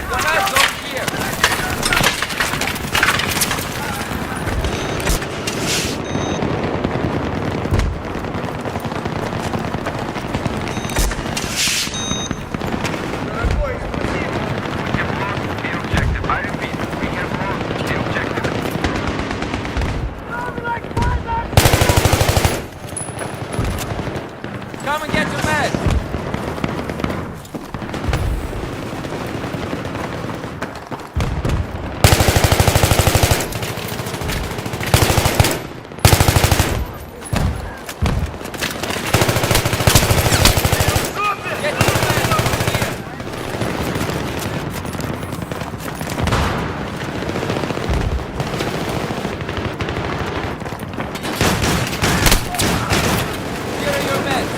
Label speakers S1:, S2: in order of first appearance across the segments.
S1: Grenade zone here. Come and get your meds. Get your meds over here. Here are your meds.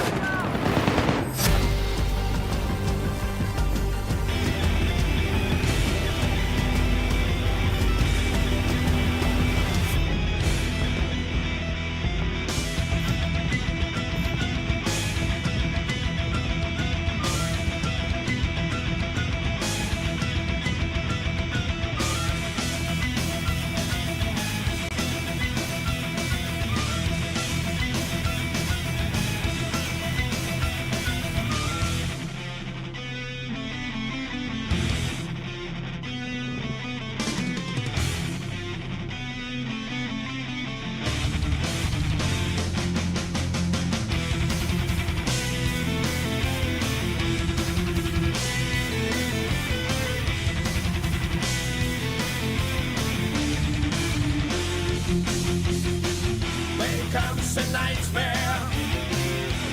S2: Comes a nightmare.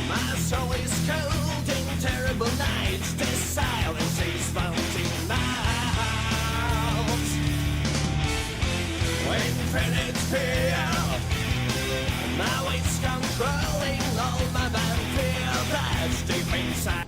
S2: My soul is cold in terrible nights. This silence is mounting mouths. When planets feel, now it's controlling all my bad fear that's deep inside.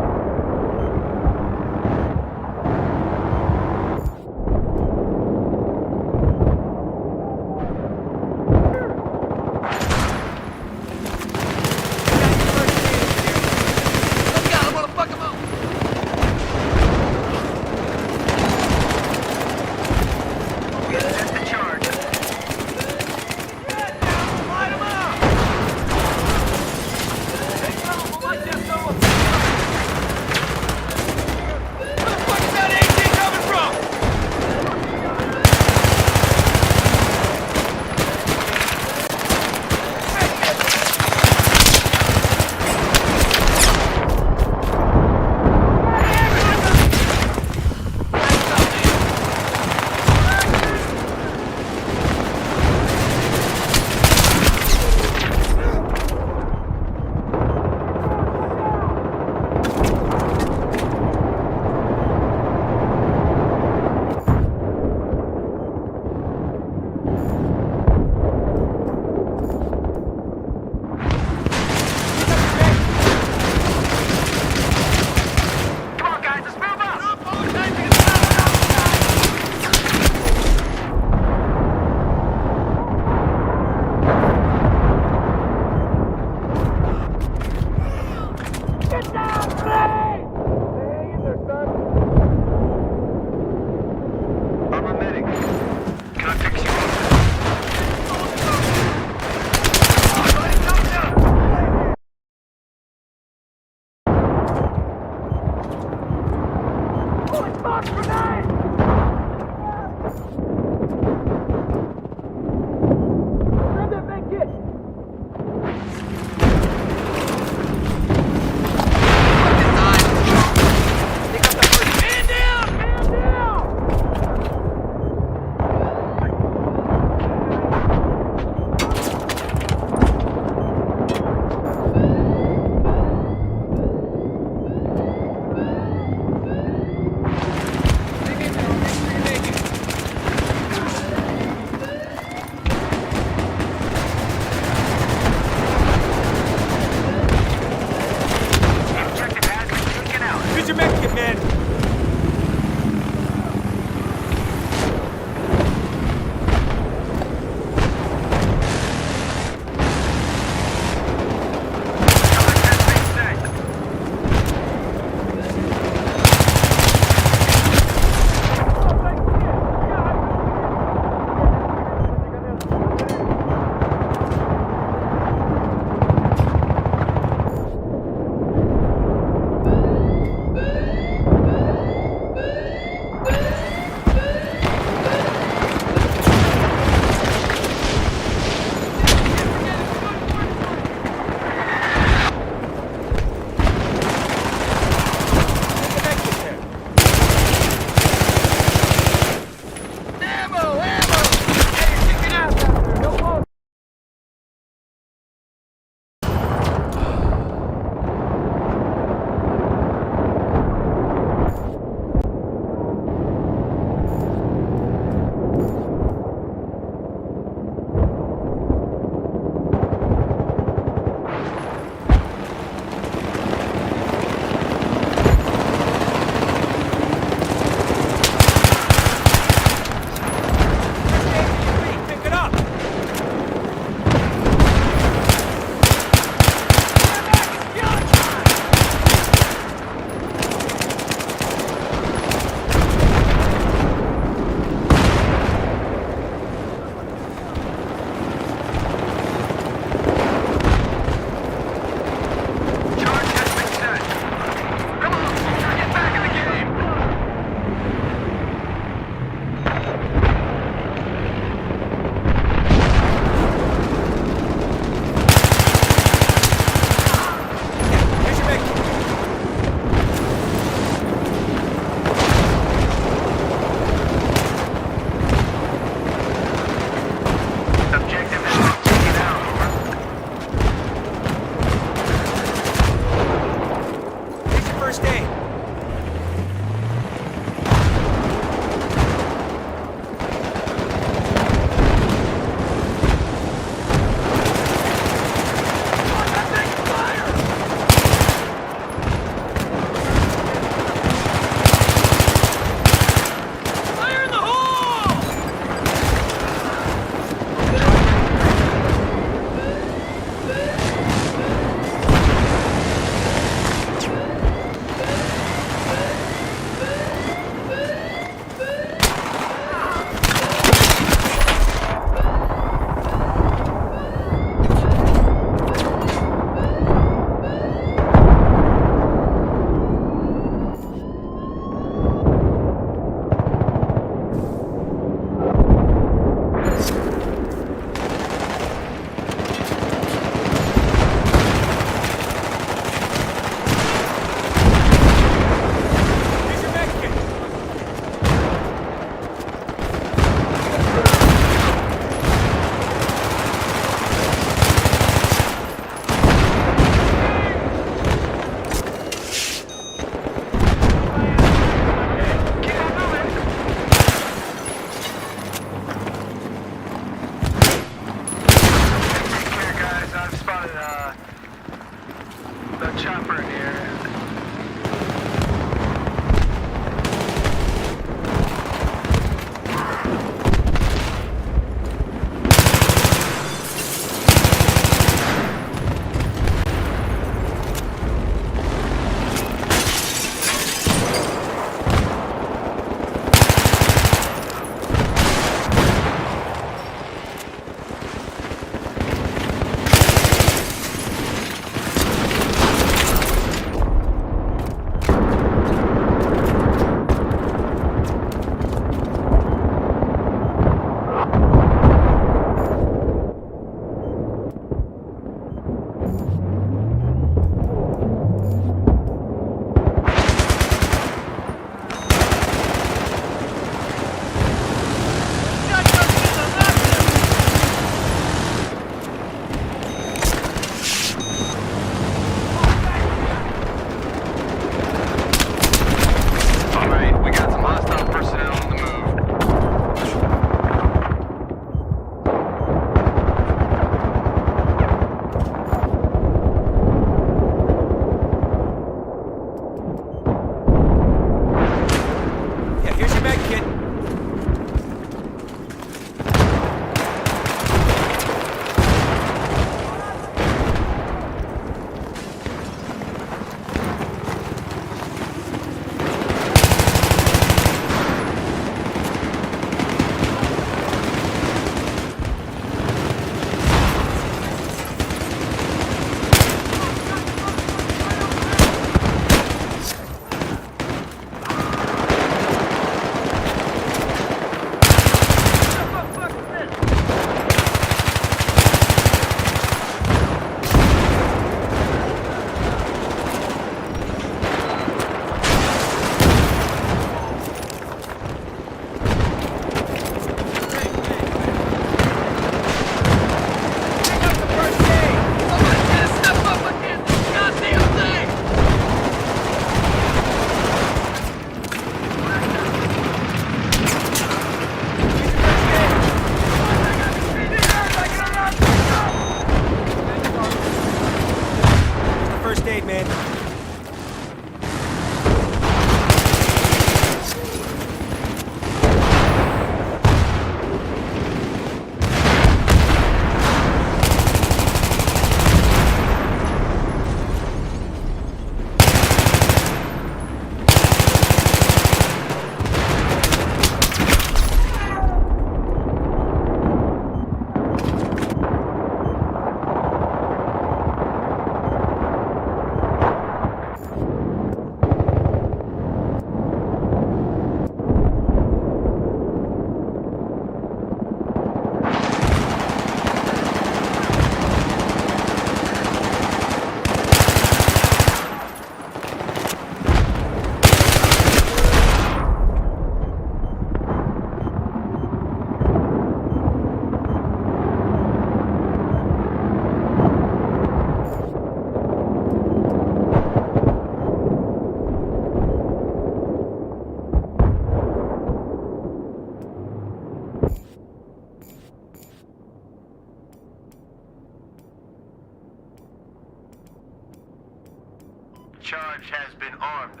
S3: Search has been armed.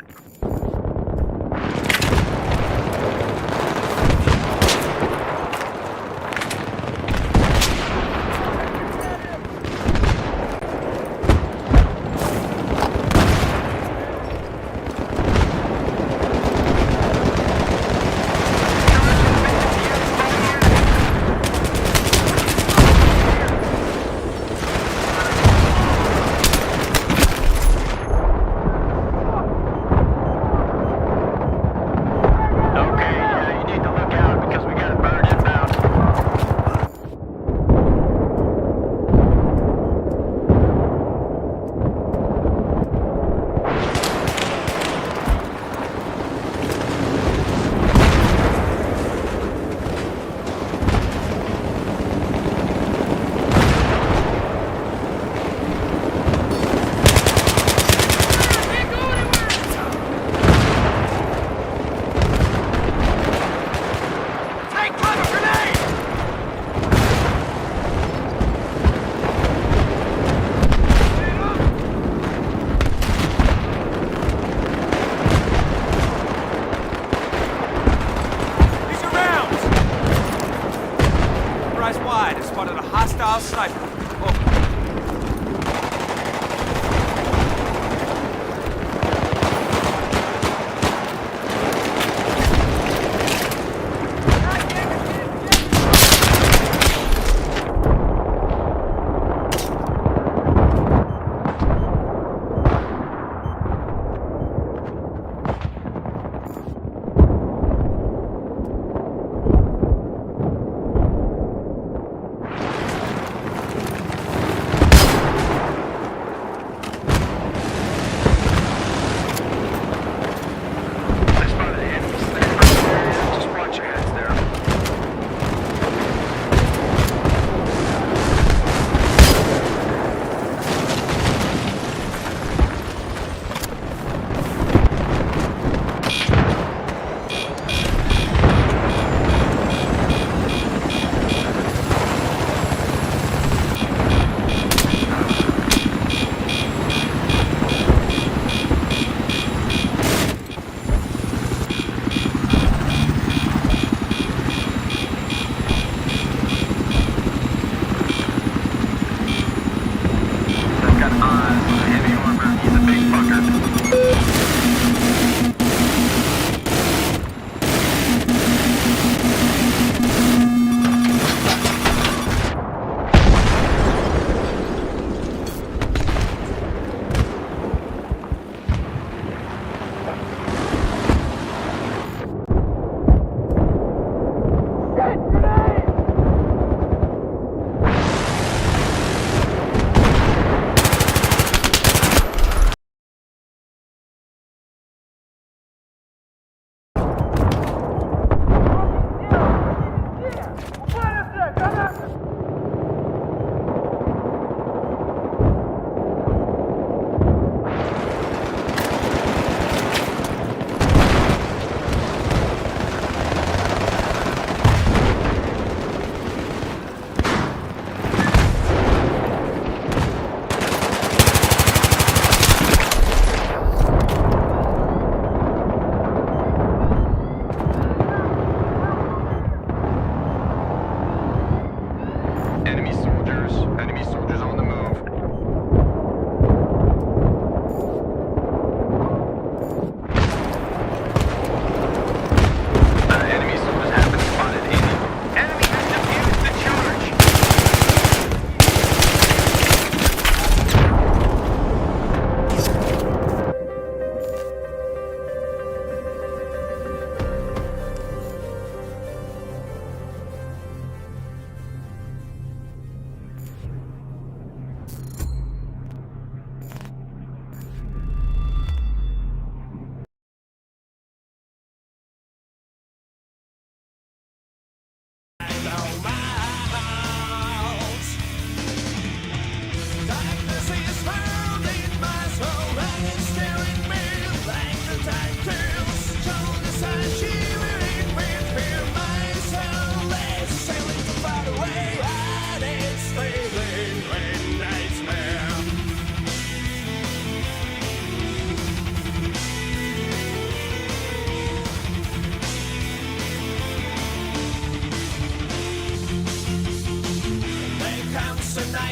S3: Okay, you need to look out because we got a bird inbound.
S2: Take cover, grenade!
S1: These are rounds! Rise wide. I spotted a hostile sniper. Oh.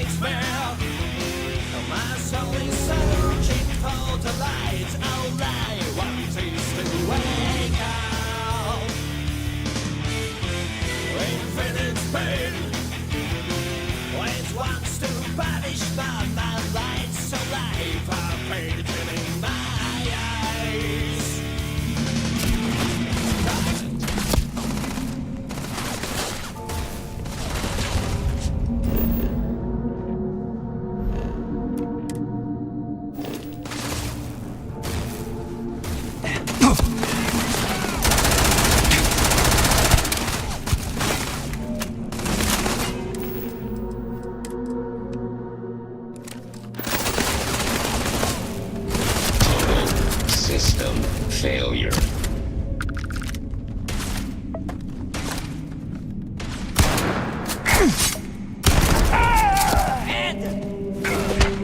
S2: nightmare. My soul is searching for the light. All I want is to wake up. Infinite pain. It wants to banish my light, so life I painted in my eyes.
S4: System failure.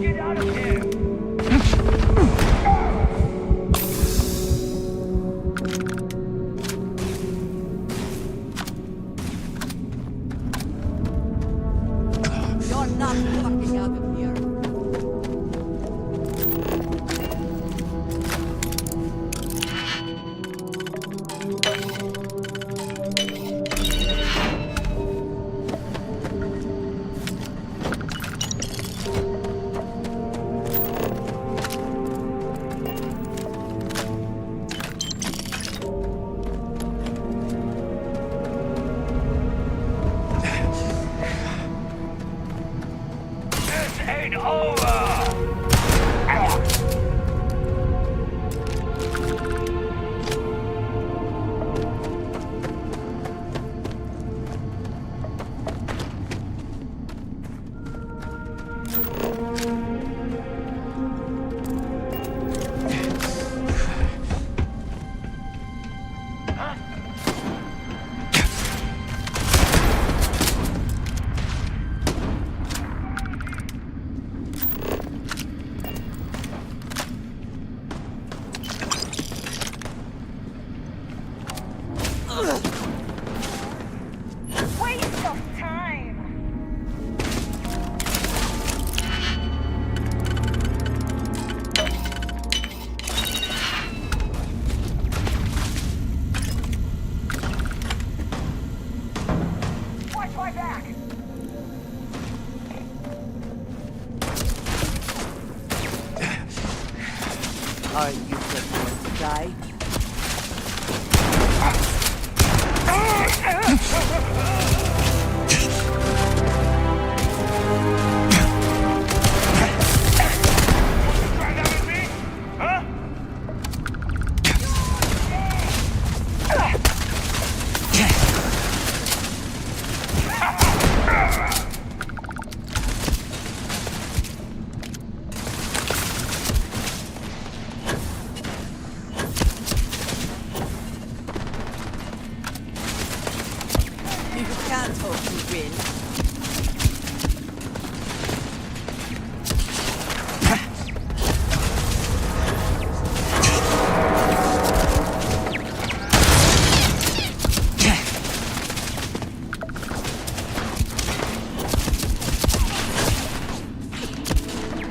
S3: Get out of here!
S5: You're not fucking out of here.
S3: This ain't over!
S6: Waste of time. Watch my back.
S5: Are you prepared to die?
S3: Trying out of me? Huh?
S5: You can't hope to win.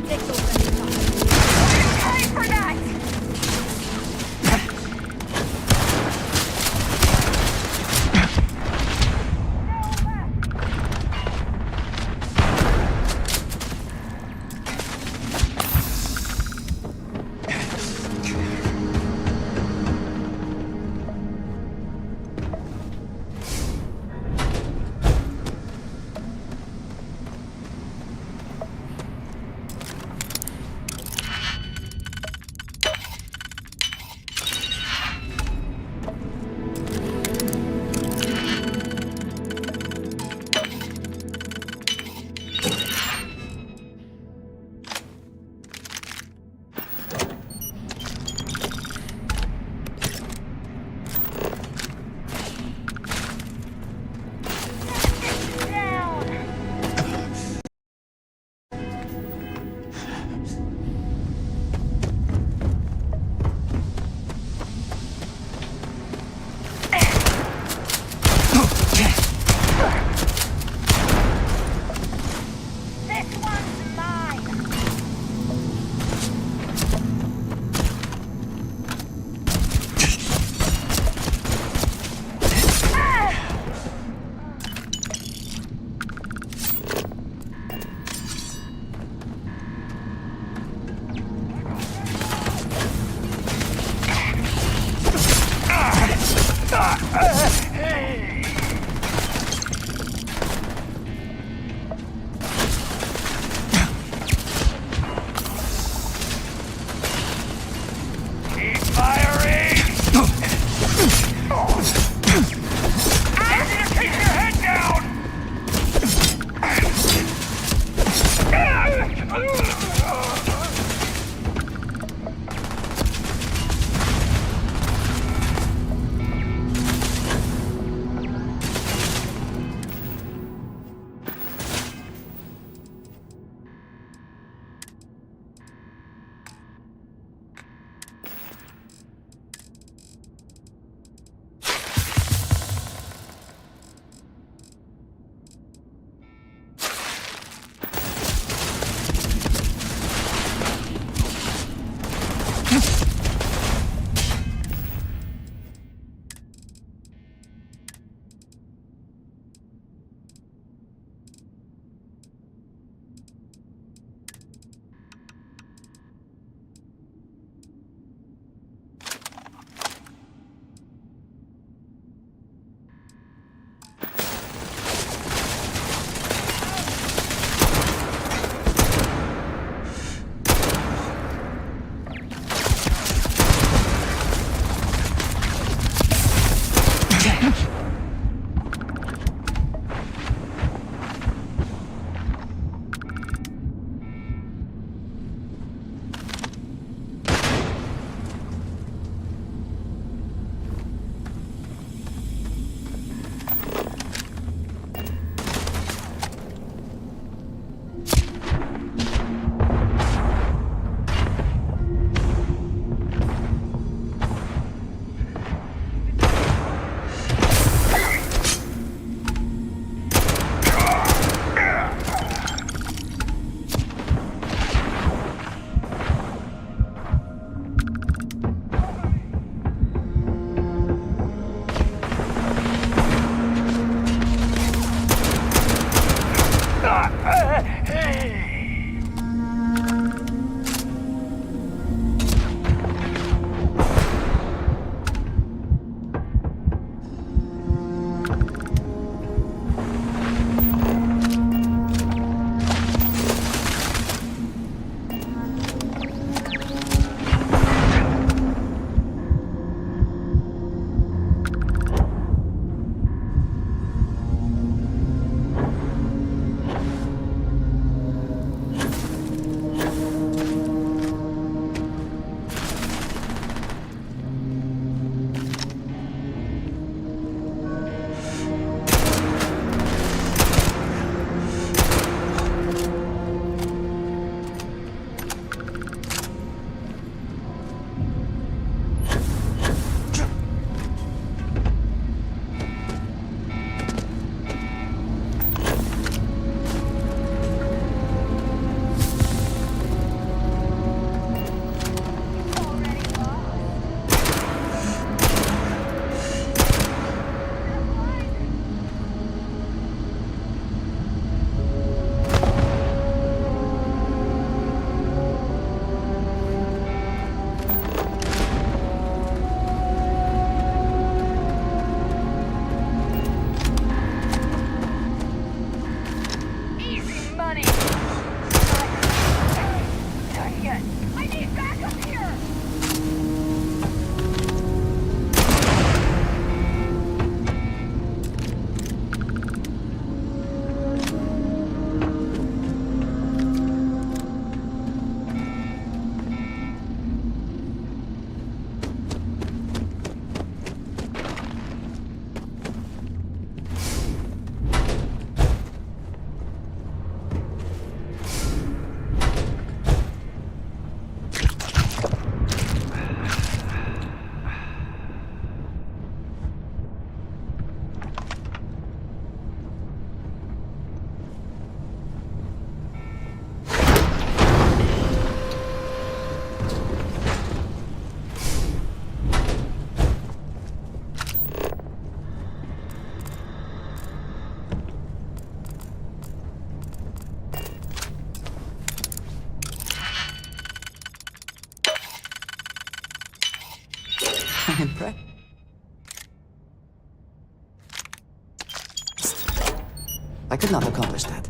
S5: Take those
S6: Time for that. No left.
S7: I could not accomplish that.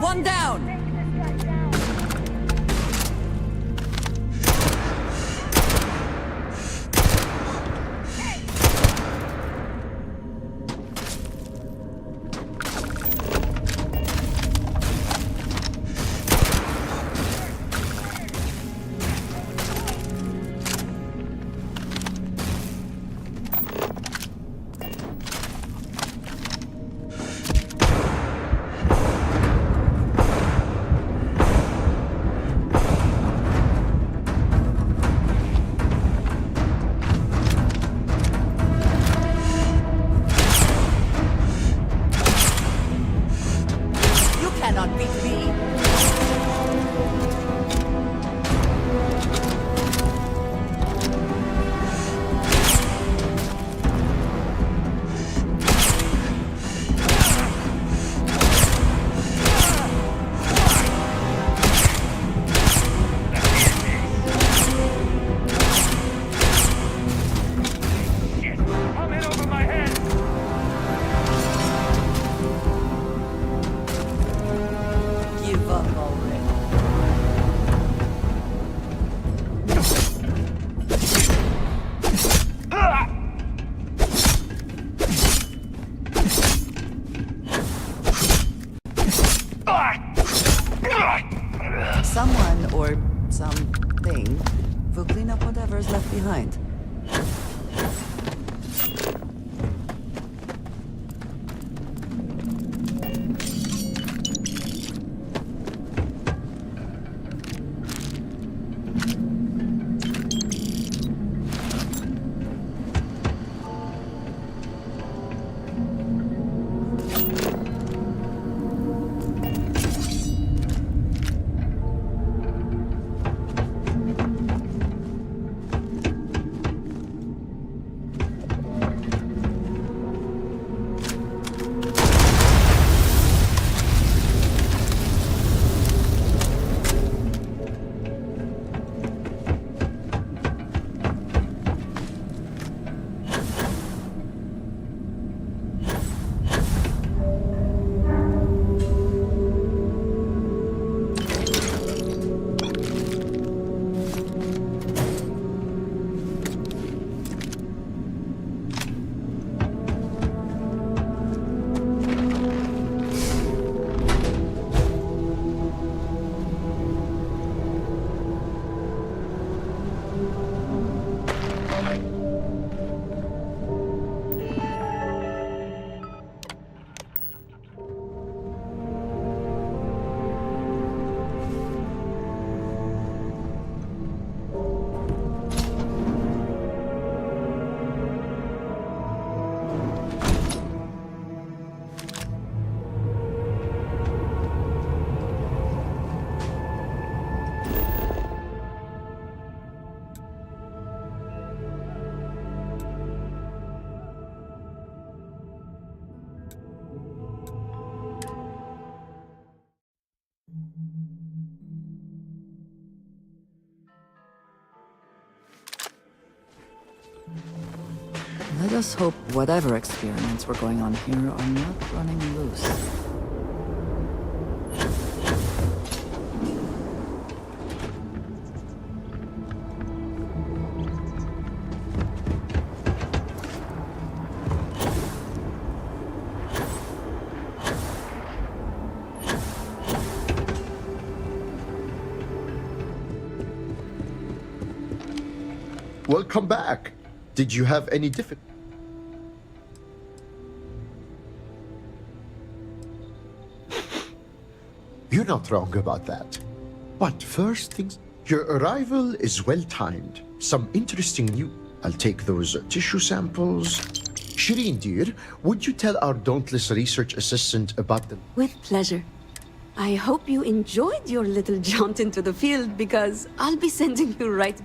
S5: One down! You cannot beat me!
S3: I'm in over my head.
S5: Give up already. Someone or something will clean up whatever's left behind. just hope whatever experiments were going on here are not running loose.
S7: Welcome back. Did you have any difficulty? You're not wrong about that. But first things, your arrival is well timed. Some interesting news. I'll take those tissue samples. Shireen, dear, would you tell our dauntless research assistant about the...
S8: With pleasure. I hope you enjoyed your little jaunt into the field because I'll be sending you right.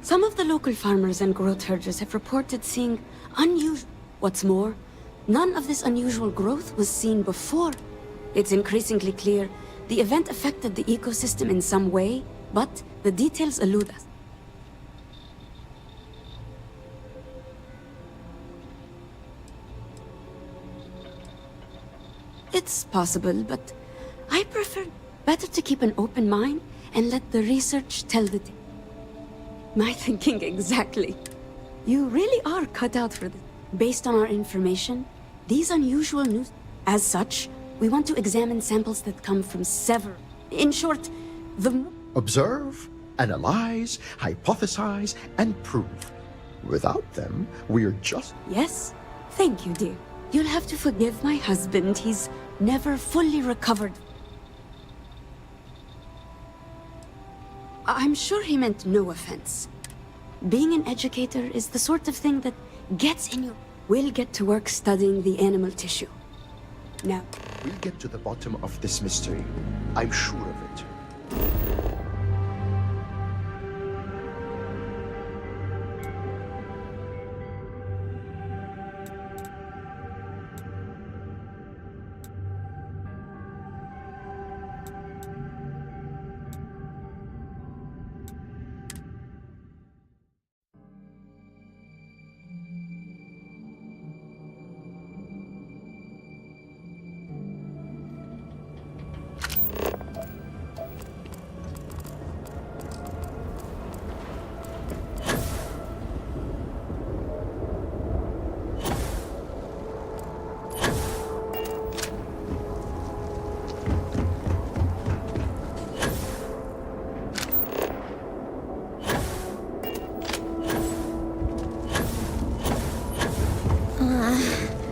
S8: Some of the local farmers and growth herders have reported seeing unusual... What's more, none of this unusual growth was seen before. It's increasingly clear the event affected the ecosystem in some way, but the details elude us. It's possible, but I prefer better to keep an open mind and let the research tell the tale. My thinking exactly. You really are cut out for this. Based on our information, these unusual news... As such, we want to examine samples that come from several... In short, the...
S7: Observe, analyze, hypothesize, and prove. Without them, we're just...
S8: Yes? Thank you, dear. You'll have to forgive my husband. He's never fully recovered. I'm sure he meant no offense. Being an educator is the sort of thing that gets in you. We'll get to work studying the animal tissue. Now,
S7: We'll get to the bottom of this mystery. I'm sure of it.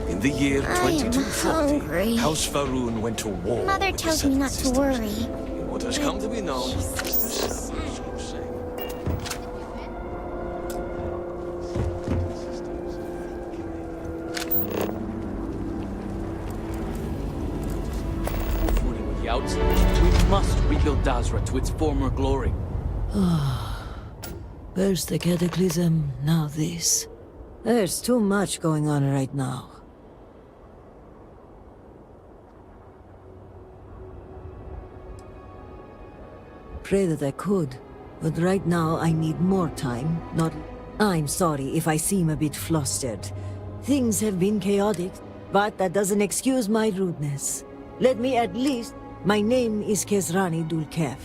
S2: In the year
S9: I am
S2: 2240,
S9: hungry.
S2: House Faroon went to war.
S9: Mother
S2: with the
S9: tells me
S2: Seven
S9: not to
S2: Sisters.
S9: worry.
S2: In what has come to be known as the Seven Crusade.
S10: Fooling with the outsiders, we must rebuild Dazra to its former glory.
S11: First the cataclysm, now this. There's too much going on right now. Pray that I could, but right now I need more time, not... I'm sorry if I seem a bit flustered. Things have been chaotic, but that doesn't excuse my rudeness. Let me at least... My name is Kezrani Dulkef.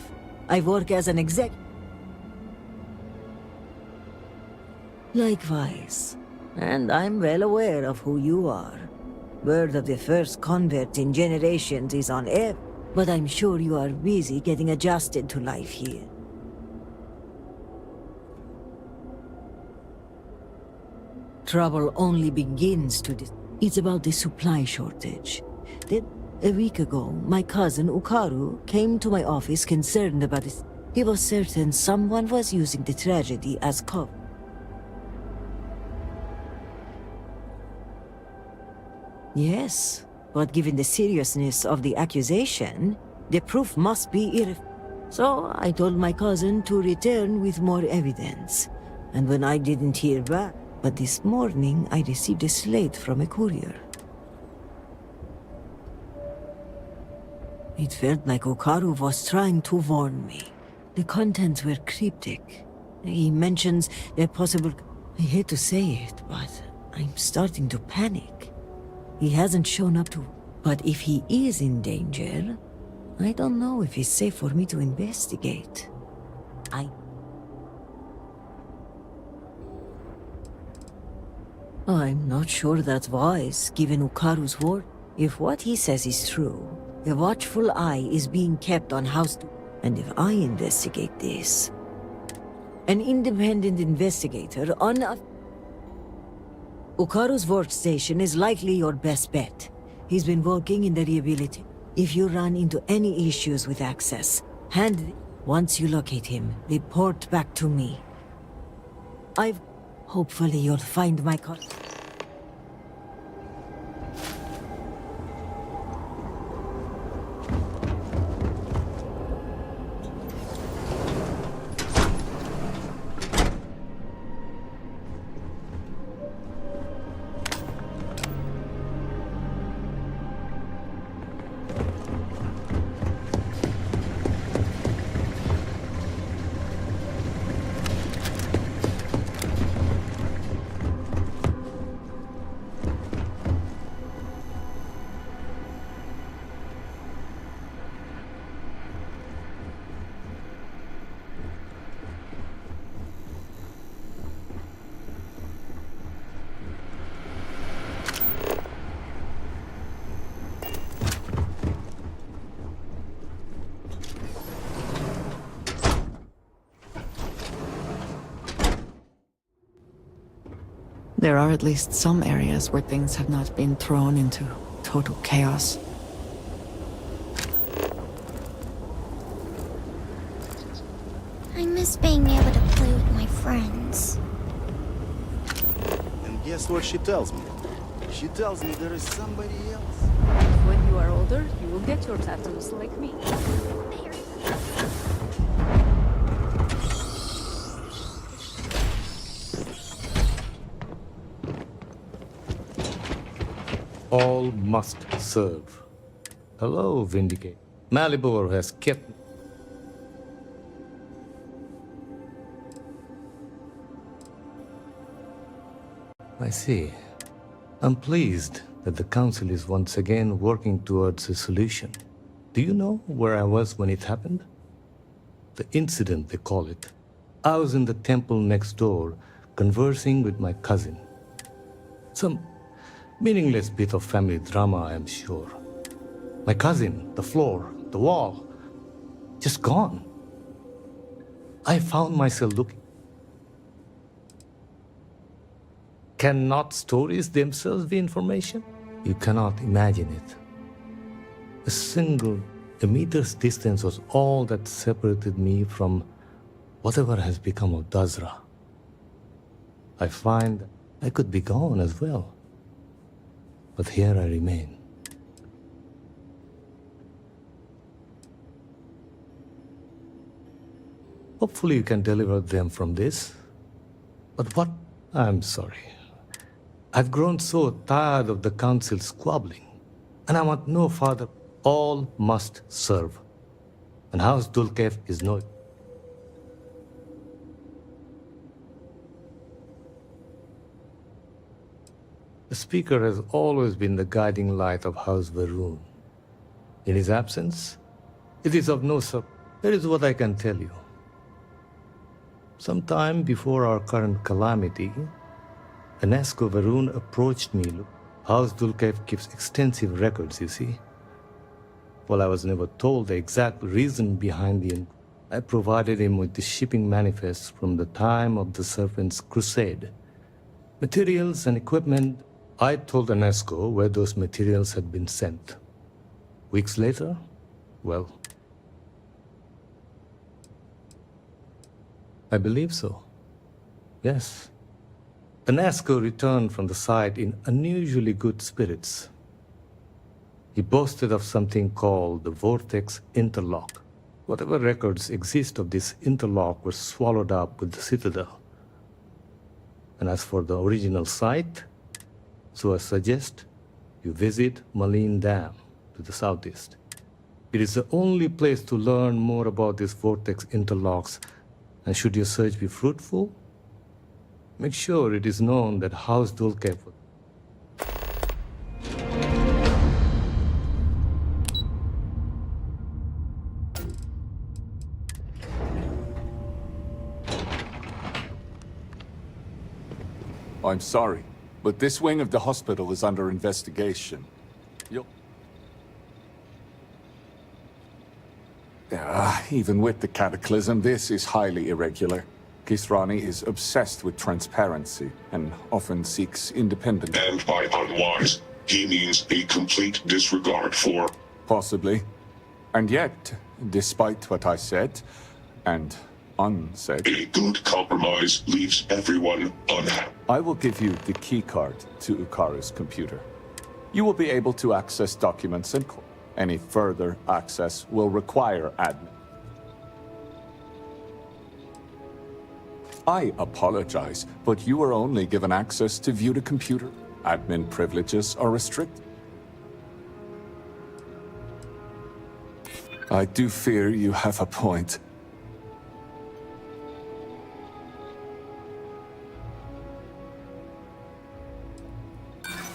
S11: I work as an exec... Likewise. And I'm well aware of who you are. Word of the first convert in generations is on air, but I'm sure you are busy getting adjusted to life here. Trouble only begins to... It's about the supply shortage. A week ago, my cousin Ukaru came to my office concerned about it. He was certain someone was using the tragedy as cover. Yes, but given the seriousness of the accusation, the proof must be So I told my cousin to return with more evidence. And when I didn't hear back, but this morning I received a slate from a courier. It felt like Ukaru was trying to warn me. The contents were cryptic. He mentions a possible... I hate to say it, but I'm starting to panic. He hasn't shown up to... But if he is in danger, I don't know if it's safe for me to investigate. I'm not sure that's wise, given Ukaru's word. If what he says is true, a watchful eye is being kept on House 2. And if I investigate this... An independent investigator on a... Ukaru's workstation is likely your best bet. He's been working in the rehabilitation. If you run into any issues with access, once you locate him, report back to me. Hopefully you'll find my car.
S5: There are at least some areas where things have not been thrown into total chaos.
S6: I miss being able to play with my friends.
S9: And guess what she tells me? She tells me there is somebody else.
S8: When you are older, you will get your tattoos like me.
S12: All must serve. Hello, Vindicate. Malibor has kept... I see. I'm pleased that the Council is once again working towards a solution. Do you know where I was when it happened? The incident, they call it. I was in the temple next door, conversing with my cousin. Some meaningless bit of family drama, I am sure. My cousin, the floor, the wall, just gone. I found myself looking. Cannot stories themselves be information? You cannot imagine it. A meter's distance was all that separated me from whatever has become of Dazra. I find I could be gone as well. But here I remain. Hopefully you can deliver them from this. But what? I'm sorry. I've grown so tired of the Council squabbling, and I want no further. All must serve. And House Dulkev is no... The Speaker has always been the guiding light of House Va'ruun. In his absence, it is of no sort. Here is what I can tell you. Sometime before our current calamity, Enesco Va'ruun approached me. House Dulkev keeps extensive records, you see. While I was never told the exact reason behind the... I provided him with the shipping manifests from the time of the Serpent's Crusade. Materials and equipment. I told Enesco where those materials had been sent. Weeks later, well... I believe so. Yes. Enesco returned from the site in unusually good spirits. He boasted of something called the Vortex Interlock. Whatever records exist of this interlock were swallowed up with the Citadel. And as for the original site, so I suggest you visit Malin Dam to the southeast. It is the only place to learn more about these Vortex Interlocks, and should your search be fruitful, Make sure it is known that House Dulce.
S13: I'm sorry, but this wing of the hospital is under investigation. Even with the cataclysm, this is highly irregular. Kisrani is obsessed with transparency and often seeks independent...
S4: And by unwise, he means a complete disregard for...
S13: Possibly. And yet, despite what I said, and unsaid...
S4: A good compromise leaves everyone unhappy.
S13: I will give you the keycard to Ukara's computer. You will be able to access documents and any further access will require admin. I apologize, but you are only given access to view the computer. Admin privileges are restricted. I do fear you have a point.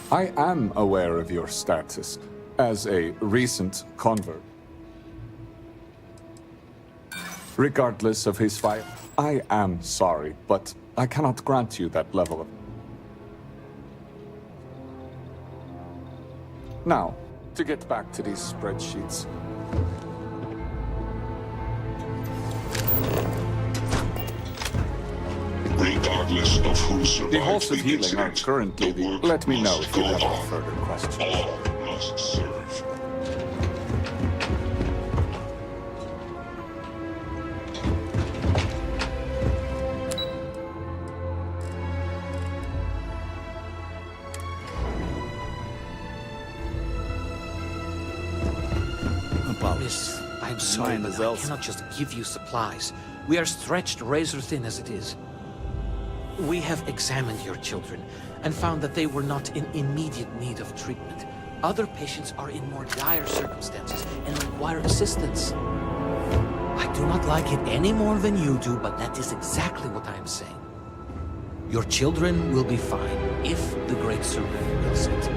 S13: I am aware of your status as a recent convert. Regardless of his fire, I am sorry, but I cannot grant you that level of... Now, to get back to these spreadsheets.
S4: Regardless of who survived
S13: The halls of
S4: the
S13: healing are
S4: incident,
S13: currently
S4: the work
S13: Let me know
S4: must
S13: if you
S4: go
S13: have any
S4: on.
S13: further questions.
S4: All must serve.
S10: Miss, I'm sorry, but I cannot just give you supplies. We are stretched razor thin as it is. We have examined your children and found that they were not in immediate need of treatment. Other patients are in more dire circumstances and require assistance. I do not like it any more than you do, but that is exactly what I am saying. Your children will be fine if the Great Serpent wills it.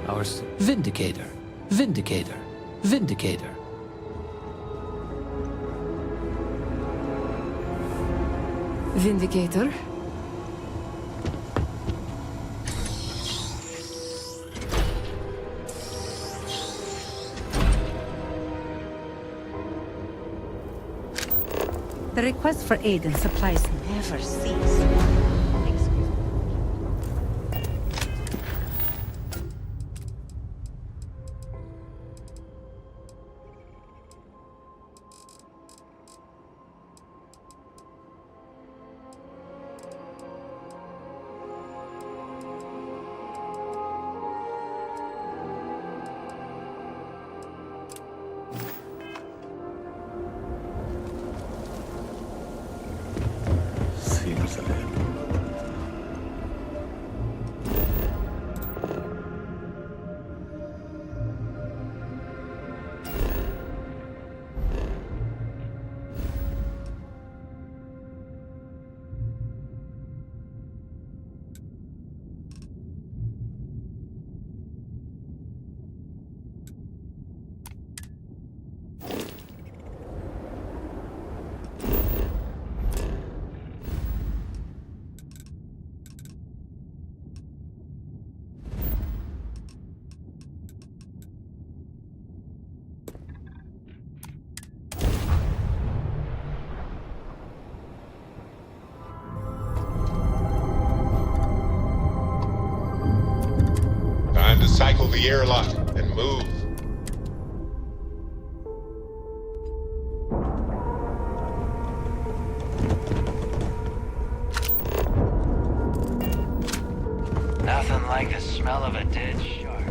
S10: Our Vindicator, Vindicator, Vindicator.
S5: Vindicator?
S14: The request for aid and supplies never cease.
S15: Time to cycle the airlock and move.
S3: Nothing like the smell of a dead shark.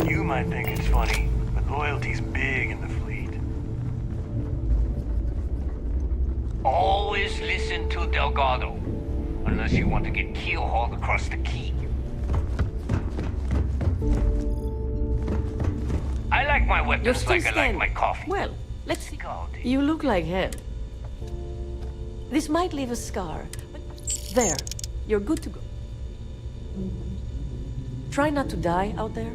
S3: You might think it's funny, but loyalty's big in the fleet. Always listen to Delgado, unless you want to get keel-hauled across the key. my
S8: You're
S3: weapons
S8: still
S3: like I like
S8: standing.
S3: my coffee.
S8: Well, let's see. You look like hell. This might leave a scar, but there. You're good to go. Try not to die out there.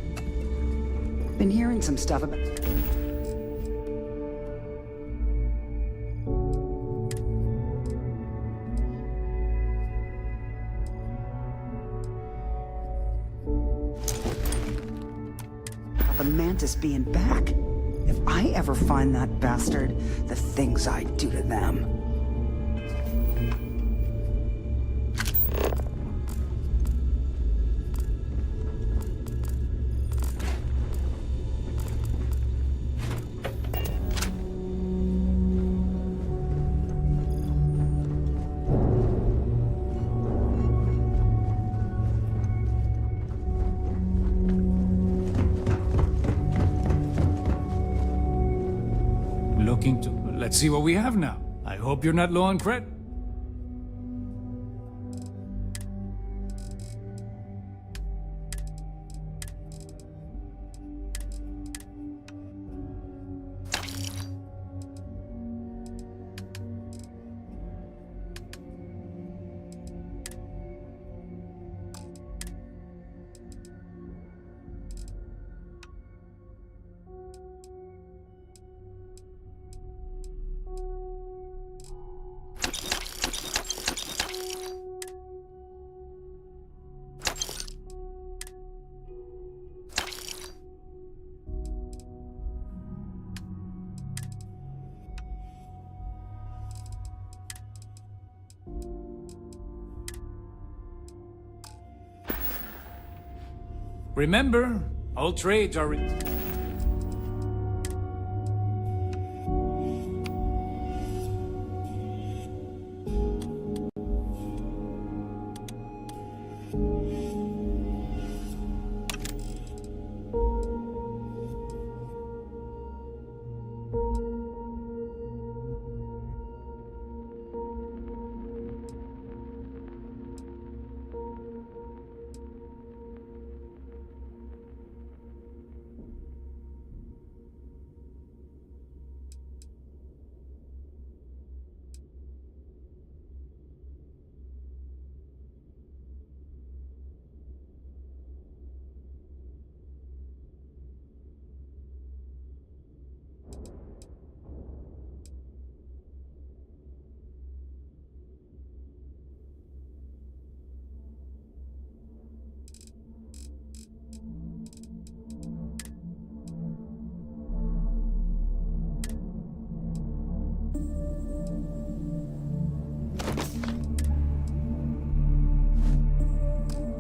S14: Been hearing some stuff about... the Mantis being back. If I ever find that bastard, the things I'd do to them.
S16: Looking to... Let's see what we have now. I hope you're not low on credit. Remember, all trades are...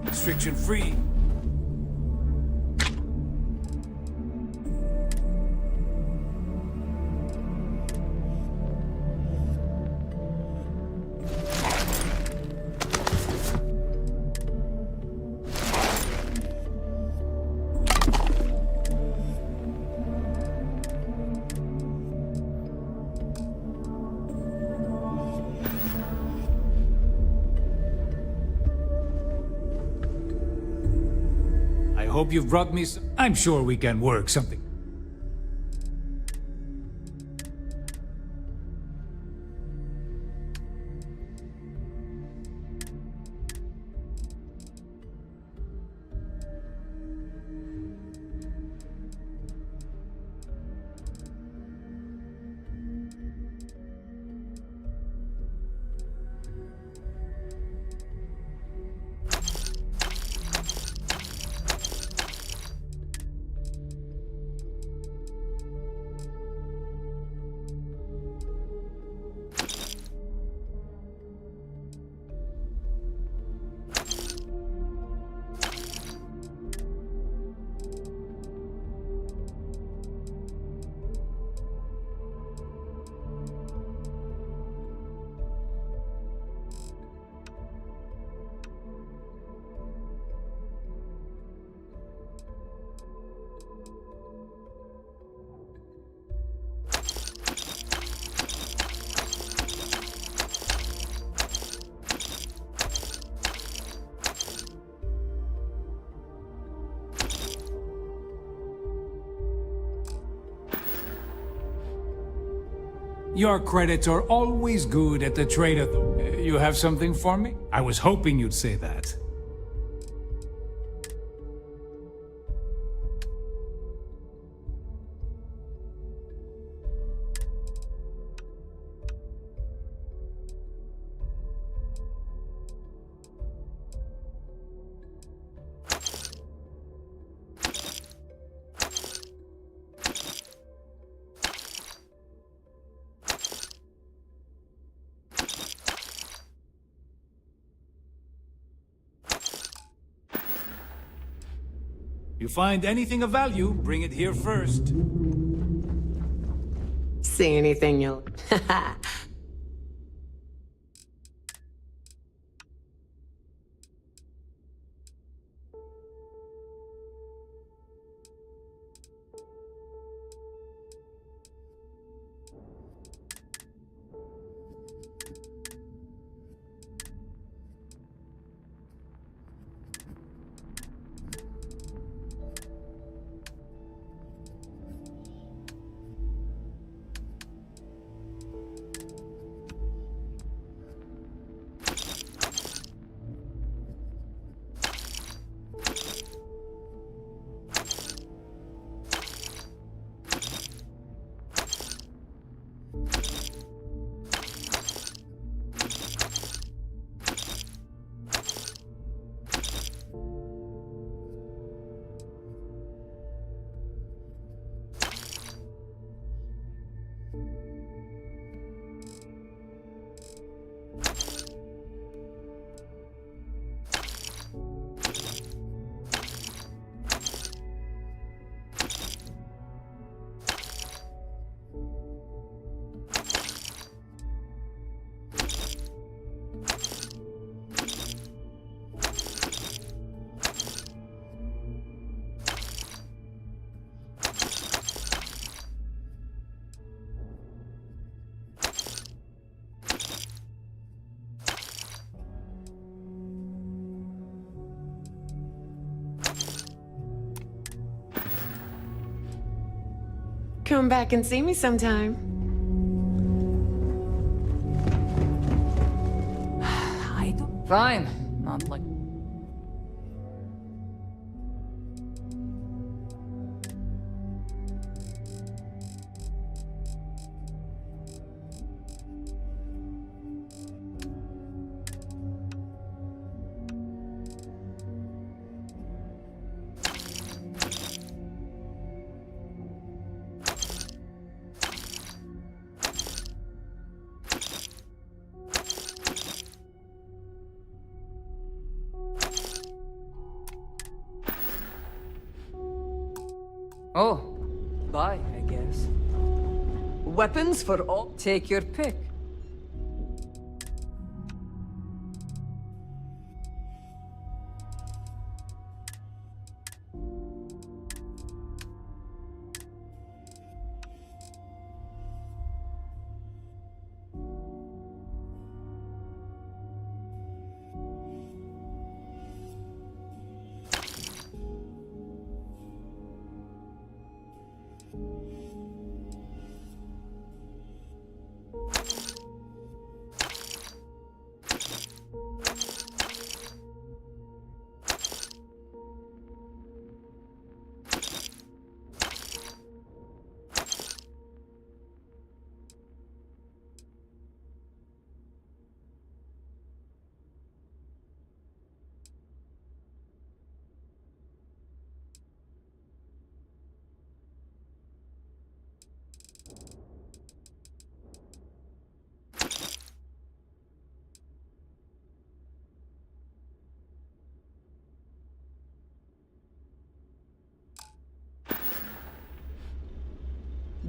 S16: Restriction-free. Hope you've brought me some... I'm sure we can work something. Your credits are always good at the trade. You have something for me? I was hoping you'd say that. You find anything of value, bring it here first.
S17: See anything you'll... Come back and see me sometime.
S5: Fine. Not like... Oh, bye, I guess. Weapons for all. Take your pick.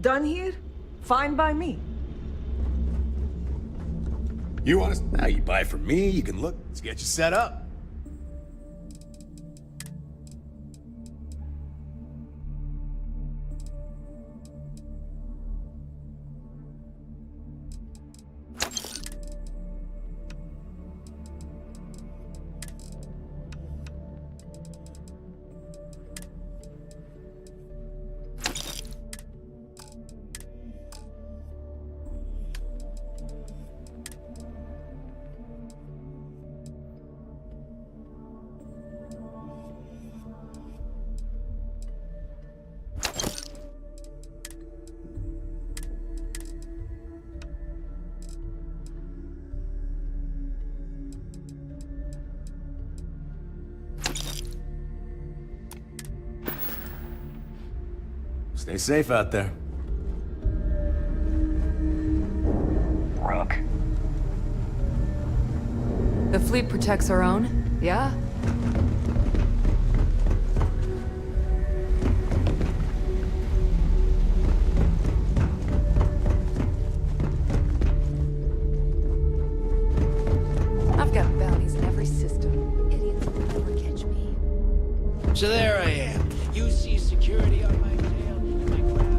S17: Done here? Fine by me.
S9: You want us? Now you buy from me, you can look. Let's get you set up. Stay safe out there.
S3: Rook.
S5: The fleet protects our own, yeah? I've got bounties in every system. Idiots will never catch me.
S10: So there I am. You see security on my tail, and my craft.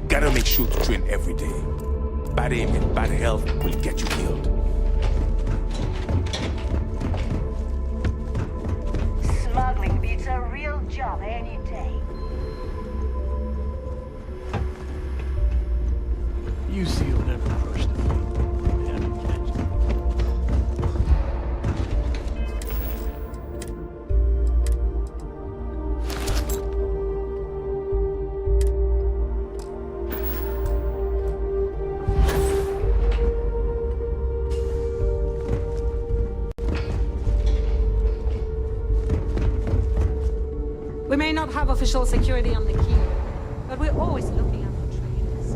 S18: Gotta make sure to train every day. Bad aim and bad health will get you killed.
S19: Smuggling beats a real job any day.
S9: You sealed every first of me.
S8: We may not have official security on the key, but we're always looking out for traitors.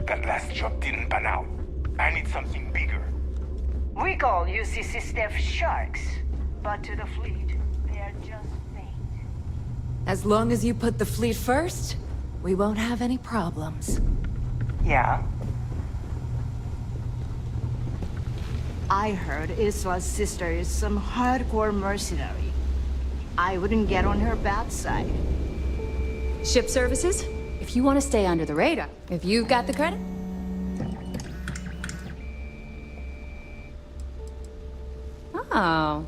S18: That last job didn't pan out. I need something bigger.
S19: We call UCC staff sharks, but to the fleet, they're just bait.
S5: As long as you put the fleet first, we won't have any problems.
S19: Yeah? I heard Isla's sister is some hardcore mercenary. I wouldn't get on her bad side.
S20: Ship services? If you want to stay under the radar, if you've got the credit. Oh.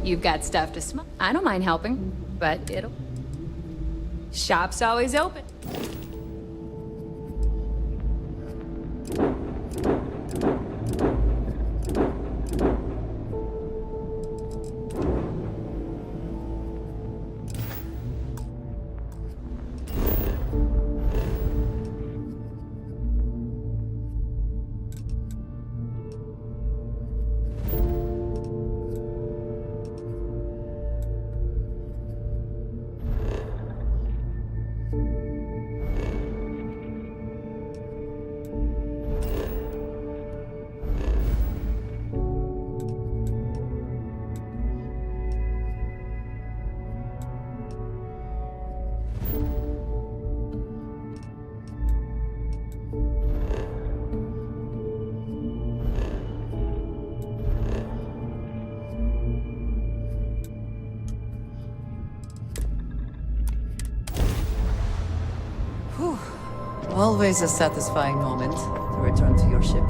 S20: You've got stuff to smoke. I don't mind helping, but it'll... Shop's always open.
S5: Always a satisfying moment to return to your ship.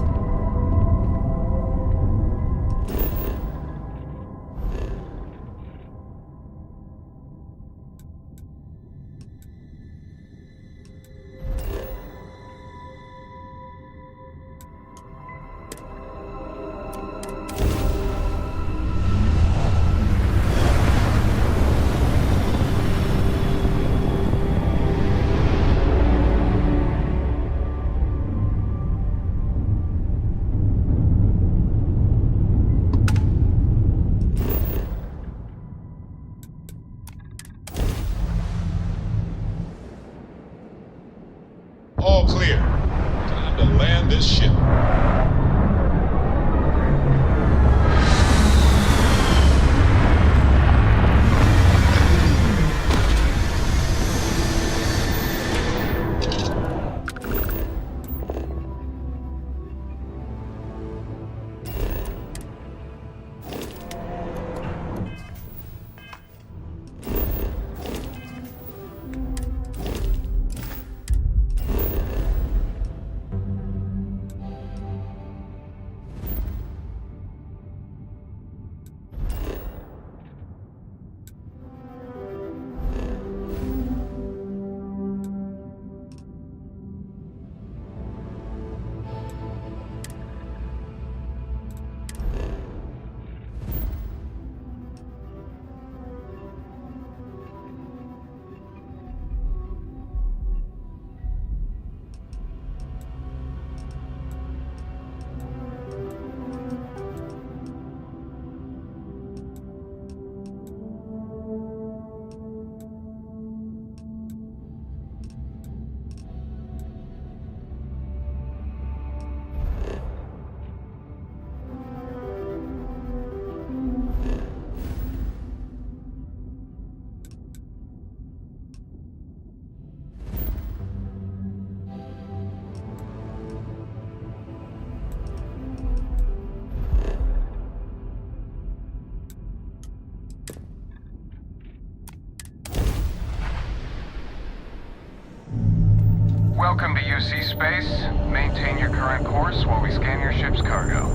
S3: space. Maintain your current course while we scan your ship's cargo.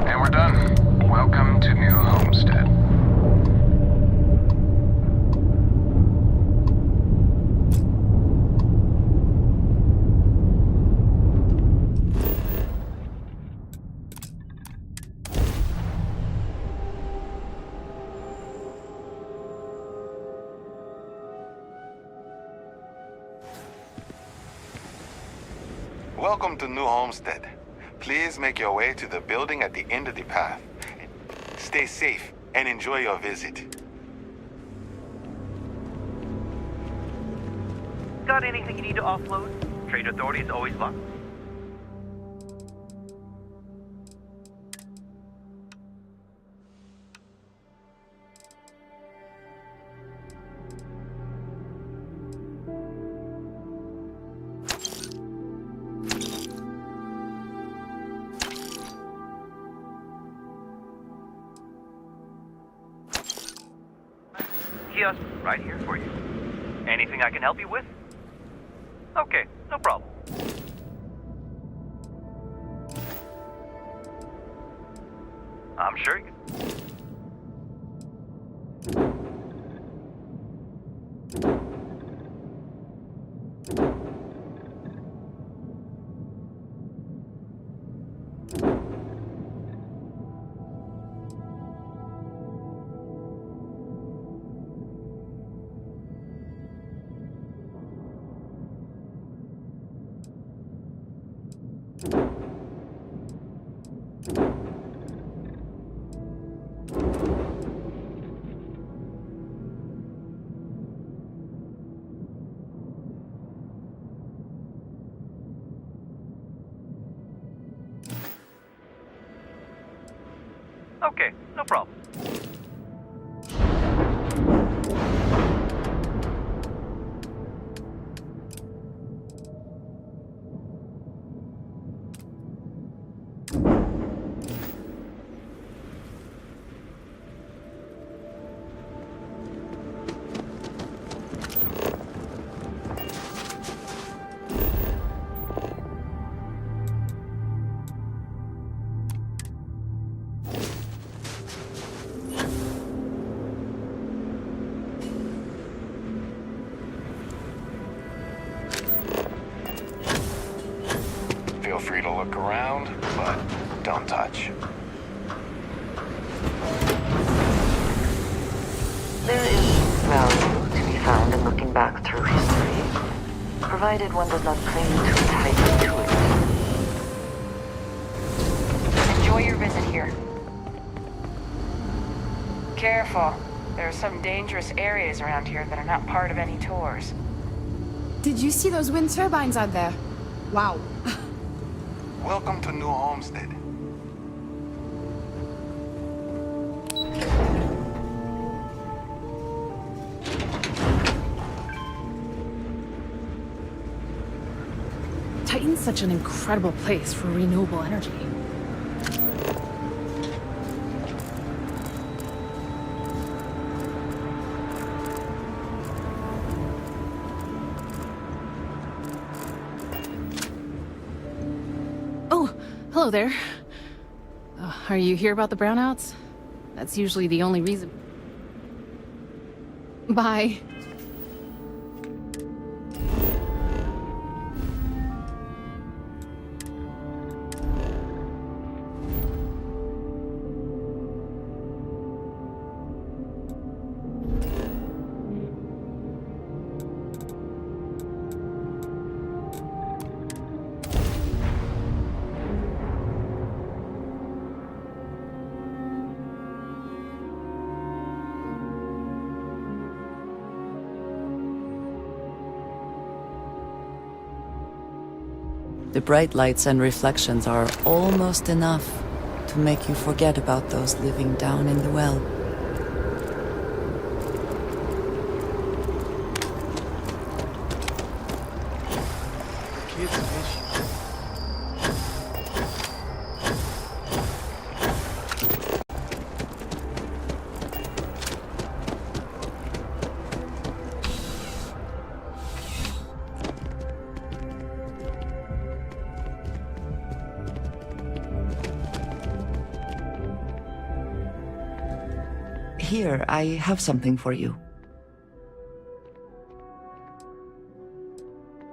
S3: And we're done. Welcome to New Homestead.
S18: Welcome to New Homestead. Please make your way to the building at the end of the path. Stay safe and enjoy your visit.
S3: Got anything you need to offload? Trade authorities always locked. Kiosk right here for you. Anything I can help you with? Okay, no problem. I'm sure you Okay, no problem.
S18: Feel free to look around, but don't touch.
S5: There is value to be found in looking back through history, provided one does not cling too tightly to it.
S21: Enjoy your visit here. Careful. There are some dangerous areas around here that are not part of any tours.
S20: Did you see those wind turbines out there? Wow.
S18: Welcome to New Homestead.
S20: Titan's such an incredible place for renewable energy. Hello there. Are you here about the brownouts? That's usually the only reason. Bye.
S5: The bright lights and reflections are almost enough to make you forget about those living down in the well.
S1: here, I have something for you.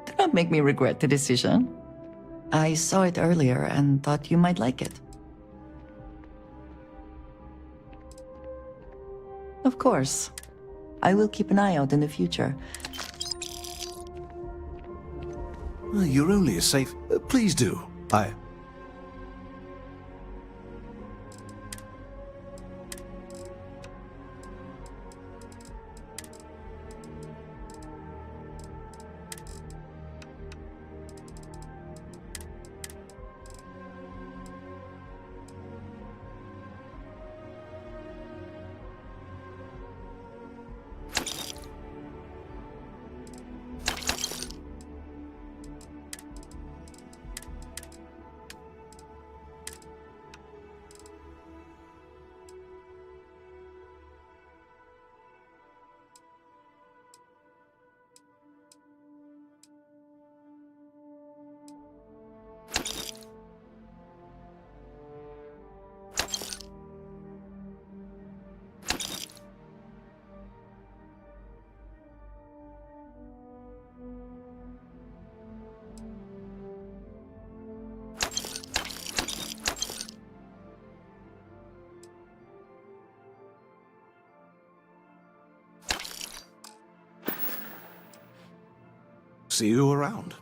S1: Do not make me regret the decision. I saw it earlier and thought you might like it. Of course. I will keep an eye out in the future.
S22: You're only a safe... please do. See you around.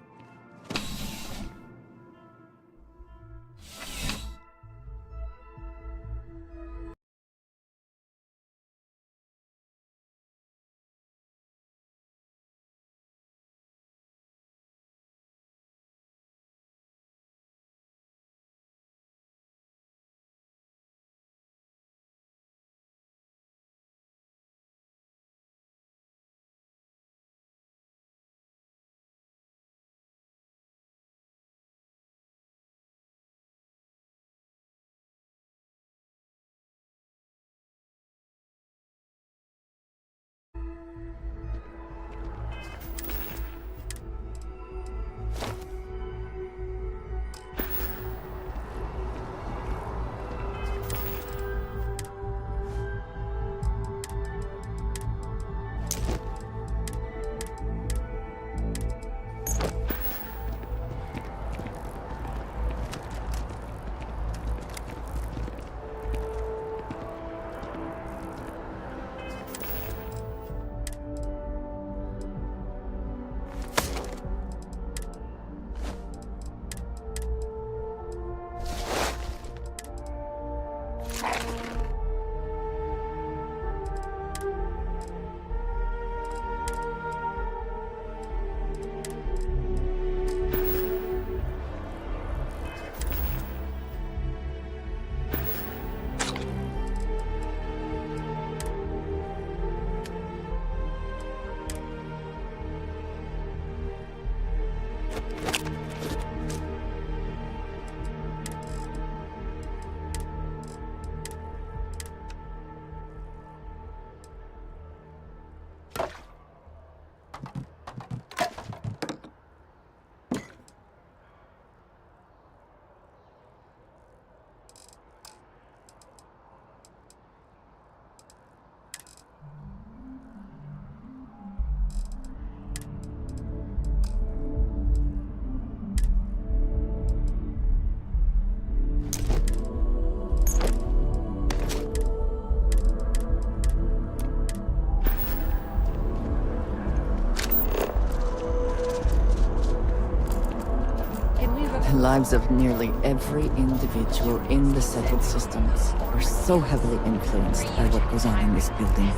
S1: The lives of nearly every individual in the settled systems are so heavily influenced by what goes on in this building.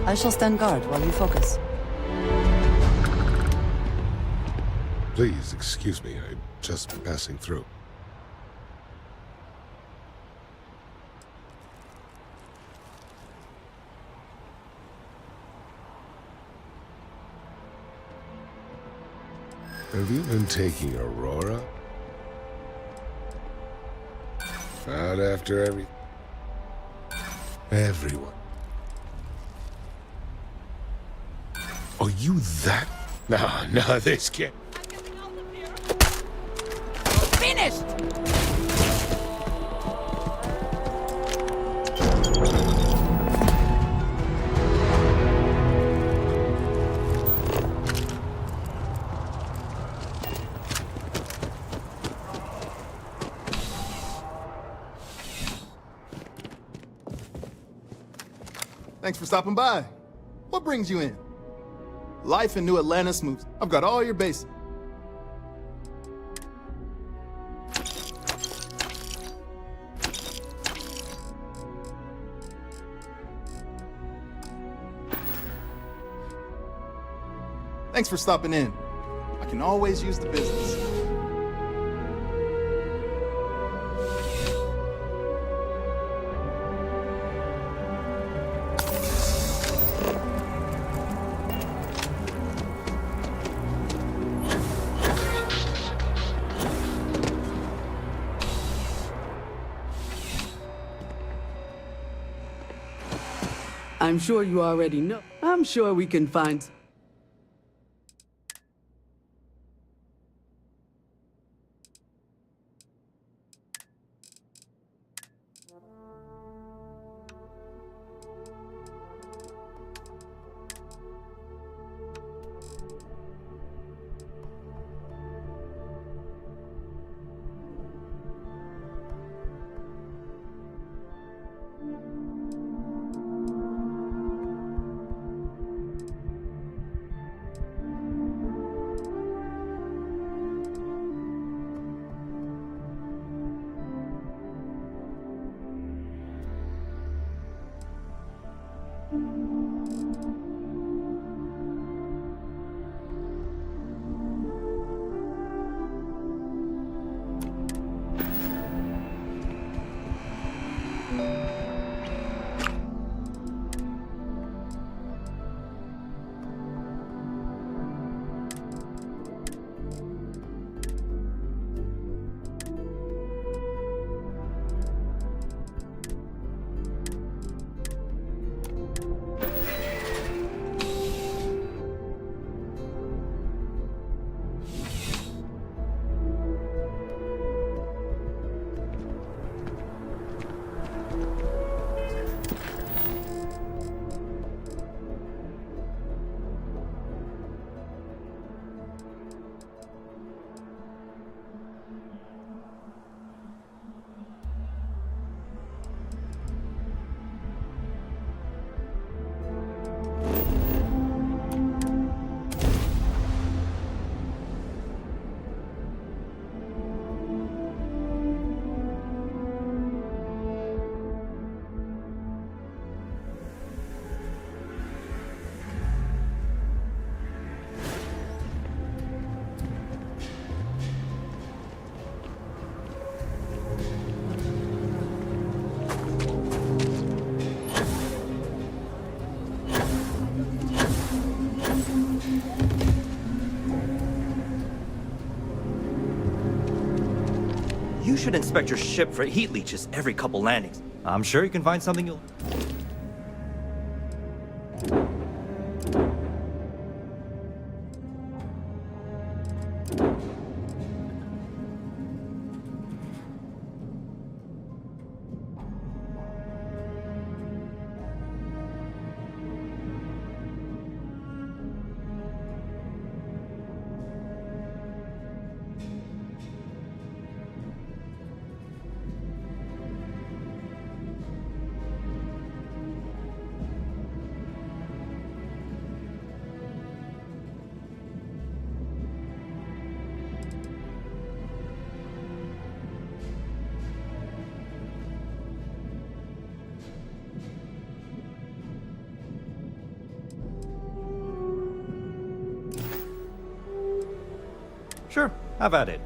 S1: I shall stand guard while you focus.
S15: Please excuse me, I'm just passing through. Have you been taking Aurora? Out after everyone. Are you that? No, this can't.
S1: Finished!
S2: Thanks for stopping by. What brings you in? Life in New Atlantis moves. I've got all your bases. Thanks for stopping in. I can always use the business.
S7: I'm sure you already know. I'm sure we can find...
S3: You should inspect your ship for heat leeches every couple landings. I'm sure you can find something you'll...
S6: Sure, have at it.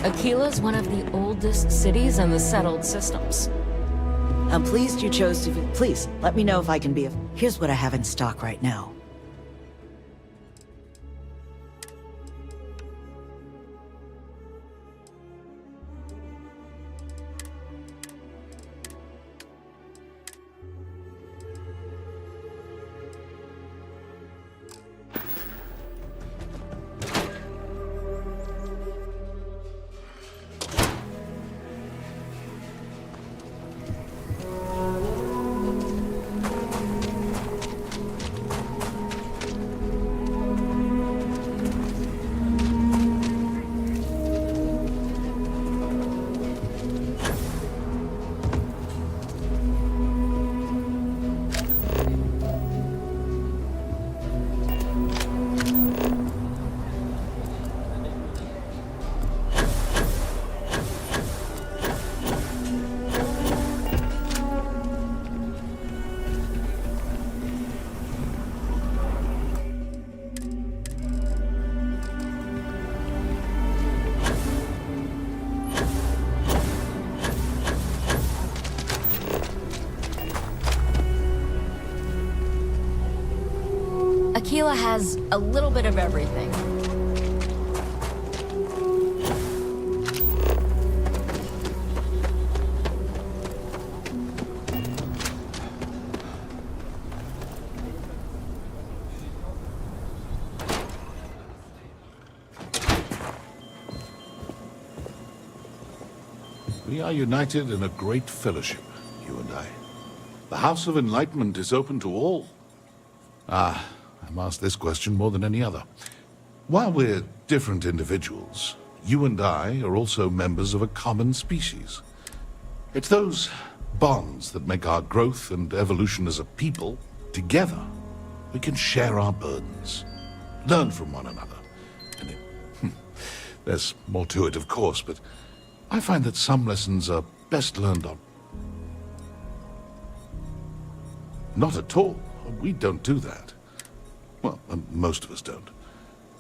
S11: Aquila's one of the oldest cities in the settled systems.
S23: I'm pleased you chose to... Please, let me know if I can be of... Here's what I have in stock right now.
S11: Aquila has a little bit of everything.
S15: We are united in a great fellowship, you and I. The House of Enlightenment is open to all. I'm asked this question more than any other. While we're different individuals, you and I are also members of a common species. It's those bonds that make our growth and evolution as a people. Together, we can share our burdens, learn from one another. And there's more to it, of course, but I find that some lessons are best learned on. Not at all. We don't do that. Well, most of us don't.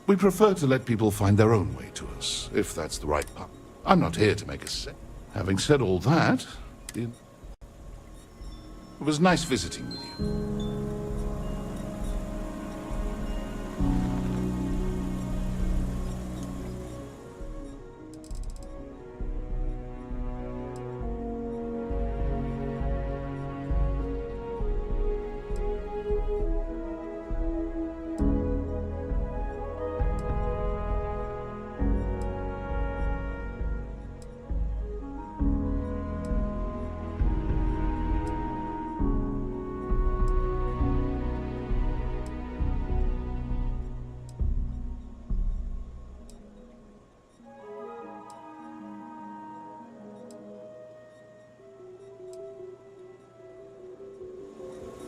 S15: We prefer to let people find their own way to us, if that's the right path. I'm not here to make a set. Having said all that, it was nice visiting with you.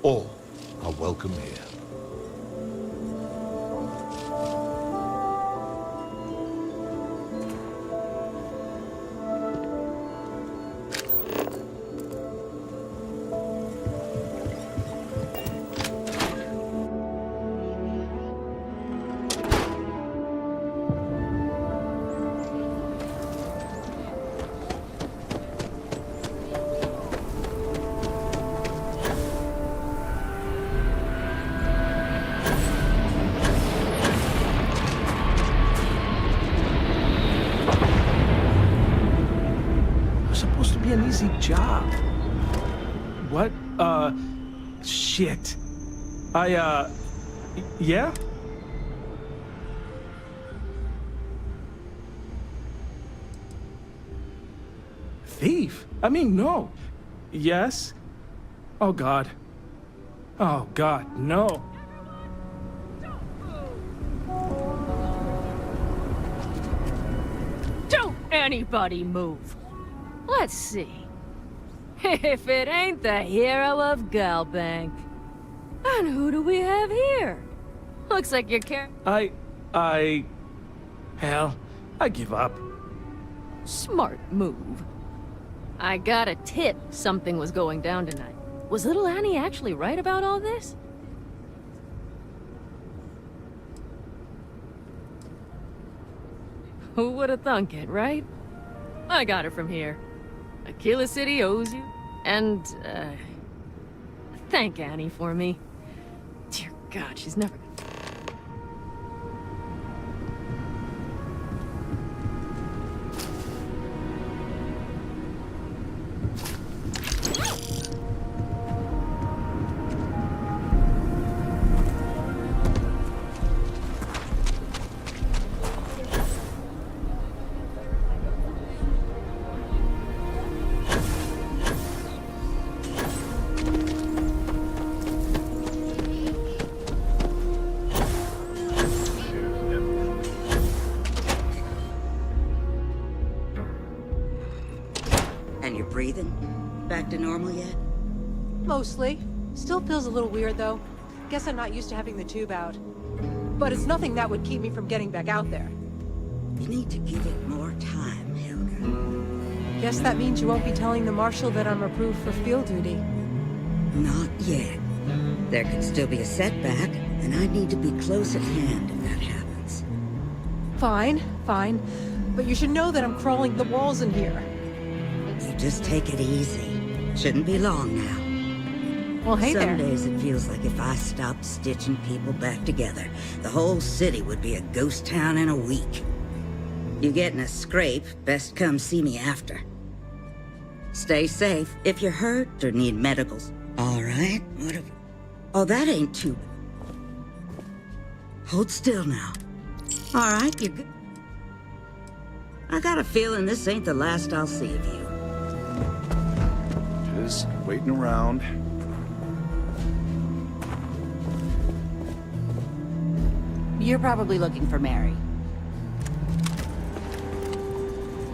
S15: All are welcome here.
S6: An easy job. What? Shit. Yeah? Thief? I mean, no. Yes? Oh, God. Oh, God, no.
S11: Anybody move. Let's see. If it ain't the hero of Galbank. And who do we have here? Looks like you're
S6: Hell, I give up.
S11: Smart move. I got a tip something was going down tonight. Was little Annie actually right about all this? Who would have thunk it, right? I got it from here. Aquila City owes you, and, thank Annie for me. Dear God, she's never...
S4: And you're breathing? Back to normal yet?
S12: Mostly. Still feels a little weird, though. Guess I'm not used to having the tube out. But it's nothing that would keep me from getting back out there.
S4: You need to give it more time, Helga.
S12: Guess that means you won't be telling the Marshal that I'm approved for field duty.
S4: Not yet. There could still be a setback, and I need to be close at hand if that happens.
S12: Fine, fine. But you should know that I'm crawling the walls in here.
S4: You just take it easy. Shouldn't be long now.
S12: Well, hey there.
S4: Some days it feels like if I stopped stitching people back together, the whole city would be a ghost town in a week. You get in a scrape, best come see me after. Stay safe. If you're hurt or need medicals. All right, what have... Oh, that ain't too... Hold still now. All right, you're good. I got a feeling this ain't the last I'll see of you.
S22: Just waiting around.
S19: You're probably looking for Mary.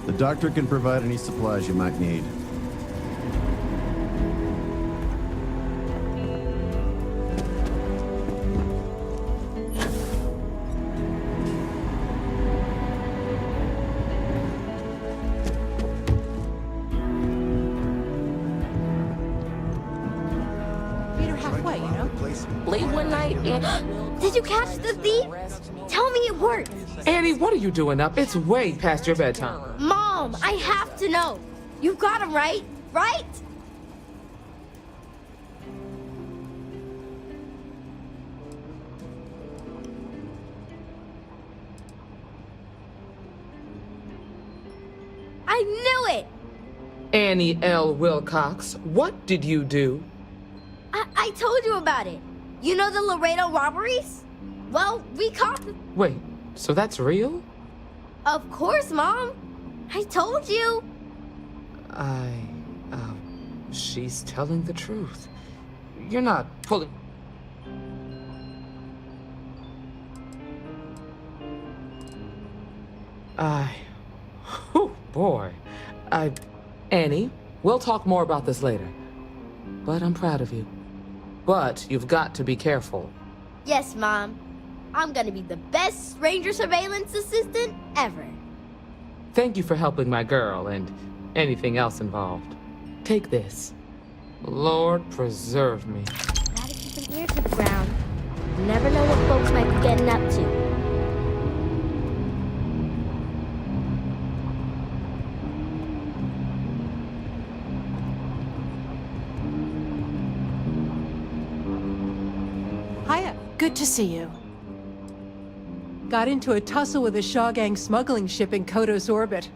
S13: The doctor can provide any supplies you might need.
S24: Late one night, did you catch the thief? Tell me it worked.
S25: Annie, what are you doing up? It's way past your bedtime.
S24: Mom, I have to know. You got him right, right? I knew it!
S25: Annie L. Wilcox, what did you do?
S24: I told you about it. You know the Laredo robberies? Well, we caught them.
S25: Wait, so that's real?
S24: Of course, Mom. I told you.
S25: She's telling the truth. You're not pulling... Oh, boy. Annie, we'll talk more about this later. But I'm proud of you. But you've got to be careful.
S24: Yes, Mom. I'm gonna be the best Ranger surveillance assistant ever.
S25: Thank you for helping my girl and anything else involved. Take this. Lord preserve me.
S24: Gotta keep an ear to the ground. You never know what folks might be getting up to.
S12: Hiya. Good to see you. Got into a tussle with a Shaw Gang smuggling ship in Kodos orbit.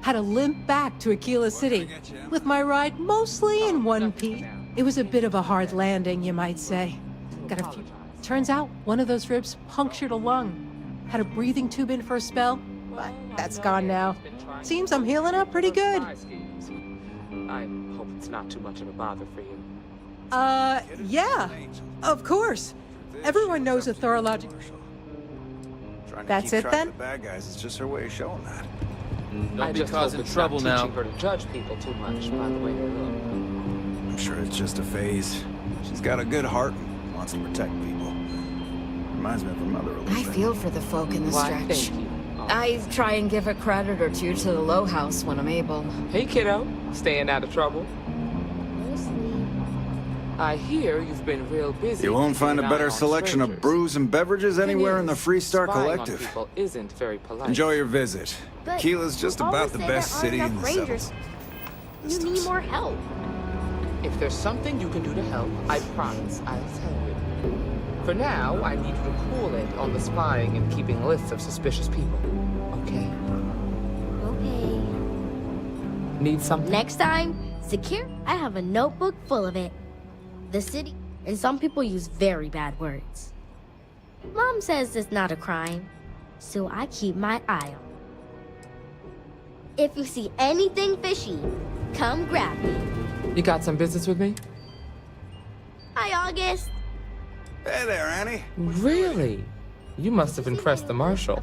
S12: Had to limp back to Aquila City, with my ride mostly in one piece. It was a bit of a hard landing, you might say. Got a few... Turns out, one of those ribs punctured a lung. Had a breathing tube in for a spell, but that's gone now. Seems I'm healing up pretty good.
S25: I hope it's not too much of a bother for you.
S12: Yeah. Of course. Everyone knows a Thorologic...
S9: Trying to
S12: That's
S9: keep
S12: it,
S9: track
S12: then?
S9: of the bad guys is just her way of showing that.
S25: I
S9: be
S25: just
S9: causing
S25: hope it's
S9: trouble
S25: not
S9: now.
S25: teaching her to judge people too much by the way they look.
S22: I'm sure it's just a phase. She's got a good heart and wants to protect people. Reminds me of her mother a little
S20: I
S22: bit.
S20: feel for the folk in the
S25: Why,
S20: stretch.
S25: thank you.
S20: I try and give a credit or two to the Low House when I'm able.
S25: Hey, kiddo. Staying out of trouble? I hear you've been real busy.
S22: You won't find a
S25: keeping an
S22: better
S25: eye on
S22: selection of
S25: strangers.
S22: brews and beverages anywhere in the Freestar
S25: Spying on
S22: Collective.
S25: people isn't very polite.
S22: Enjoy your visit.
S24: But
S22: Keela's just
S24: you
S22: about
S24: always
S22: the
S24: say
S22: best
S24: there
S22: city
S24: aren't
S22: in
S24: enough
S22: the
S24: rangers.
S22: Seven.
S24: You need more help.
S25: If there's something you can do to help, I promise I'll tell you. For now, I need you to cool it on the spying and keeping lists of suspicious people. Okay?
S24: Okay.
S25: Need something?
S24: Next time, secure, I have a notebook full of it. The city, and some people use very bad words. Mom says it's not a crime, so I keep my eye on it. If you see anything fishy, come grab me.
S25: You got some business with me?
S24: Hi, August.
S22: Hey there, Annie.
S25: Really? You must have impressed the marshal.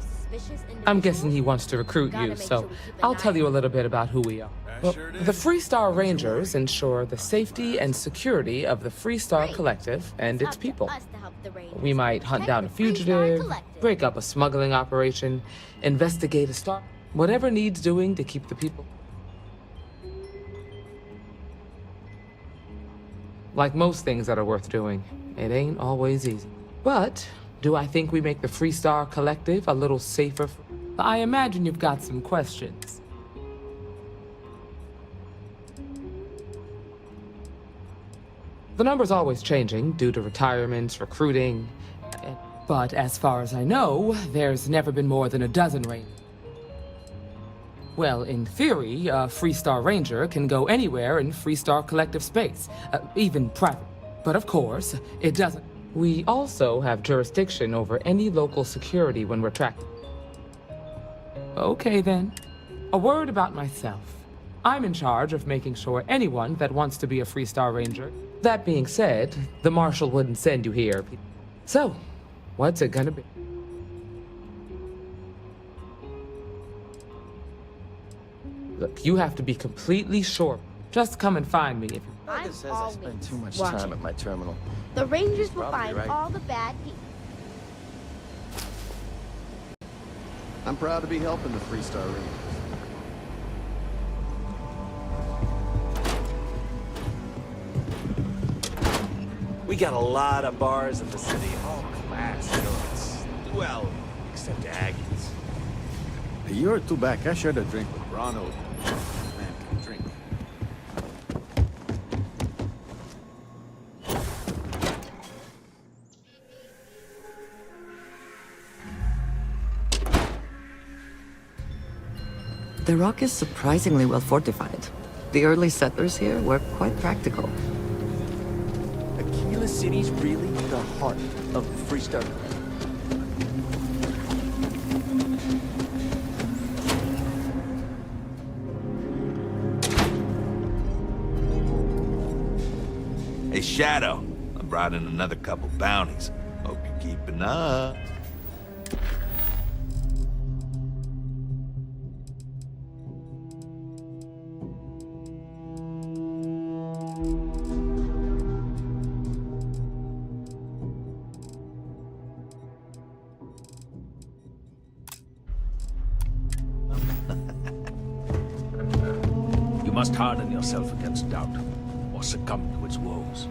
S25: I'm guessing he wants to recruit you, so I'll tell you a little bit about who we are. Well, the Freestar Rangers ensure the safety and security of the Freestar Collective and its people. We might hunt down a fugitive, break up a smuggling operation, investigate a star, whatever needs doing to keep the people. Like most things that are worth doing, it ain't always easy. But do I think we make the Freestar Collective a little safer? I imagine you've got some questions. The number's always changing due to retirements, recruiting. But as far as I know, there's never been more than a dozen Rangers. Well, in theory, a Freestar Ranger can go anywhere in Freestar Collective space, even private. But of course, it doesn't. We also have jurisdiction over any local security when we're tracked. Okay then. A word about myself. I'm in charge of making sure anyone that wants to be a Freestar Ranger. That being said, the Marshal wouldn't send you here. So, what's it gonna be? Look, you have to be completely sure. Just come and find me if you...
S24: I'm
S9: says I
S24: always
S9: spend too much
S24: watching.
S9: time at my terminal.
S24: The Rangers will
S9: Probably
S24: find
S9: right.
S24: all the bad people.
S13: I'm proud to be helping the Freestar Rangers.
S9: We got a lot of bars in the city, all class joints. Well, except Aggie's.
S13: A year or two back, I shared a drink with Ronald. Man can drink.
S1: The rock is surprisingly well fortified. The early settlers here were quite practical.
S9: Aquila City's really the heart of the Freestar.
S8: Hey, Shadow. I brought in another couple bounties. Hope you're keeping up.
S6: You must harden yourself against doubt, or succumb to its woes.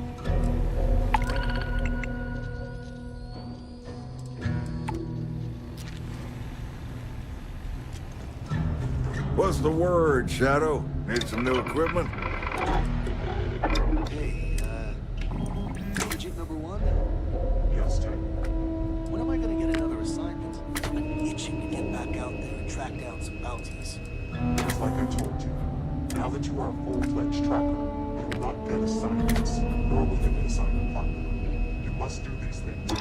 S10: What's the word, Shadow? Need some new equipment?
S9: Hey, Agent number one? Yes, Jim. When am I gonna get another assignment? I'm itching to get back out there and track down some bounties.
S14: Just like I told you, now that you are a full-fledged tracker, you will not get assignments, nor will you be assigned a partner. You must do these things.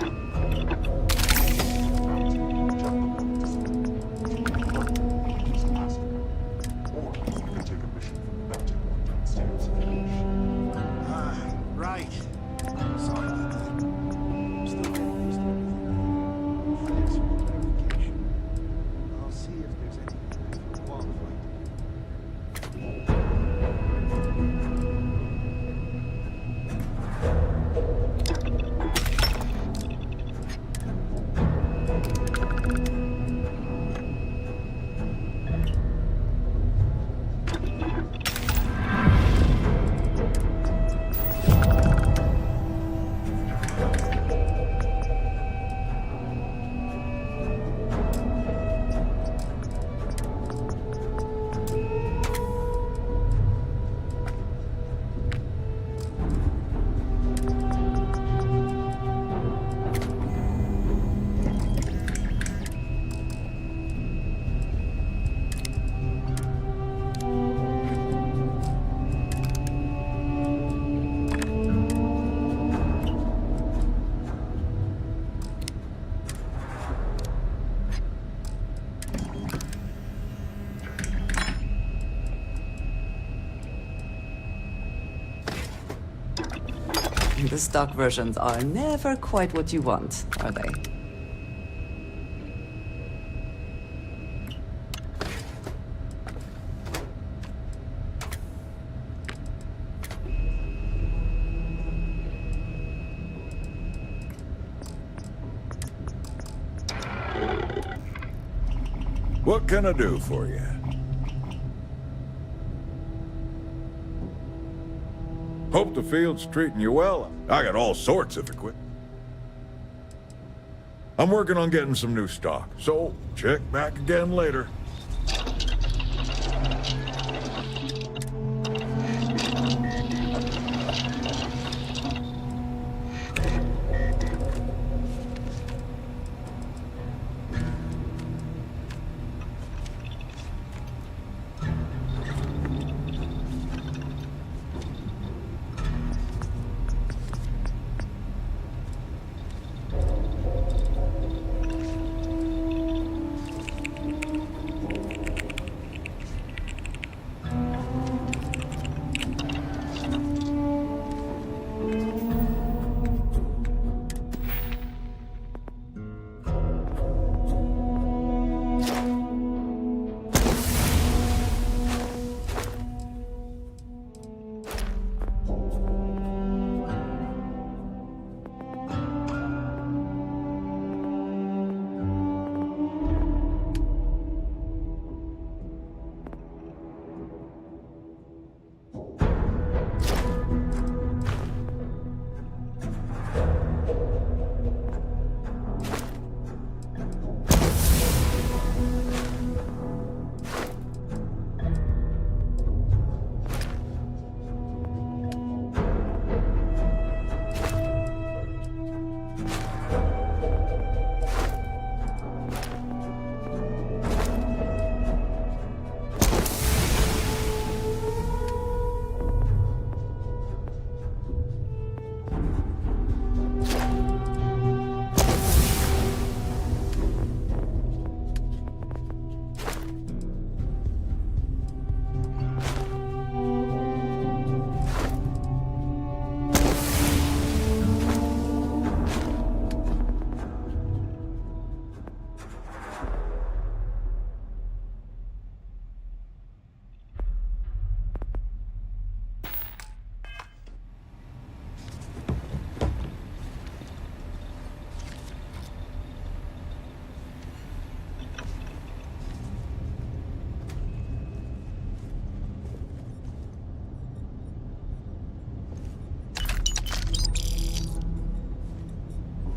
S14: Or you can take a mission from the bounty board downstairs if you wish.
S9: Right. Sorry about that. I'm still getting used to everything. Thanks for the clarification. I'll see if there's anything for qualified.
S1: The stock versions are never quite what you want, are they?
S10: What can I do for you? Hope the field's treating you well. I got all sorts of equipment. I'm working on getting some new stock, so check back again later.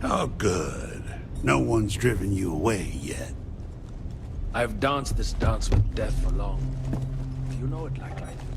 S5: Oh, good. No one's driven you away yet.
S6: I've danced this dance with death for long. You know it like I do.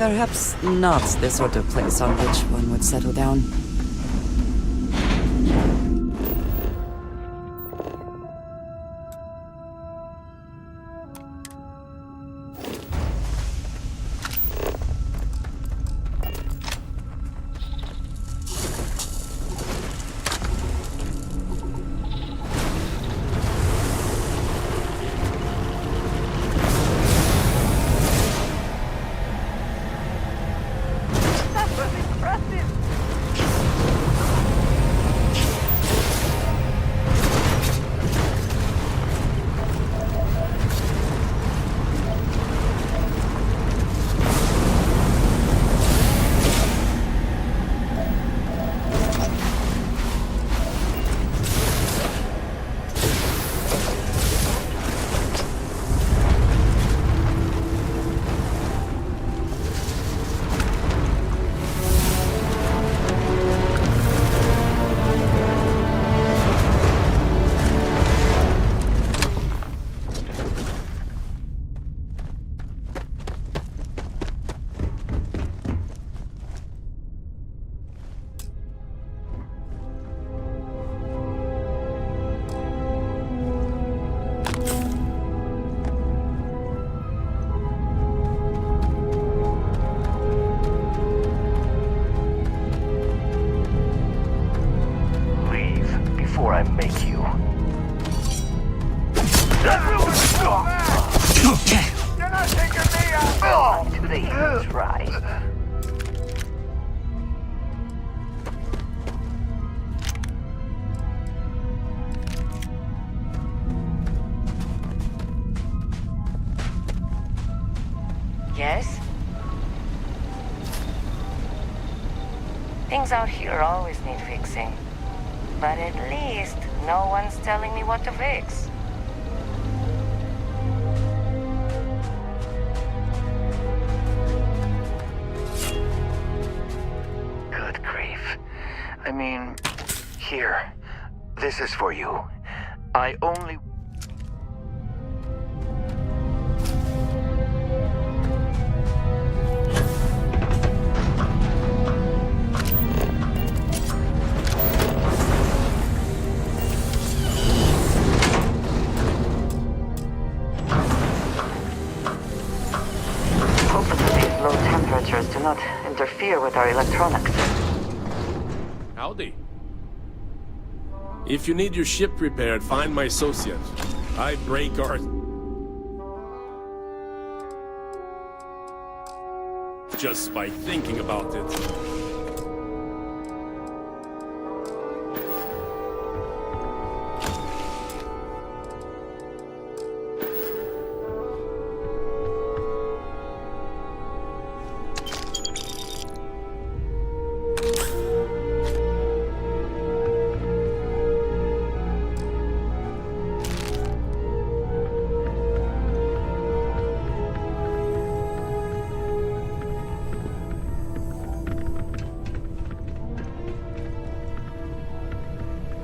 S1: Perhaps not the sort of place on which one would settle down.
S3: Before I make you. You're not taking me out! To the huge right.
S2: Yes? Things out here always need fixing. But at least no one's telling me what to fix.
S3: Good grief. I mean, here. This is for you. I only...
S2: Do not interfere with our electronics.
S16: Howdy. If you need your ship repaired, find my associate. I break our... just by thinking about it.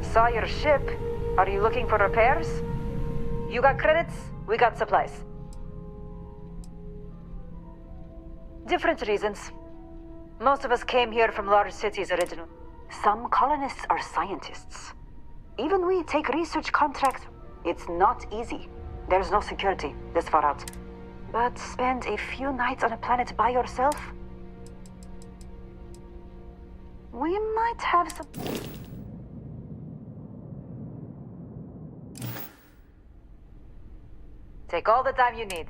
S2: Saw your ship. Are you looking for repairs? You got credits, we got supplies. Different reasons. Most of us came here from large cities originally. Some colonists are scientists. Even we take research contracts. It's not easy. There's no security this far out. But spend a few nights on a planet by yourself? We might have some... Take all the time you need.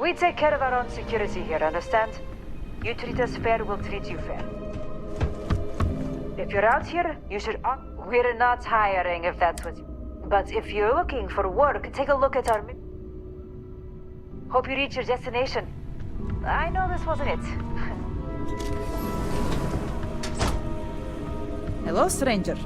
S2: We take care of our own security here, understand? You treat us fair, we'll treat you fair. If you're out here, you should... We're not hiring if that's what you... But if you're looking for work, take a look at our... Hope you reach your destination. I know this wasn't it.
S7: Hello, stranger.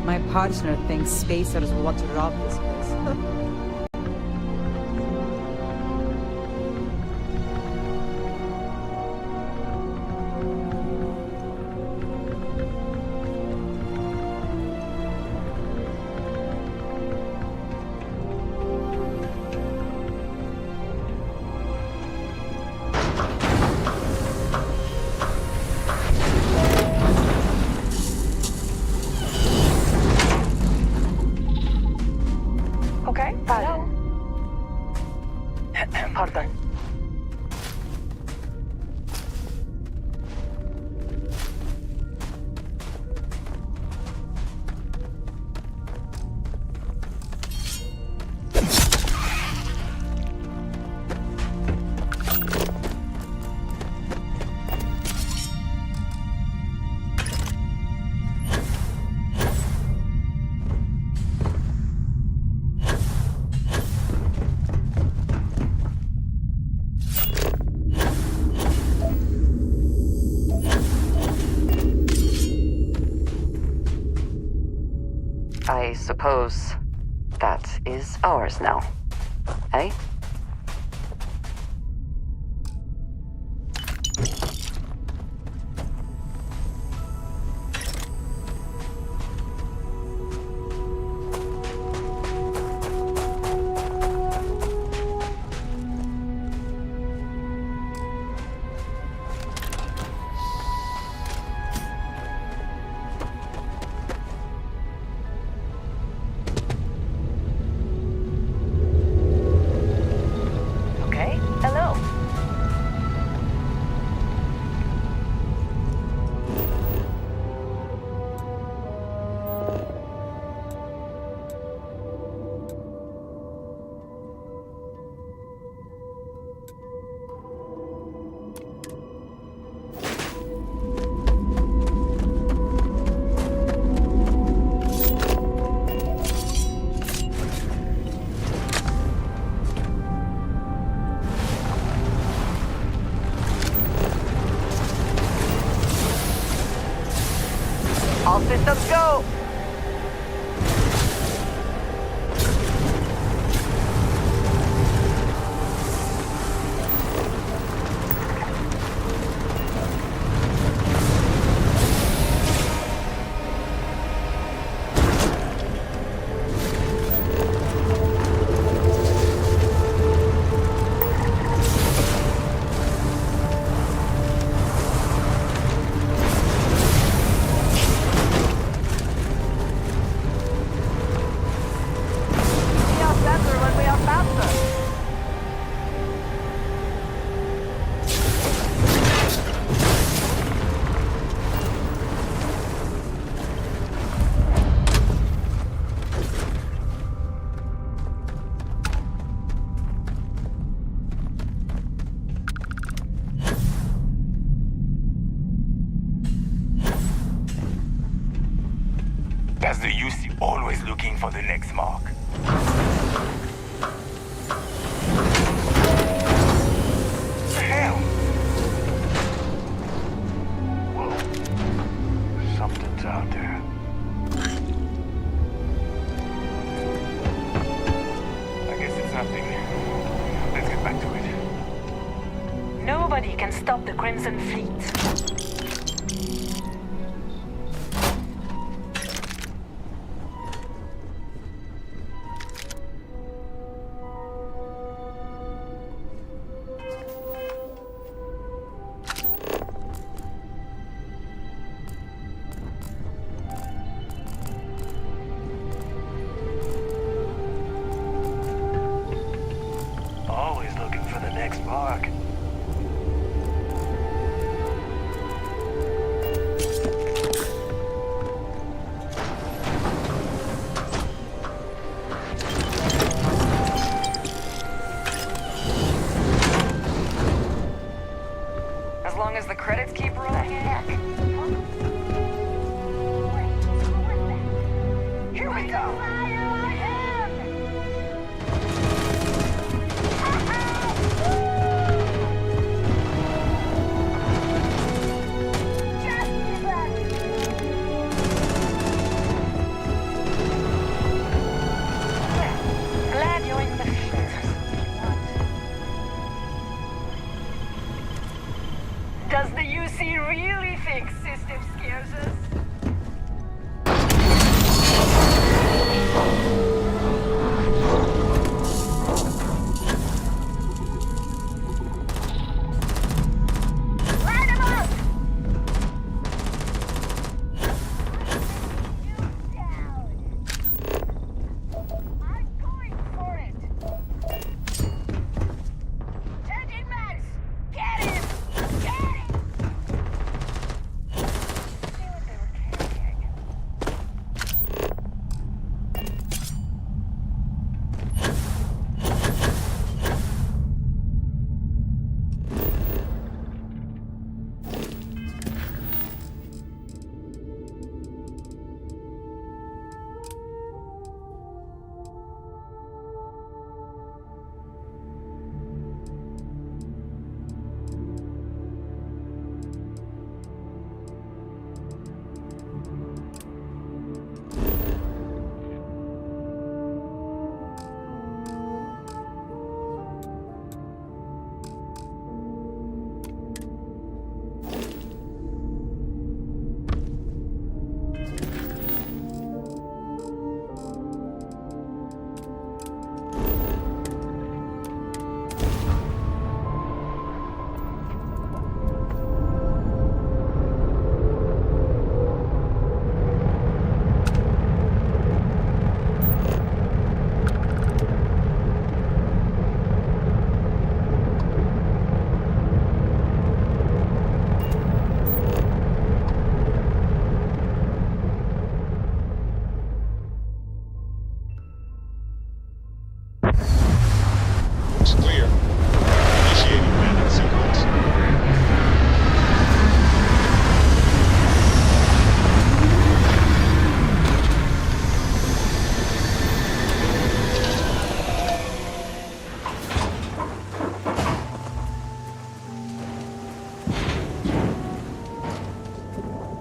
S7: My partner thinks spacers want to rob this place.
S2: Pardon. I suppose that is ours now. Eh? All systems go!
S15: That's the UC always looking for the next mark. What the hell? Whoa. Something's out there. I guess it's nothing. Let's get back to it.
S2: Nobody can stop the Crimson Fleet.
S15: Always looking for the next mark.
S2: As long as the credits keep rolling in.
S15: Here we go!
S2: Glad you're in the fleet. Does the UC really think system scares us? Light 'em up! I'm going for it! Changing mags! Get him! Get him! See what they were carrying.
S14: Looks clear. Initiating landing sequence.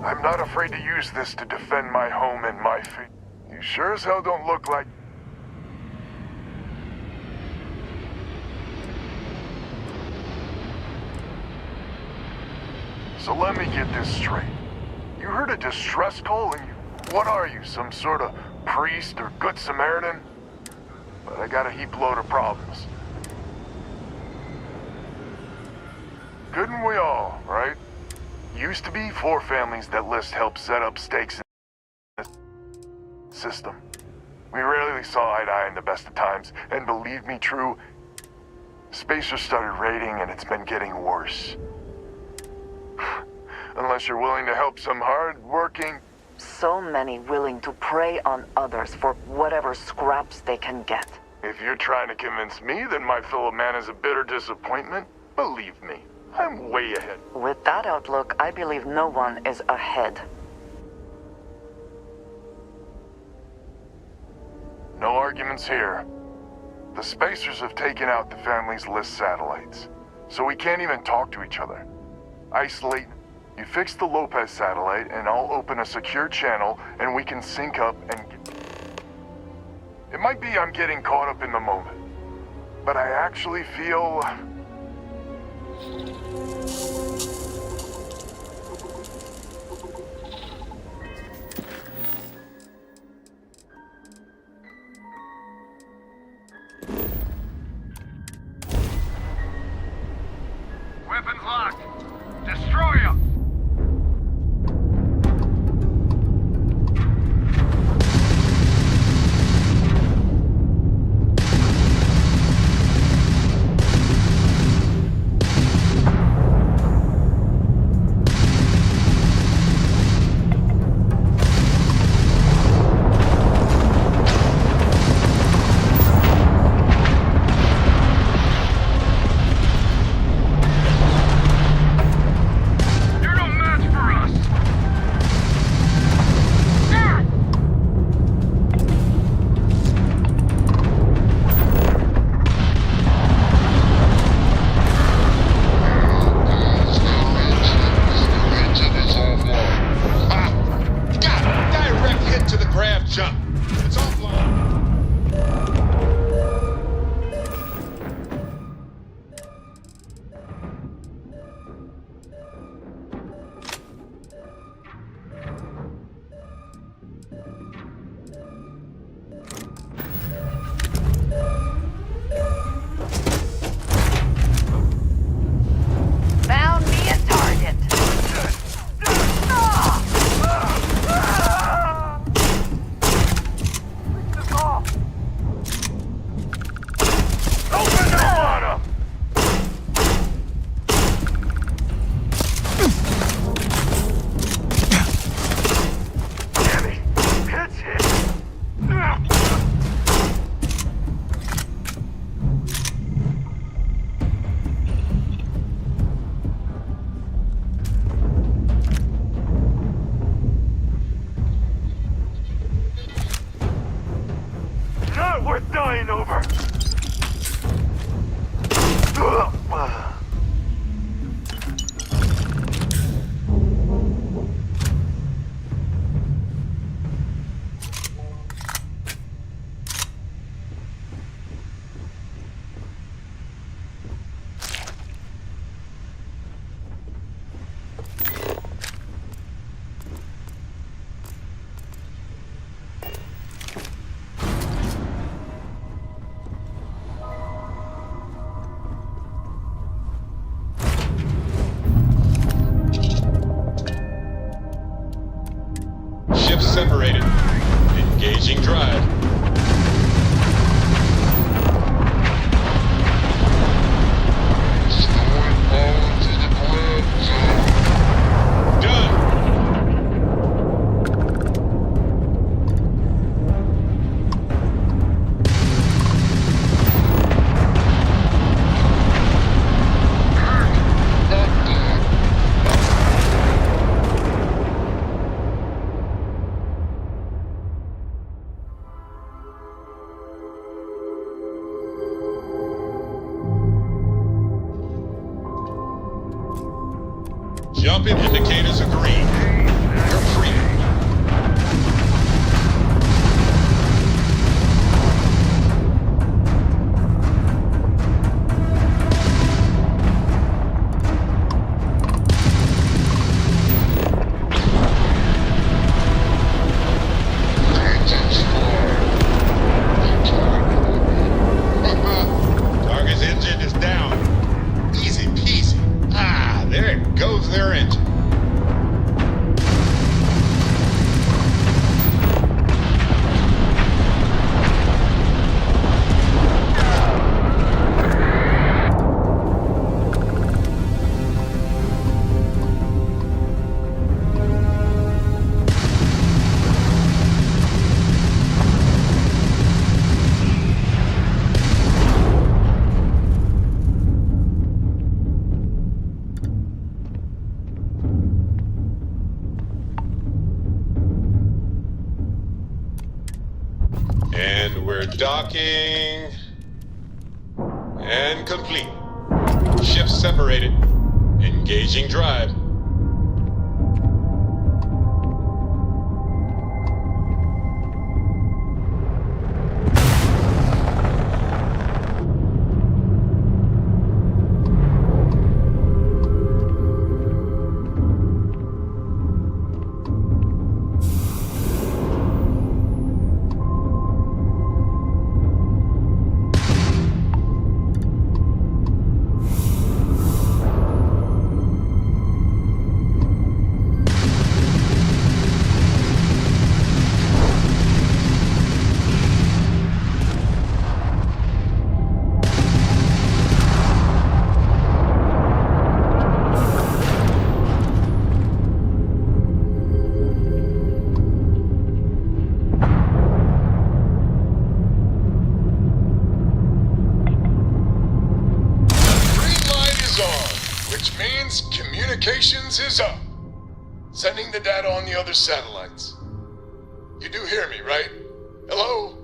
S10: I'm not afraid to use this to defend my home and my feet. You sure as hell don't look like... So let me get this straight. You heard a distress call and you... What are you, some sort of priest or good Samaritan? But I got a heap load of problems. Couldn't we all, right? Used to be 4 families that list helped set up stakes in the system. We rarely saw eye to eye in the best of times, and believe me, True, Spacers started raiding and it's been getting worse. Unless you're willing to help some hard-working...
S2: So many willing to prey on others for whatever scraps they can get.
S10: If you're trying to convince me that my fellow man is a bitter disappointment, believe me, I'm way ahead.
S2: With that outlook, I believe no one is ahead.
S10: No arguments here. The Spacers have taken out the family's list satellites, so we can't even talk to each other. Isolate. You fix the Lopez satellite, and I'll open a secure channel, and we can sync up and... It might be I'm getting caught up in the moment, but I actually feel...
S15: Weapons locked. Destroy them. Separated. Engaging drive. Jumping indicators are green. You're free. Target's engine is down. Easy peasy. Ah, there it goes their engine.
S11: And we're docking. And complete. Ships separated. Engaging drive.
S10: Communications is up. Sending the data on the other satellites. You do hear me, right? Hello?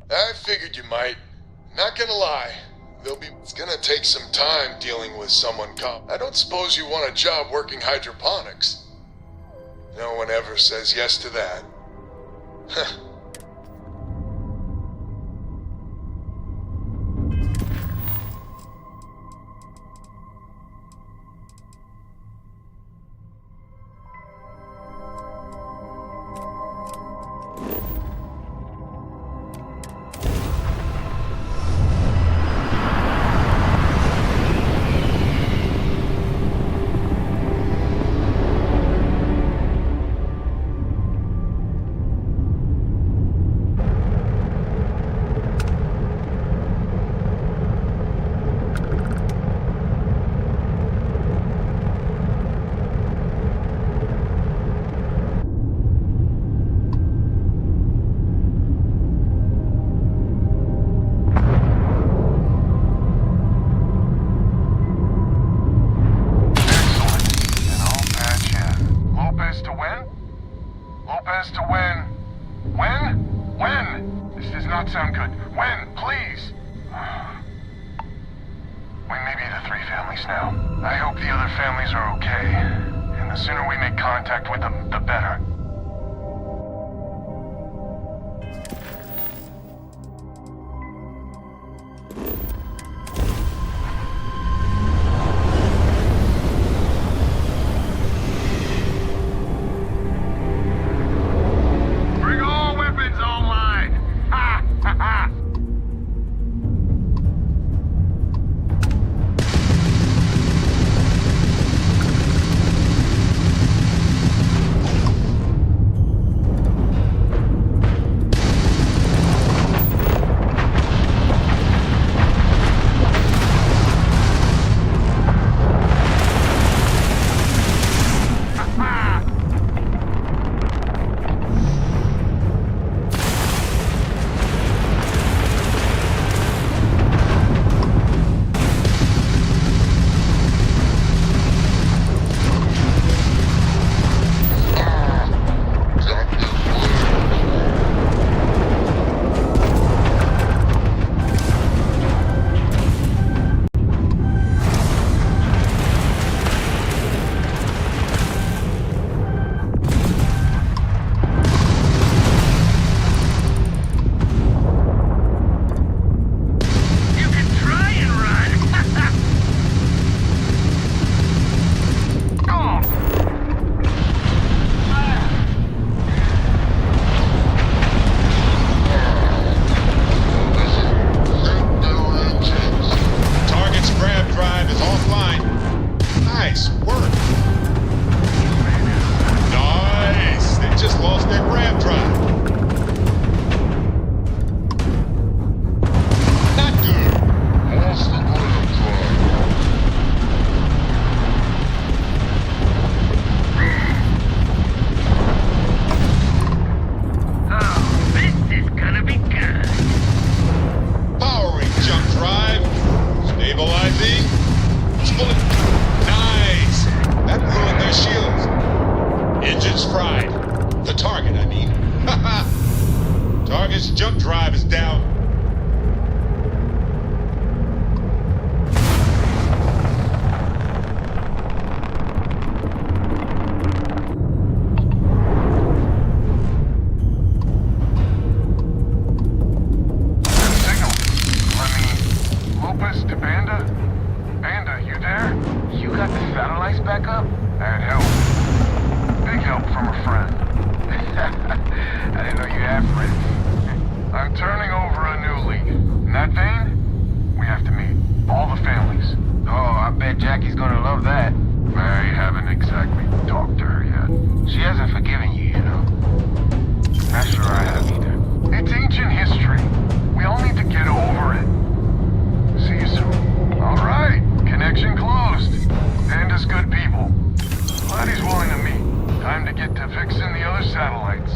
S10: I figured you might. Not gonna lie. It's gonna take some time dealing with someone I don't suppose you want a job working hydroponics. No one ever says yes to that. Huh. ice back up? That helped. Big help from a friend. I didn't know you had friends. I'm turning over a new leaf. In that vein, we have to meet. All the families. Oh, I bet Jackie's gonna love that. I haven't exactly talked to her yet. She hasn't forgiven you, you know. Not sure I have either. It's ancient history. We all need to get over it. See you soon. All right. Connection closed. And as good people. Glad he's willing to meet. Time to get to fixing the other satellites.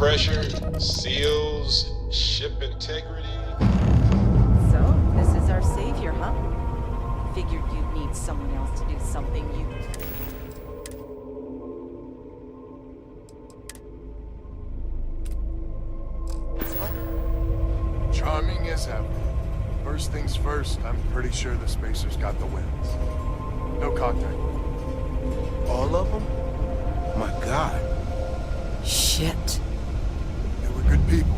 S11: pressure, seals, ship integrity.
S7: So, this is our savior, huh? Figured you'd need someone else to do something you...
S10: Charming as ever. First things first, I'm pretty sure the Spacers got the wins. No contact.
S3: All of them? My God.
S1: Shit.
S10: They were good people,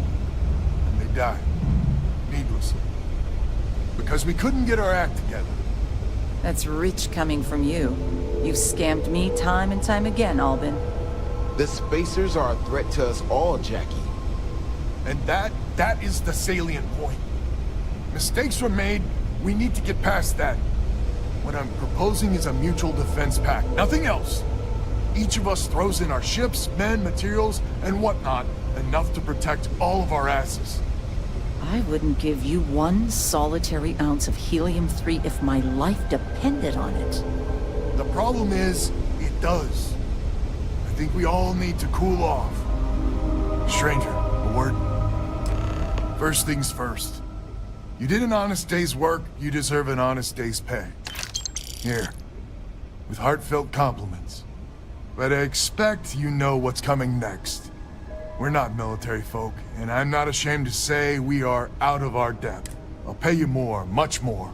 S10: and they died. Needlessly. Because we couldn't get our act together.
S7: That's rich coming from you. You've scammed me time and time again, Albin.
S3: The Spacers are a threat to us all, Jackie.
S10: And that is the salient point. Mistakes were made, we need to get past that. What I'm proposing is a mutual defense pact, nothing else. Each of us throws in our ships, men, materials, and whatnot, enough to protect all of our asses.
S1: I wouldn't give you one solitary ounce of helium-3 if my life depended on it.
S10: The problem is, it does. I think we all need to cool off. Stranger, a word? First things first. You did an honest day's work, you deserve an honest day's pay. Here, with heartfelt compliments. But I expect you know what's coming next. We're not military folk, and I'm not ashamed to say we are out of our depth. I'll pay you more, much more.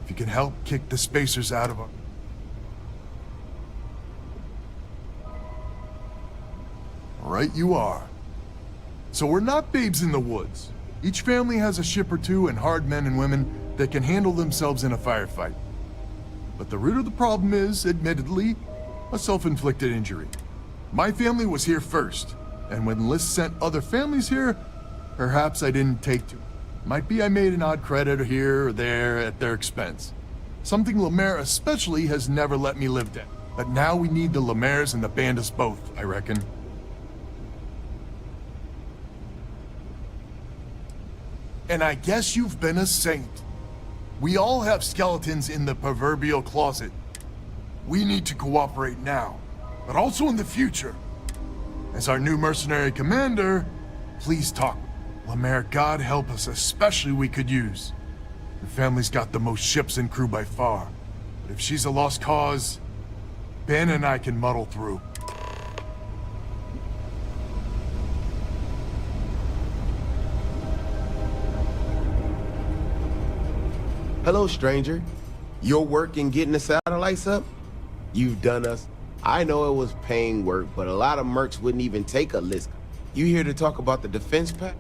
S10: If you can help kick the Spacers out of our... Right you are. So we're not babes in the woods. Each family has a ship or two and hard men and women that can handle themselves in a firefight. But the root of the problem is, admittedly, a self-inflicted injury. My family was here first, and when List sent other families here, perhaps I didn't take to. Might be I made an odd credit here or there at their expense. Something Lemaire especially has never let me live down. But now we need the Lemaires and the Bandits both, I reckon. And I guess you've been a saint. We all have skeletons in the proverbial closet. We need to cooperate now, but also in the future. As our new mercenary commander, please talk. Lemaire, God help us, especially we could use. Her family's got the most ships and crew by far. But if she's a lost cause, Ben and I can muddle through.
S3: Hello, stranger. Your work in getting the satellites up? You've done us. I know it was paying work, but a lot of mercs wouldn't even take a list. You here to talk about the defense pack?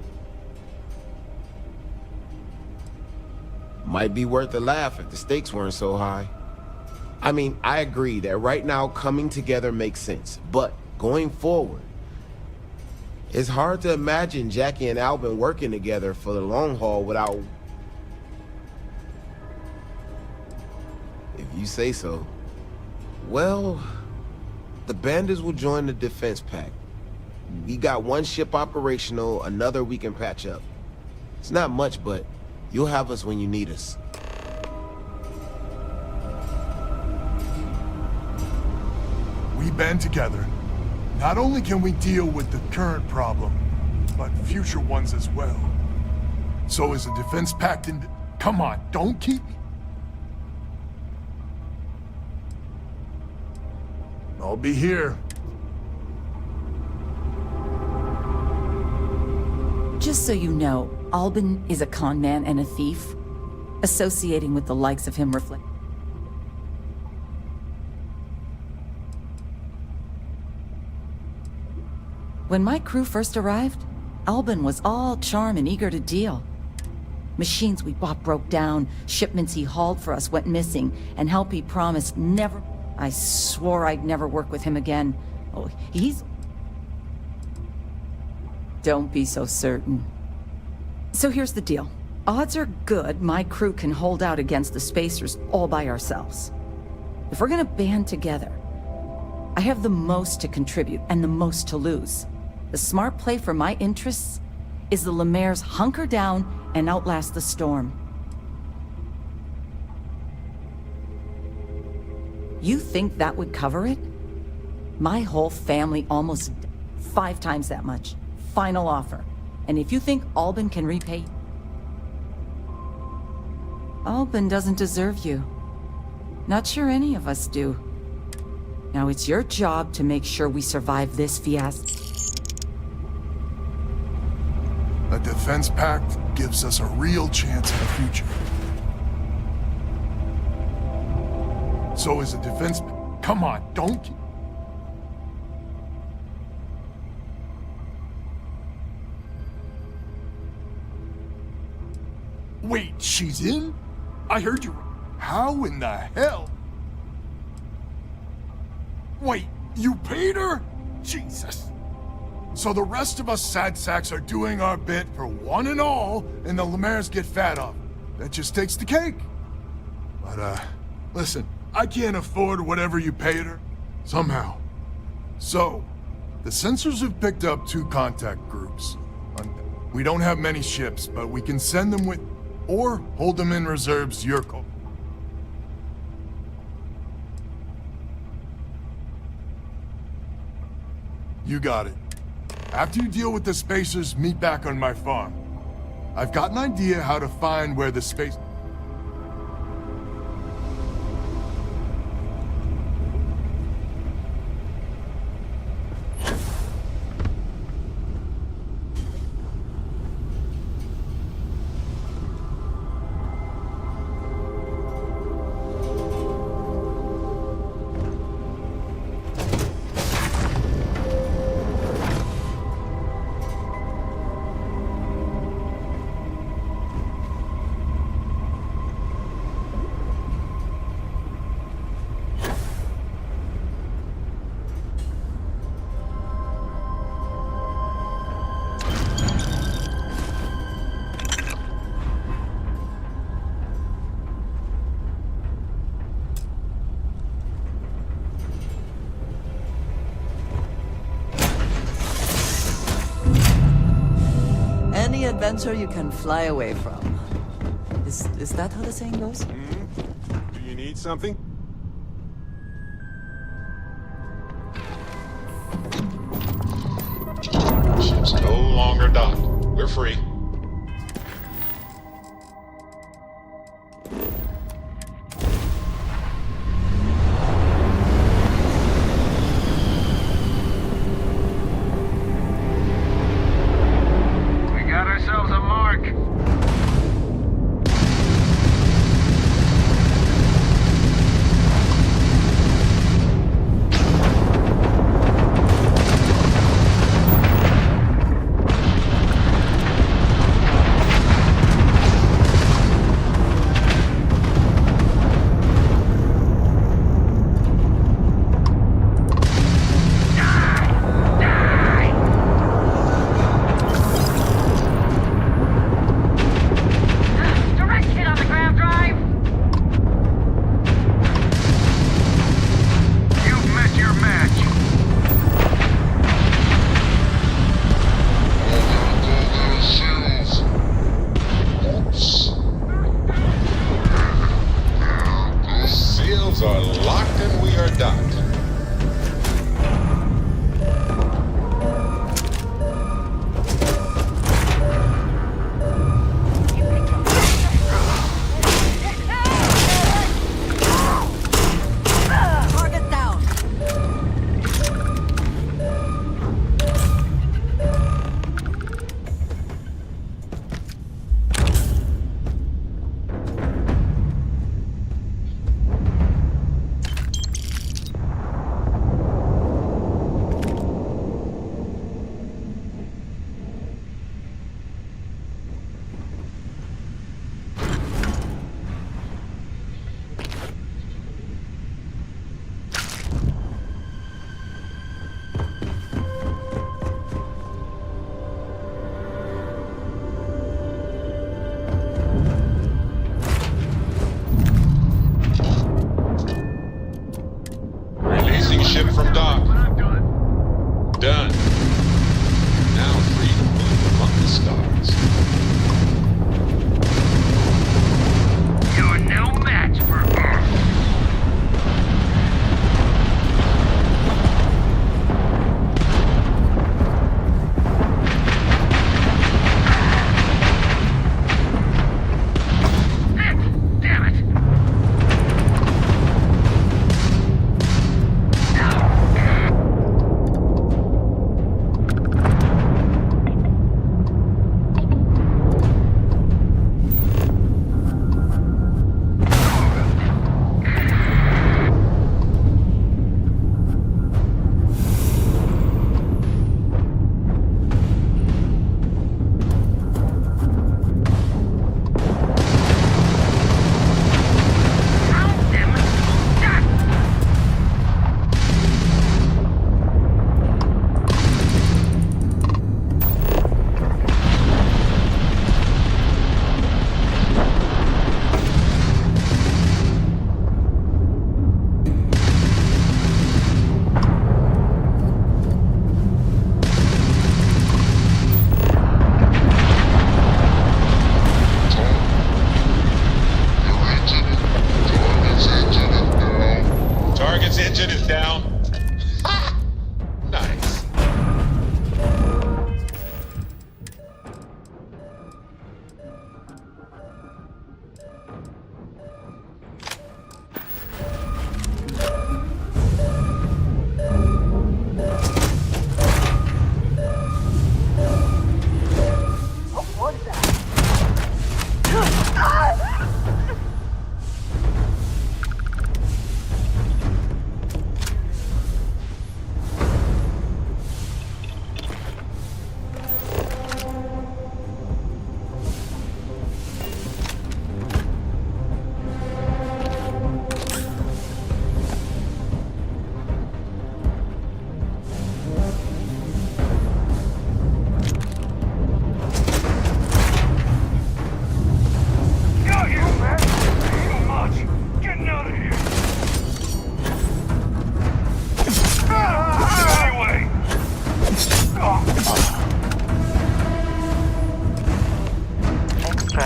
S3: Might be worth a laugh if the stakes weren't so high. I mean, I agree that right now coming together makes sense, but going forward, it's hard to imagine Jackie and Albin working together for the long haul without... If you say so. Well, the Bandits will join the defense pack. We got one ship operational, another we can patch up. It's not much, but you'll have us when you need us.
S10: We band together. Not only can we deal with the current problem, but future ones as well. So is a defense pact in... Come on, don't keep me... I'll be here.
S1: Just so you know, Albin is a con man and a thief. Associating with the likes of him reflect... When my crew first arrived, Albin was all charm and eager to deal. Machines we bought broke down, shipments he hauled for us went missing, and help he promised never... I swore I'd never work with him again. Oh, he's... Don't be so certain. So here's the deal. Odds are good my crew can hold out against the Spacers all by ourselves. If we're gonna band together, I have the most to contribute and the most to lose. The smart play for my interests is the Lemaire's hunker down and outlast the storm. You think that would cover it? My whole family almost 5 times that much. Final offer. And if you think Albin can repay... Albin doesn't deserve you. Not sure any of us do. Now it's your job to make sure we survive this fiasco.
S10: A defense pact gives us a real chance in the future. So is a defense... Come on, don't... Wait, she's in? I heard you... How in the hell? Wait, you paid her? Jesus. So the rest of us sad sacks are doing our bit for one and all, and the Lemaire's get fat off. That just takes the cake. But, listen, I can't afford whatever you paid her. Somehow. So, the sensors have picked up 2 contact groups. We don't have many ships, but we can send them with... Or hold them in reserves to your call. You got it. After you deal with the spacers, meet back on my farm. I've got an idea how to find where the space...
S4: Any adventure you can fly away from. Is that how the saying goes?
S11: Do you need something? Ship's no longer docked. We're free.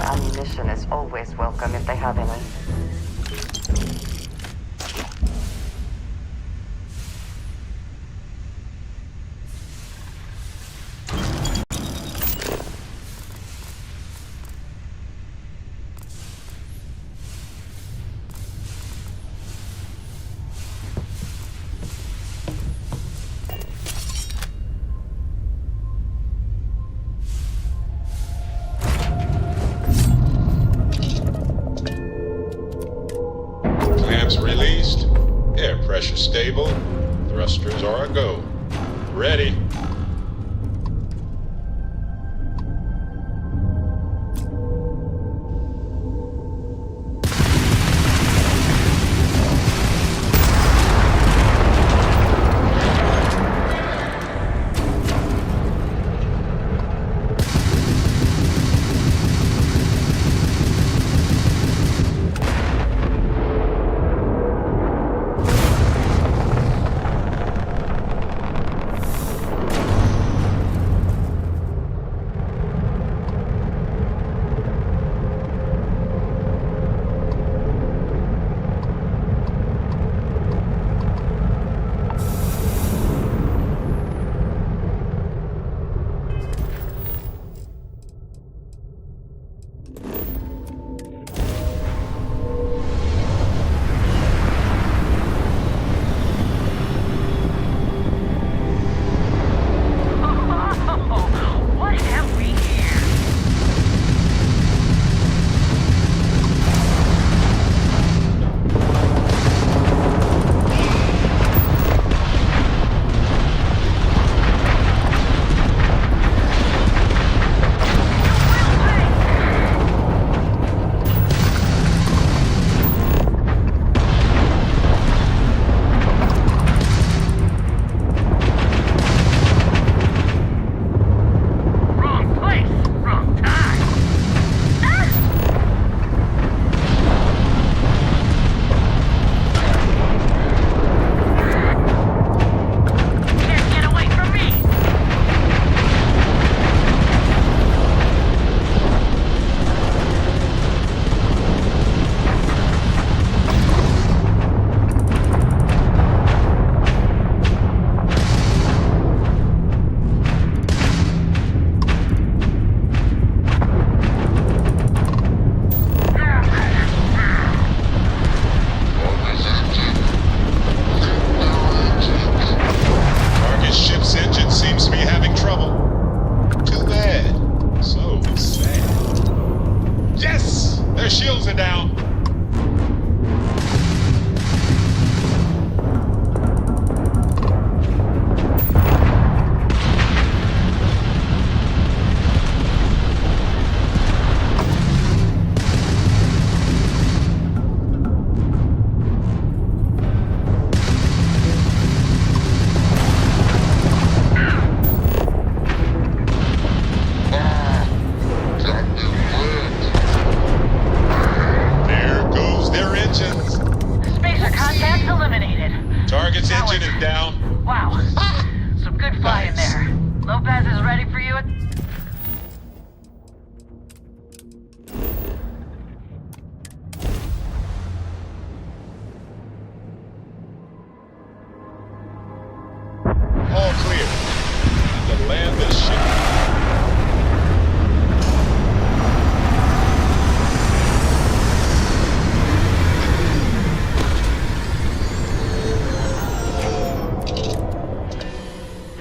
S17: ammunition is always welcome if they have any.
S11: Released. Air pressure stable. Thrusters are a go. Ready.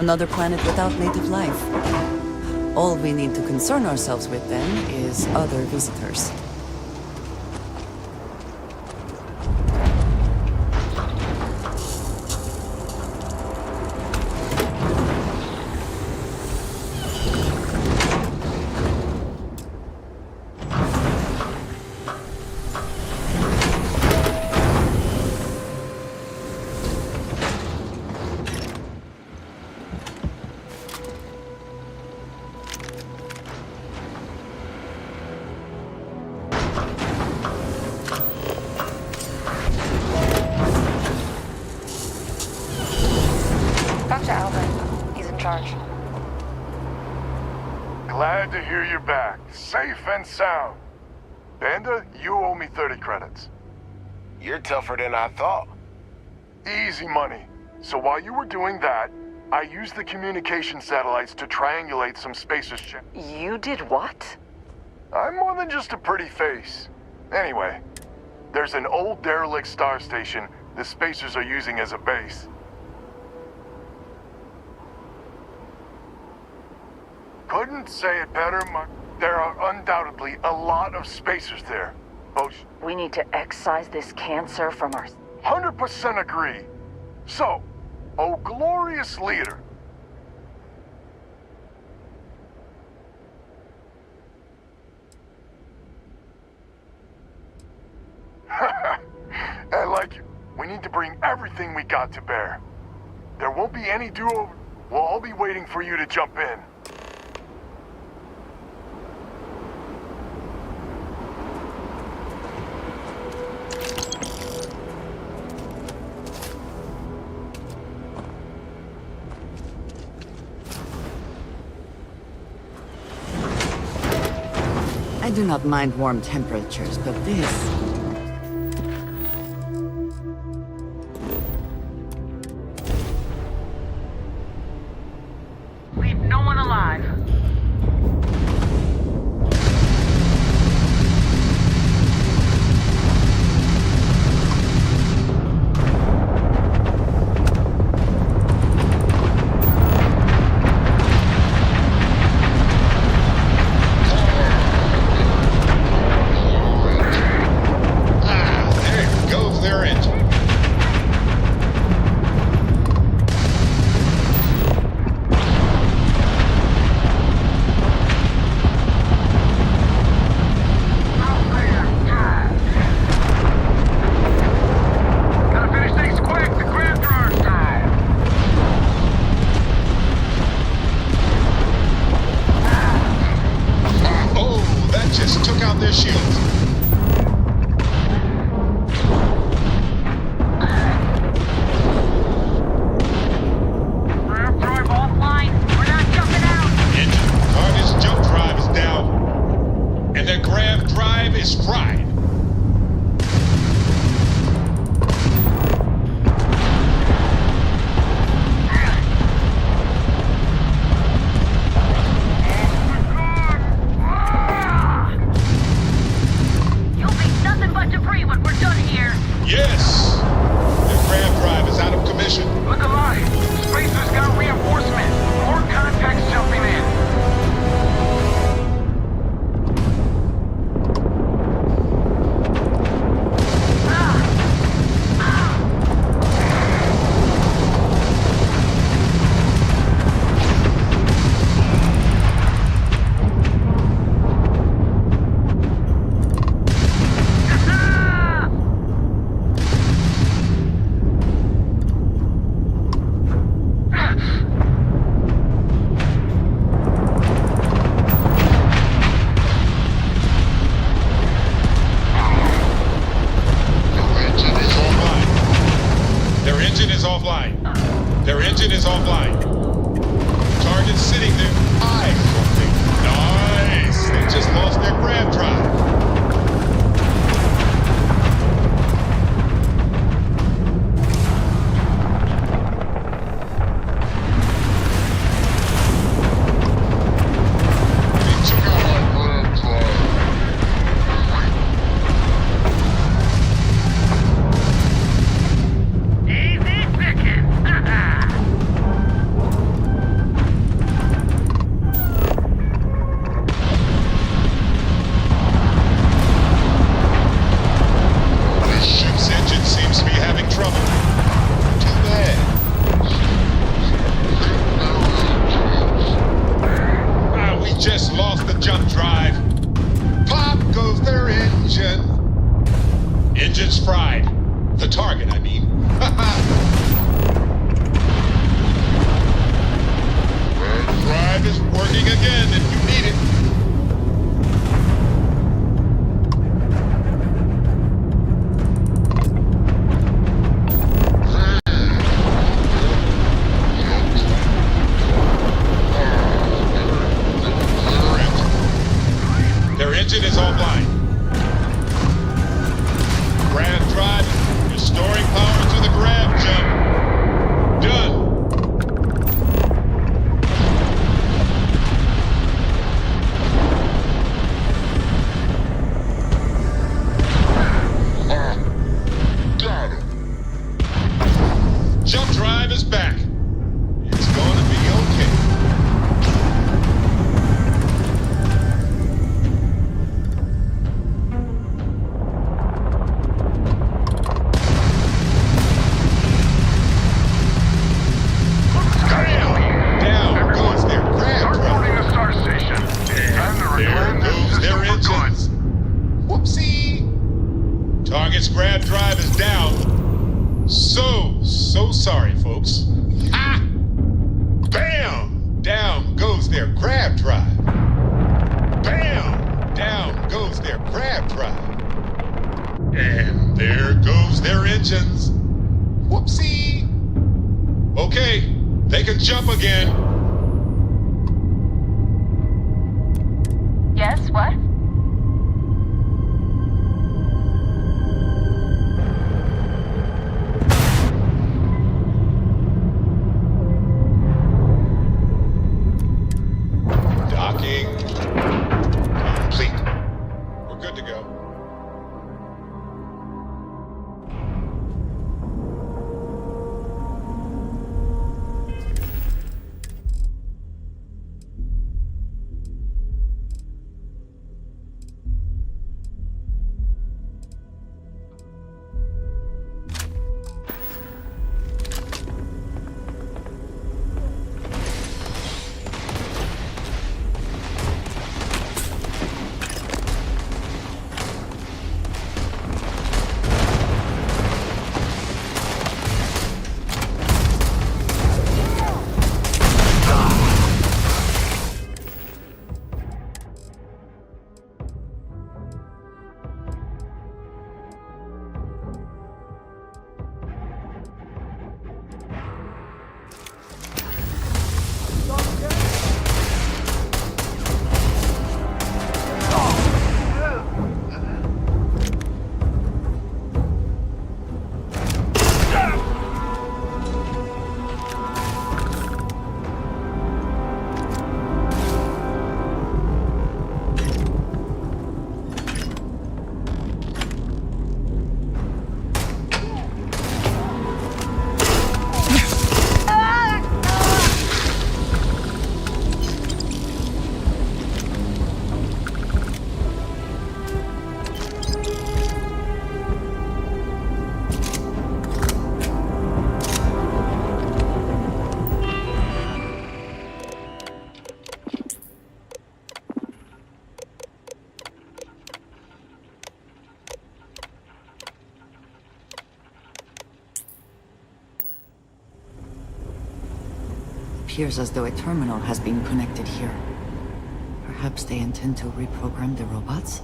S4: Another planet without native life. All we need to concern ourselves with then is other visitors.
S10: Glad to hear you're back, safe and sound. Banda, you owe me 30 credits.
S3: You're tougher than I thought.
S10: Easy money. So while you were doing that, I used the communication satellites to triangulate some spacers.
S2: You did what?
S10: I'm more than just a pretty face. Anyway, there's an old derelict star station the spacers are using as a base. Couldn't say it better, there are undoubtedly a lot of spacers there.
S2: We need to excise this cancer from our...
S10: 100% agree. So, oh glorious leader. I like it. We need to bring everything we got to bear. There won't be any do-over. We'll all be waiting for you to jump in.
S4: I do not mind warm temperatures, but this...
S15: Leave no one alive.
S11: Their engine is offline. Grav drive, restoring power to the grav jump. Done.
S14: Got him.
S11: Jump drive is back. It's gonna be okay. Down goes their grab
S10: Reporting the star station. And the
S11: There
S10: reclaim
S11: goes
S10: system
S11: their
S10: for good.
S11: engines. Whoopsie! Target's grab drive is down. So sorry, folks. Ah! Bam! Down goes their grab drive. Bam! Down goes their grab drive. And there goes their engines. Whoopsie! Okay, they can jump again.
S17: Yes, what?
S11: Docking complete. We're good to go.
S4: Appears as though a terminal has been connected here. Perhaps they intend to reprogram the robots?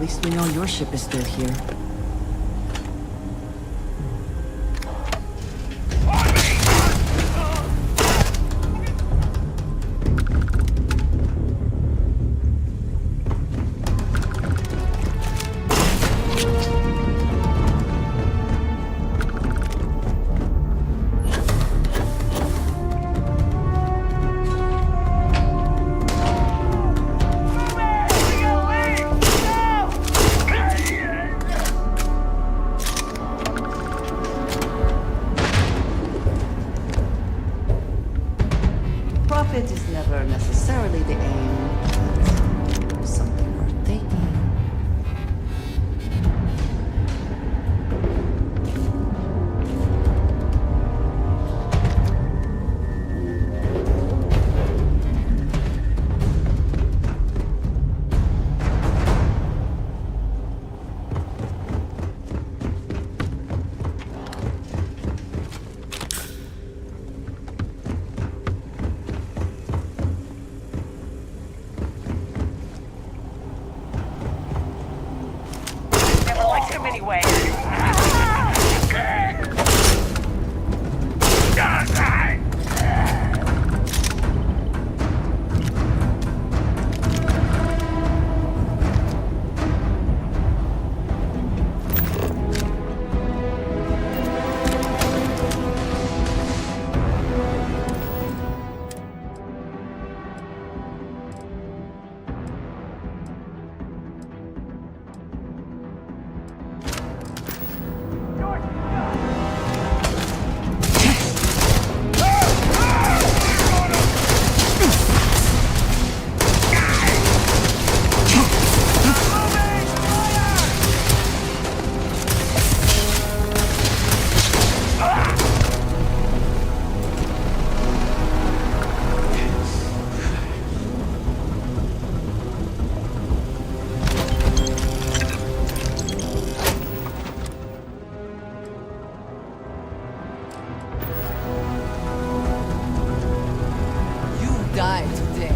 S2: least we know your ship is still here.
S4: Profit is never necessarily the aim, but something worth taking.
S15: Never liked him anyway.
S4: You die today.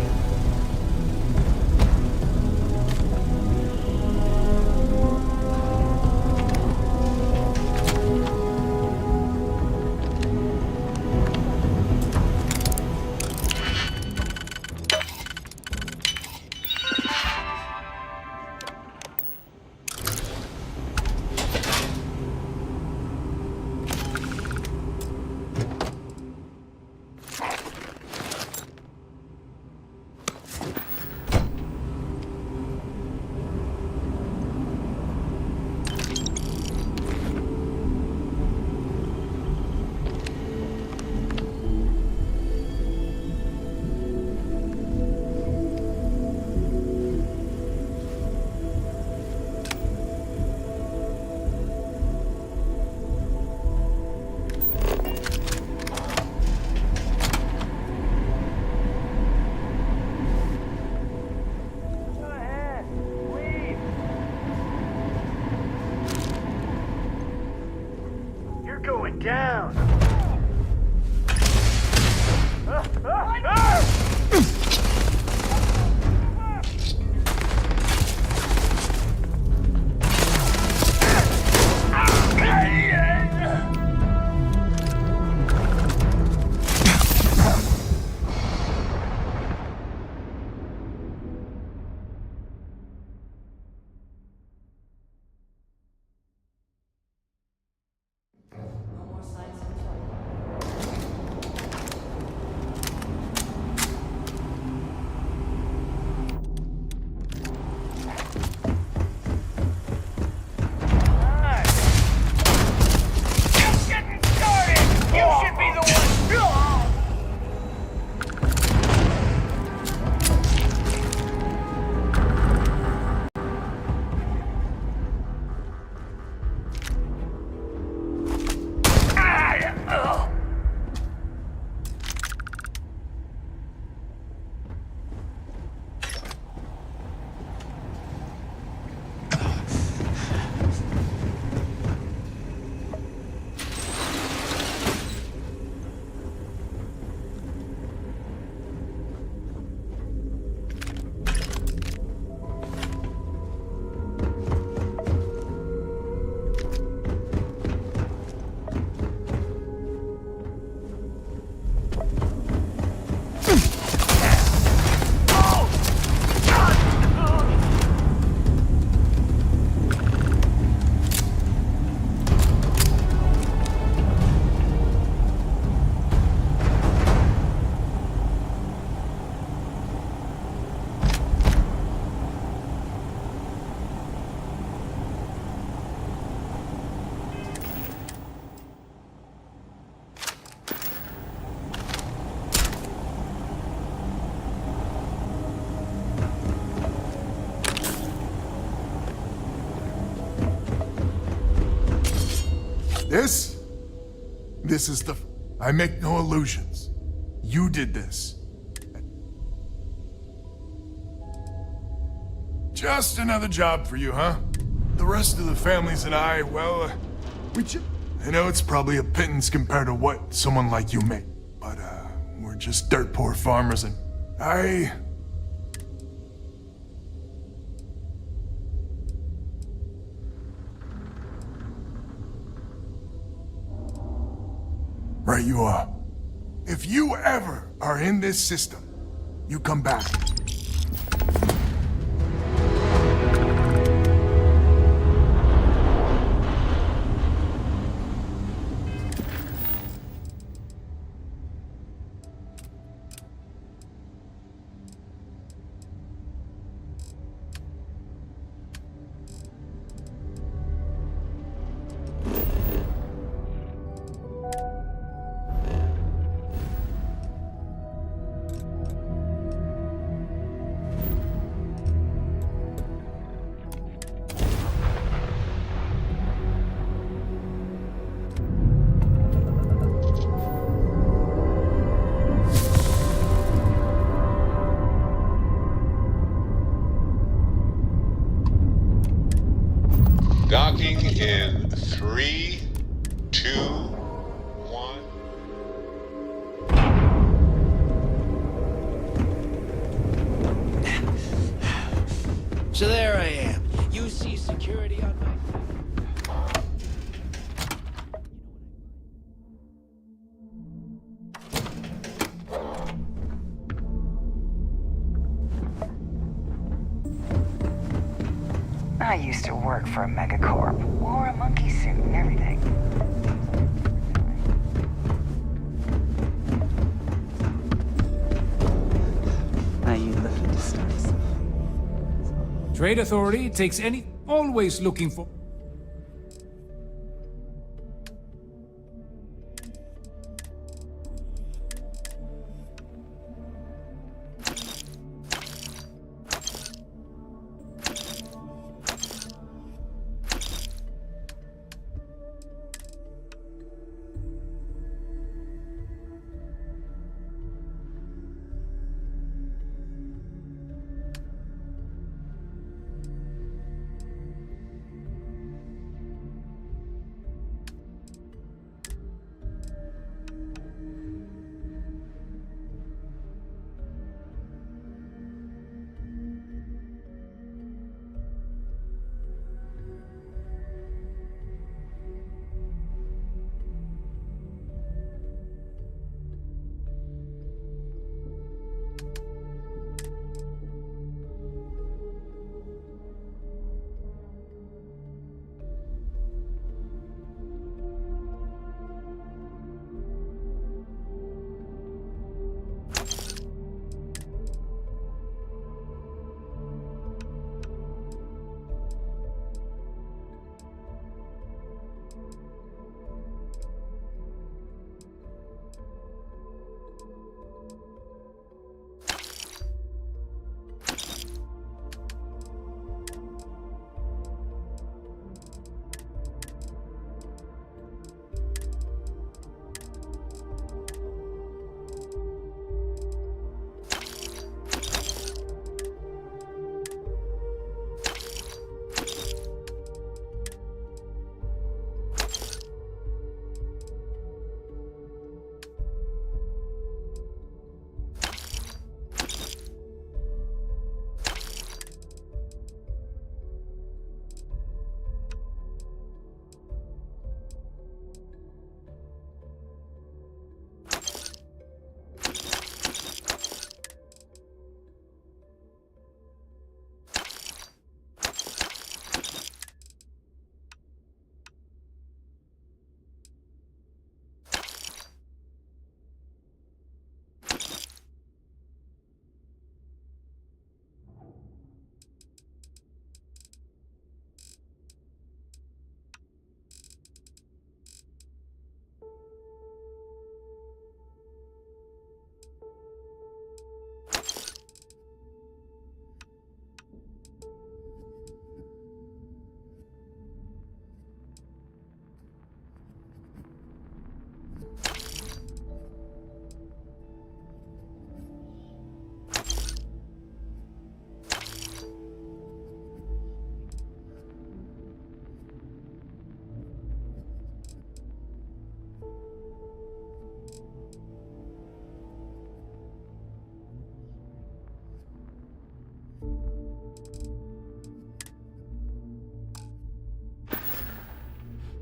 S15: You're going down.
S10: This is the... I make no illusions. You did this. Just another job for you, huh? The rest of the families and I, well, I know it's probably a pittance compared to what someone like you make, but, we're just dirt poor farmers and Right you are. If you ever are in this system, you come back.
S11: Docking in 3, 2, 1.
S9: So there I am. You see security on my...
S2: I used to work for a megacorp. Wore a monkey suit and everything.
S12: Are you looking to start something?
S6: Trade Authority takes any... always looking for...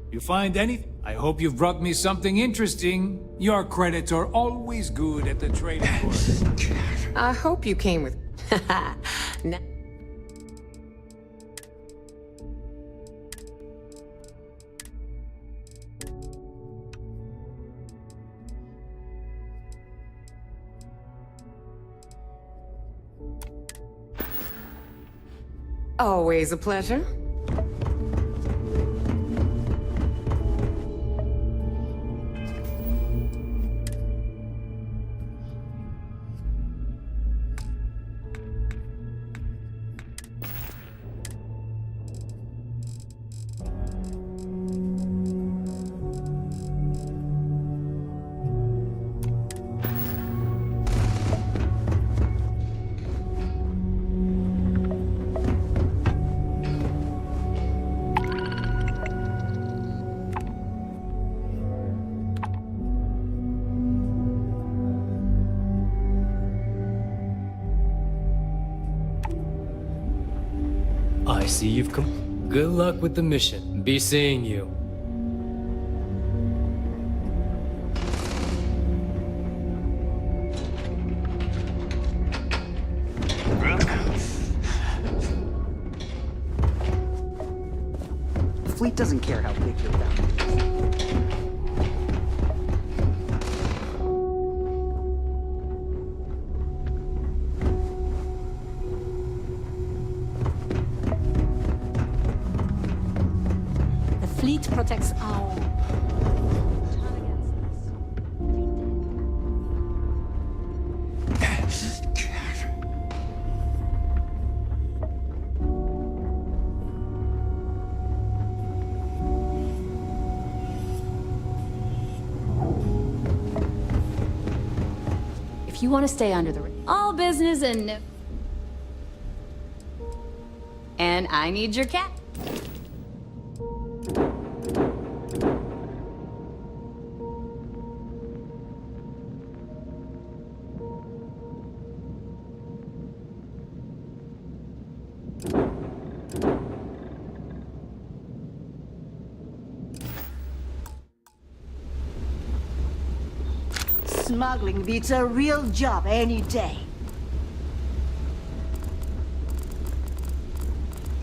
S18: You find anything? I hope you've brought me something interesting. Your credits are always good at the trading course.
S19: I hope you came with... Now- Always a pleasure.
S20: I see you've come. Good luck with the mission. Be seeing you.
S12: The fleet doesn't care how big your bounty is.
S2: Fleet protects our... If you want to stay under the... All business and no... And I need your cat.
S21: Smuggling beats a real job any day.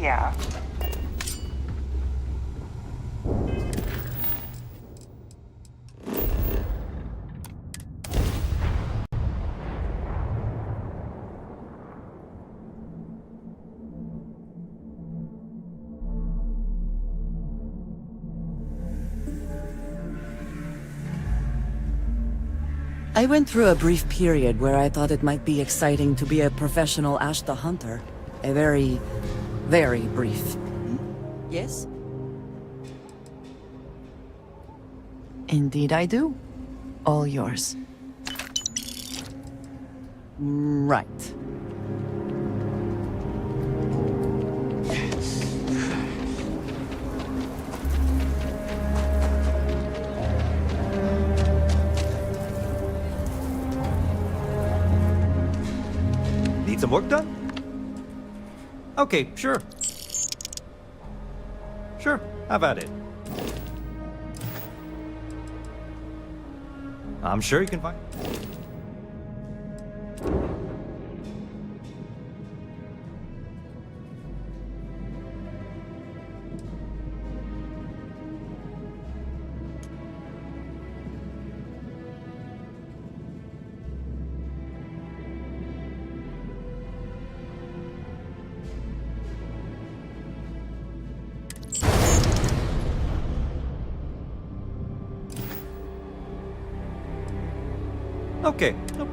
S12: Yeah.
S4: I went through a brief period where I thought it might be exciting to be a professional Ashta hunter. A very, very brief. Yes? Indeed I do. All yours. Right.
S22: Need some work done? Okay, sure. Sure, have at it. I'm sure you can find... Okay. Nope.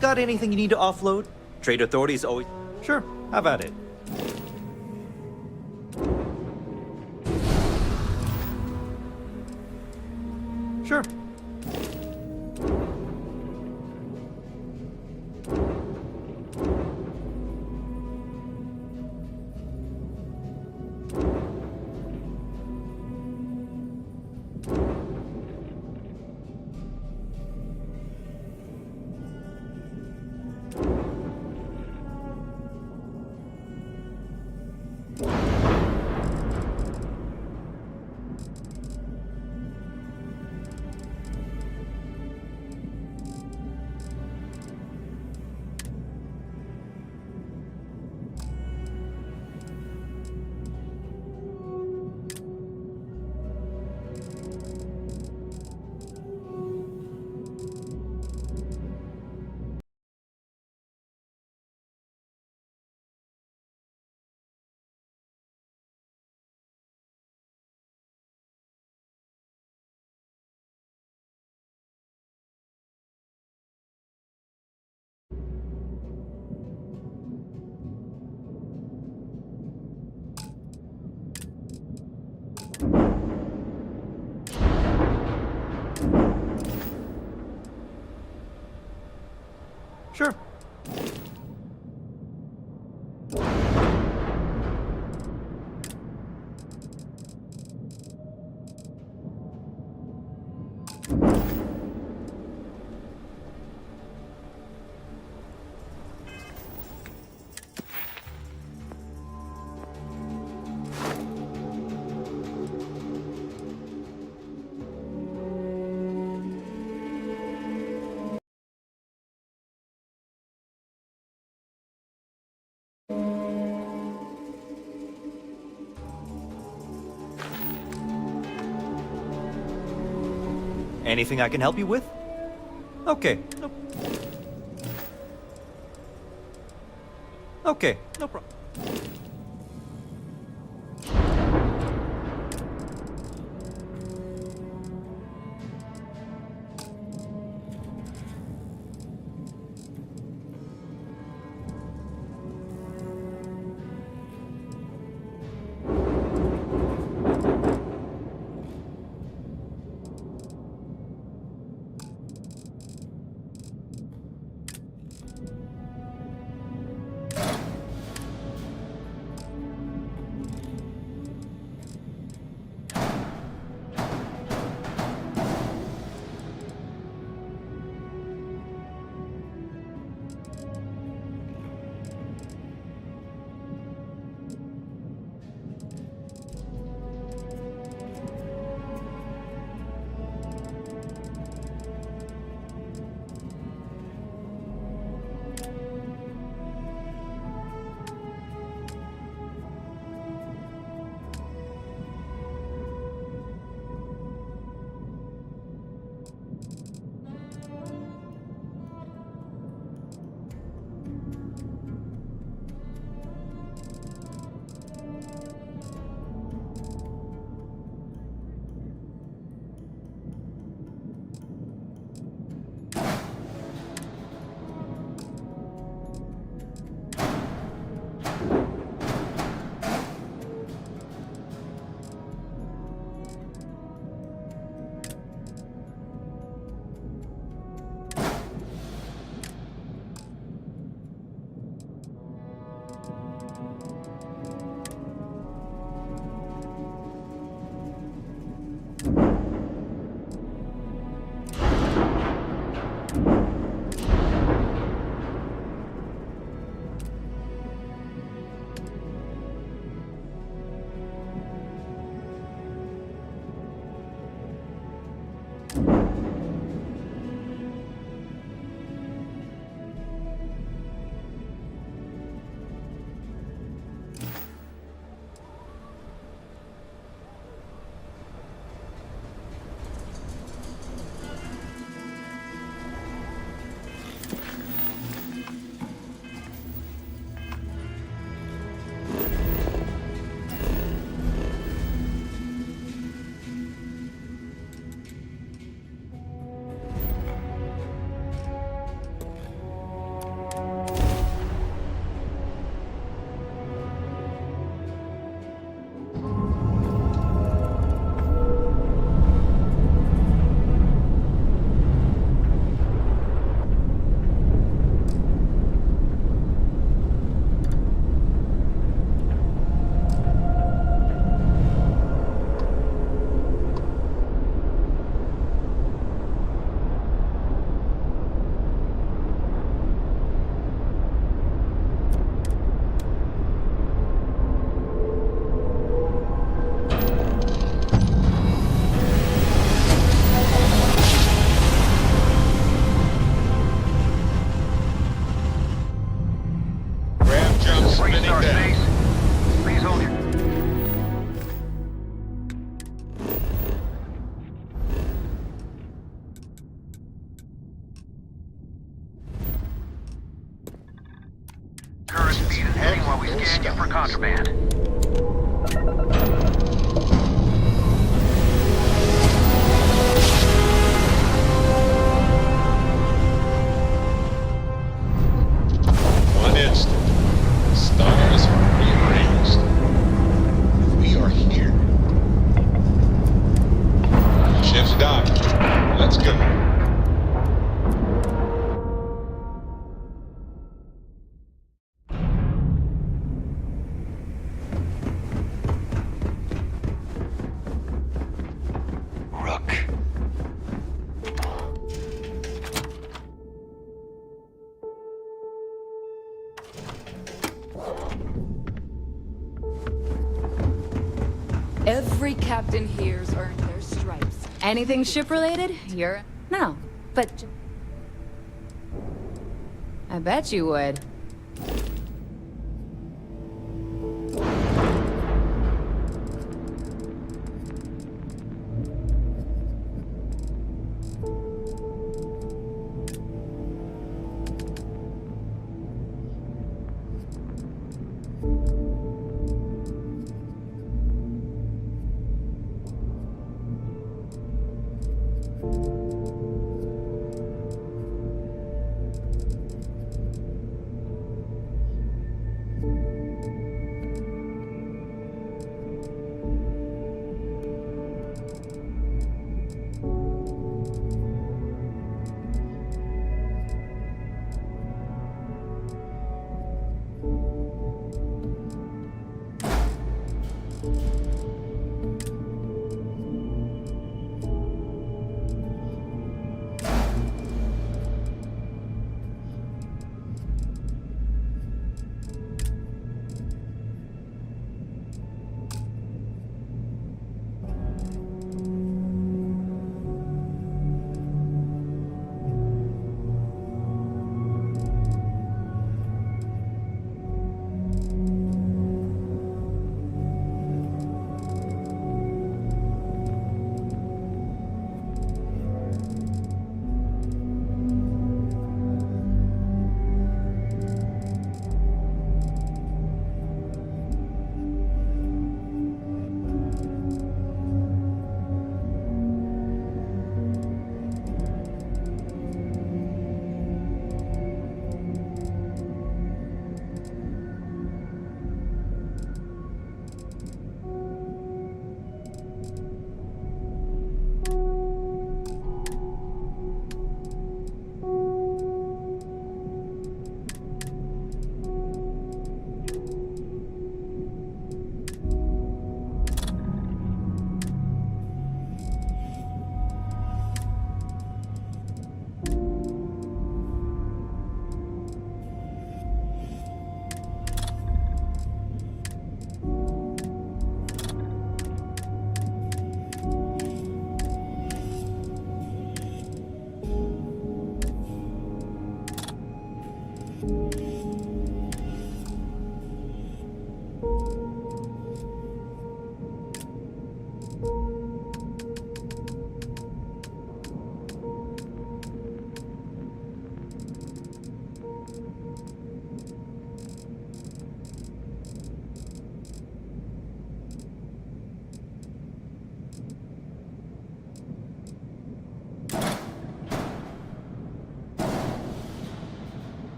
S12: Got anything you need to offload? Trade authorities always... Sure, have at it. Sure. Sure. Anything I can help you with? Okay. Okay, no problem.
S11: spinning down.
S15: Please hold your... Current speed and heading while we scan you for contraband.
S11: One instant. Stars rearranged. We are here. Ship's docked. Let's go.
S8: Every captain here's earned their stripes. Anything ship-related? You're... No, but... I bet you would.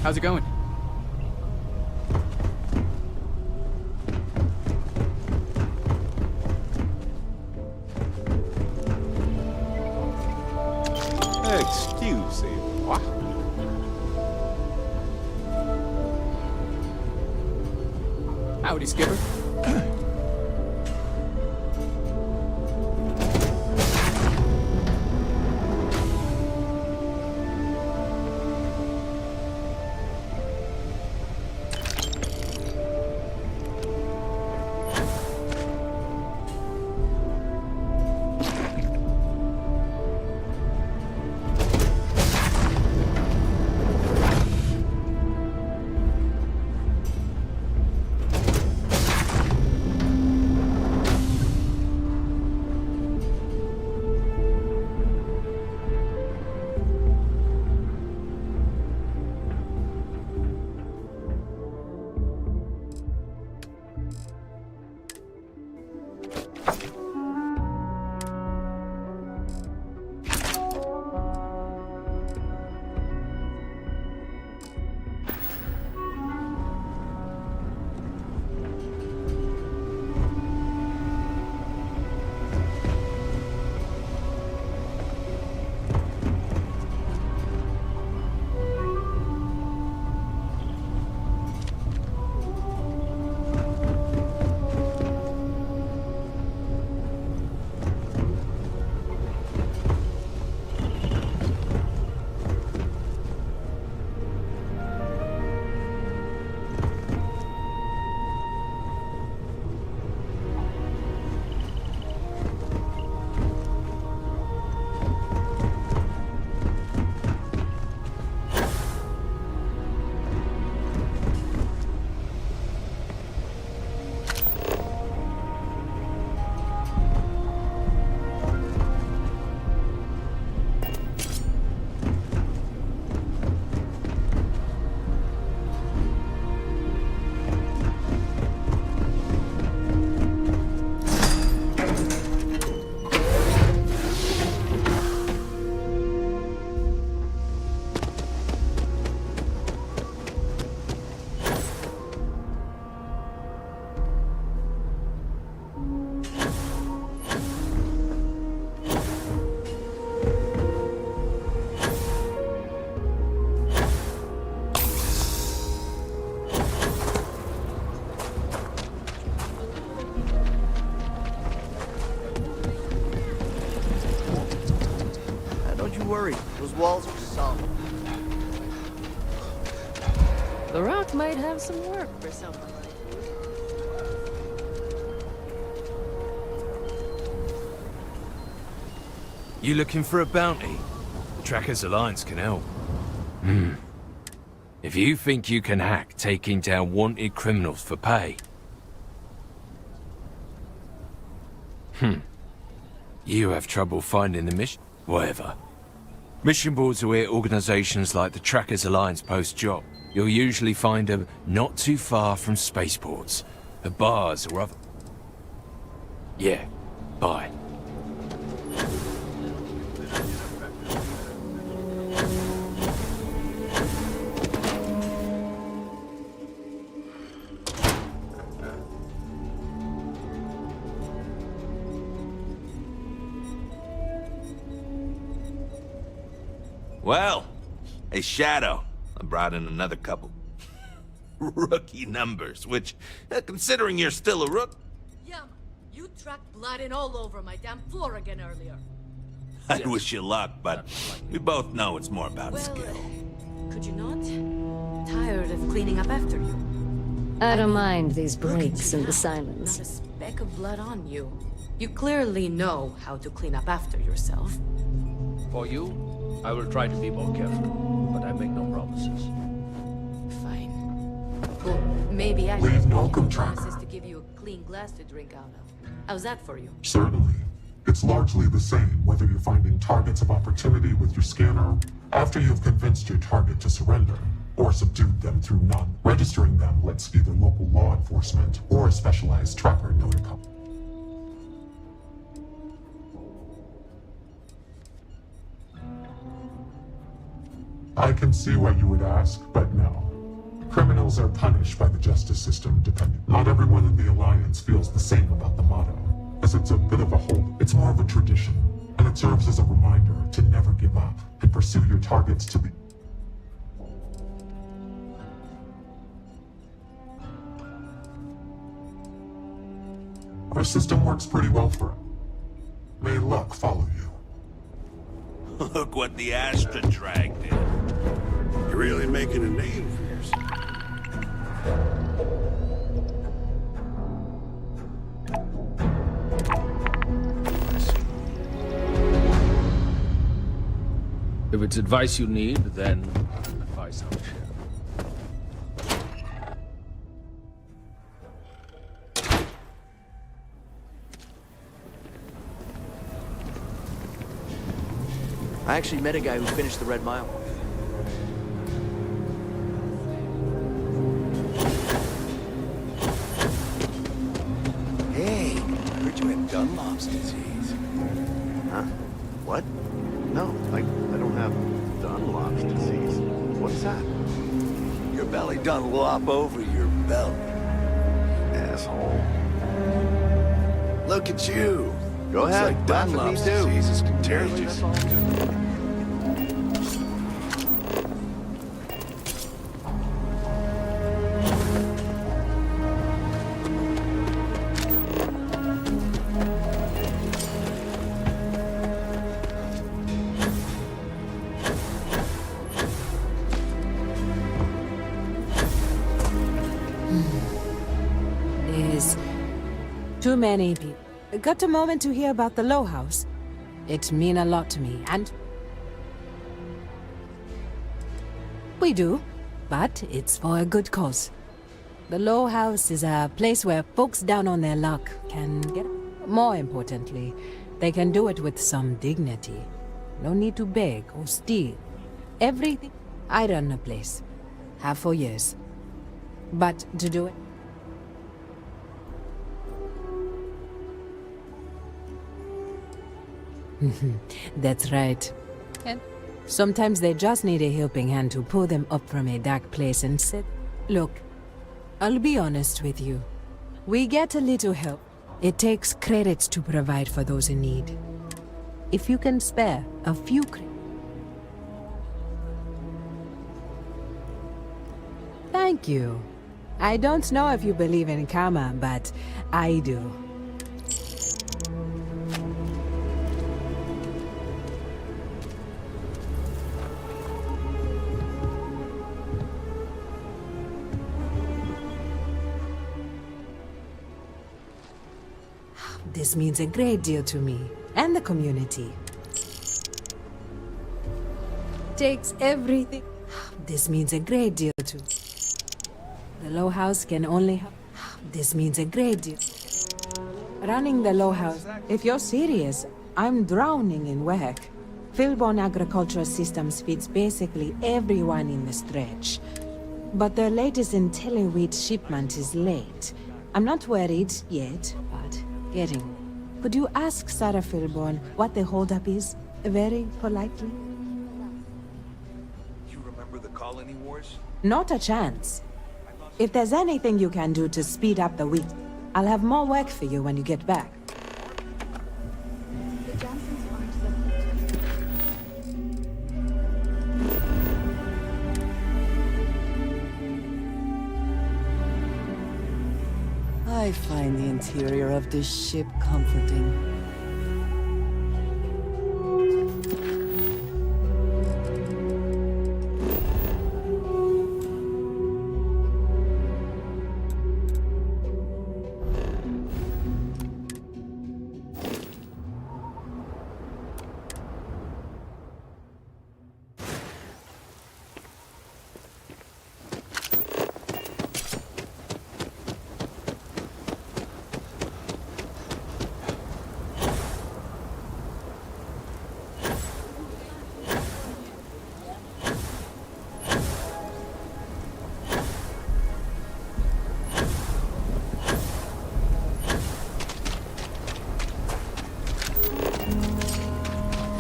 S5: How's it going?
S3: Excuse-moi.
S5: Howdy, Skipper.
S12: Worry, those walls are solid.
S13: The Rock might have some work for someone like you.
S6: You looking for a bounty? The Trackers Alliance can help. If you think you can hack taking down wanted criminals for pay... You have trouble finding the mission? Whatever. Mission boards are where organizations like the Trackers Alliance post job. You'll usually find them not too far from spaceports, at bars or other... Yeah, bye.
S23: Well, hey Shadow, I brought in another couple rookie numbers, which, considering you're still a rook...
S13: Yum, you tracked blood in all over my damn floor again earlier.
S23: I wish you luck, but we both know it's more about skill.
S13: Could you not? Tired of cleaning up after you.
S24: I don't mind these breaks in the silence.
S13: Not a speck of blood on you. You clearly know how to clean up after yourself.
S6: For you, I will try to be more careful, but I make no promises.
S13: Fine. Well, maybe I should promises to give you a clean glass to drink out of. How's that for you?
S14: Certainly. It's largely the same whether you're finding targets of opportunity with your scanner after you've convinced your target to surrender, or subdued them through none. Registering them lets either local law enforcement or a specialized tracker know to come. I can see why you would ask, but no. Criminals are punished by the justice system depending. Not everyone in the Alliance feels the same about the motto, as it's a bit of a hold. It's more of a tradition, and it serves as a reminder to never give up and pursue your targets to the... Our system works pretty well for it. May luck follow you.
S23: Look what the Astra dragged in.
S1: You're really making a name for yourself.
S5: If it's advice you need, then advice I'll share.
S9: I actually met a guy who finished the Red Mile.
S1: Hey, I heard you had Dunlop's disease. Huh? What? No, I don't have Dunlop's disease. What's that? Your belly Dunlop over your belly. Asshole. Look at you. Go ahead, like Dunlop's disease is contagious.
S7: There's too many people. Got a moment to hear about the Low House? It mean a lot to me, and we do, but it's for a good cause. The Low House is a place where folks down on their luck can get... More importantly, they can do it with some dignity. No need to beg or steal. Everything... I run a place. Have for years. But to do it... That's right. And sometimes they just need a helping hand to pull them up from a dark place and say, look, I'll be honest with you. We get a little help. It takes credits to provide for those in need. If you can spare a few credits... Thank you. I don't know if you believe in karma, but I do. This means a great deal to me, and the community. Takes everything. This means a great deal to... The Low House can only help. This means a great deal. Running the Low House, if you're serious, I'm drowning in work. Philborn Agricultural Systems feeds basically everyone in the stretch. But their latest IntelliWheat shipment is late. I'm not worried yet, but... getting. Could you ask Sarah Philborn what the holdup is? Very politely?
S1: You remember the Colony Wars?
S7: Not a chance. If there's anything you can do to speed up the wheat, I'll have more work for you when you get back.
S4: I find the interior of this ship comforting.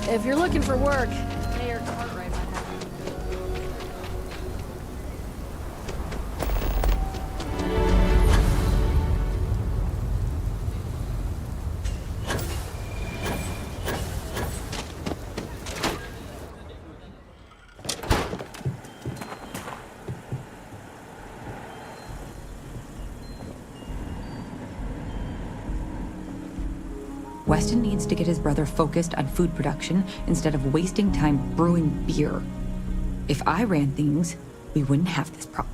S8: If you're looking for work, Mayor Cartwright might have
S10: Weston needs to get his brother focused on food production instead of wasting time brewing beer. If I ran things, we wouldn't have this problem.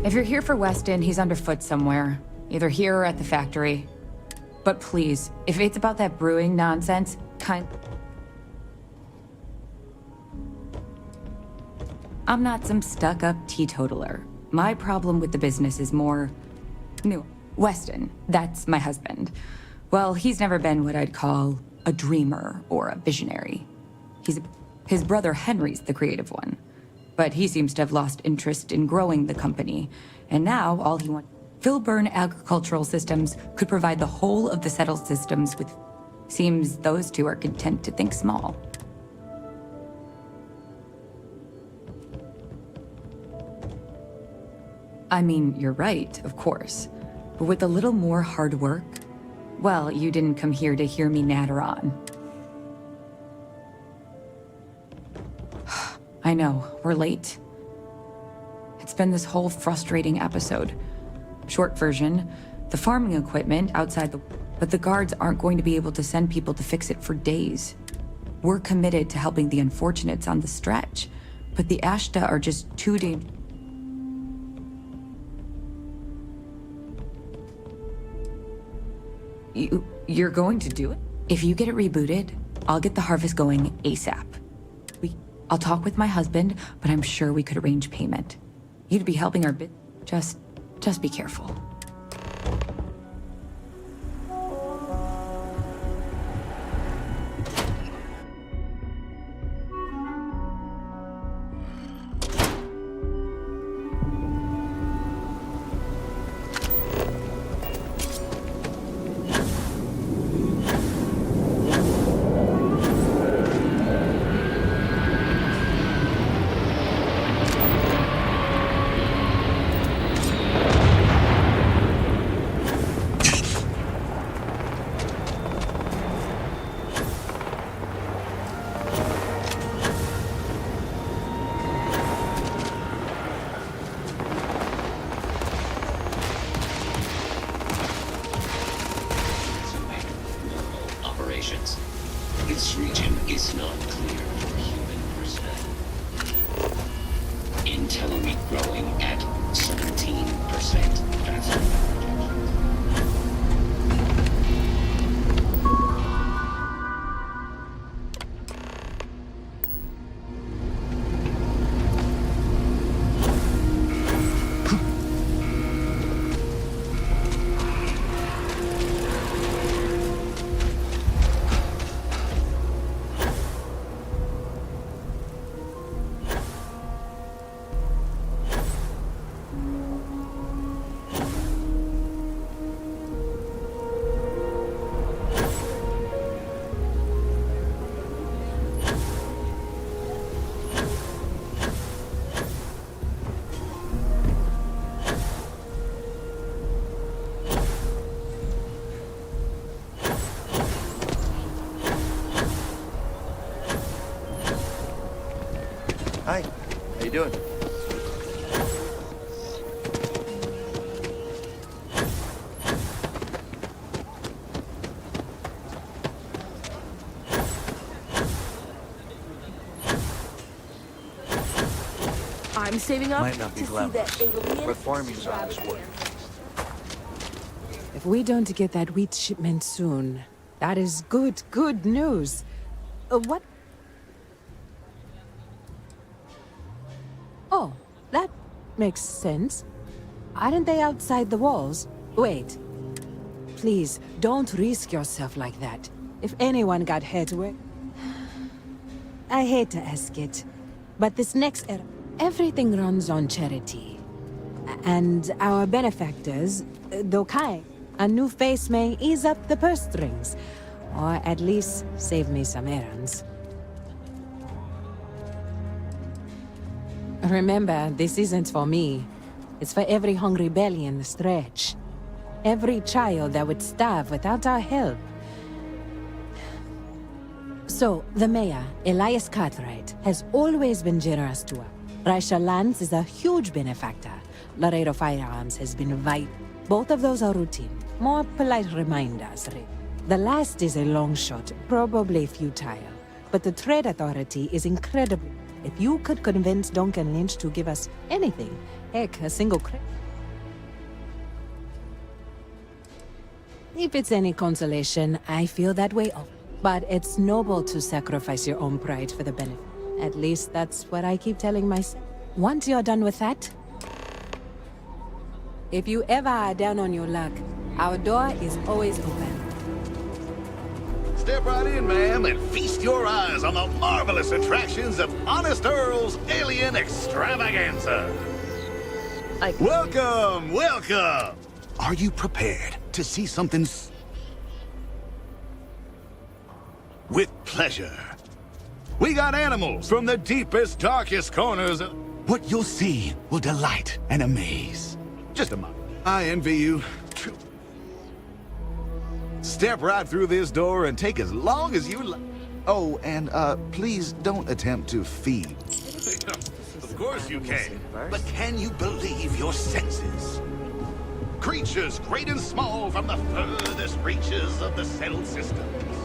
S10: If you're here for Weston, he's underfoot somewhere. Either here or at the factory. But please, if it's about that brewing nonsense, I'm not some stuck-up teetotaler. My problem with the business is more... new. Weston, that's my husband. Well, he's never been what I'd call a dreamer or a visionary. His brother Henry's the creative one. But he seems to have lost interest in growing the company. And now, all he wants... Filburn Agricultural Systems could provide the whole of the settled systems with... Seems those two are content to think small. I mean, you're right, of course. But with a little more hard work... Well, you didn't come here to hear me natter on. I know, we're late. It's been this whole frustrating episode. Short version, the farming equipment outside the... But the guards aren't going to be able to send people to fix it for days. We're committed to helping the unfortunates on the stretch, but the Ashta are just too dangerous. You're going to do it? If you get it rebooted, I'll get the harvest going ASAP. I'll talk with my husband, but I'm sure we could arrange payment. You'd be helping our just be careful.
S16: This region is not clear for human personnel. Intel elite growing at 17% faster than projections.
S1: Hi, how you doing?
S21: I'm saving up
S9: Might not be
S21: to see
S9: glamorous,
S21: the alien
S9: but farming's honest work.
S7: If we don't get that wheat shipment soon, that is good news. What? Oh, that makes sense. Aren't they outside the walls? Wait. Please, don't risk yourself like that. If anyone got hurt, I hate to ask it, but this next era, everything runs on charity. And our benefactors, though kind, a new face may ease up the purse strings, or at least save me some errands. Remember, this isn't for me. It's for every hungry belly in the stretch. Every child that would starve without our help. So, the mayor, Elias Cartwright, has always been generous to us. Raisha Lands is a huge benefactor. Laredo Firearms has been vital. Both of those are routine. More polite reminders, really. The last is a long shot, probably futile. But the Trade Authority is incredible. If you could convince Duncan Lynch to give us anything, heck, a single credit. If it's any consolation, I feel that way often. But it's noble to sacrifice your own pride for the benefit. At least that's what I keep telling myself. Once you're done with that, if you ever are down on your luck, our door is always open.
S9: Step right in, ma'am, and feast your eyes on the marvelous attractions of Honest Earl's Alien Extravaganza. Welcome, welcome! Are you prepared to see something with pleasure? We got animals from the deepest, darkest corners of... What you'll see will delight and amaze. Just a moment. I envy you. Step right through this door and take as long as you like. Oh, and please don't attempt to feed. Of course you can. But can you believe your senses? Creatures great and small from the furthest reaches of the settled systems.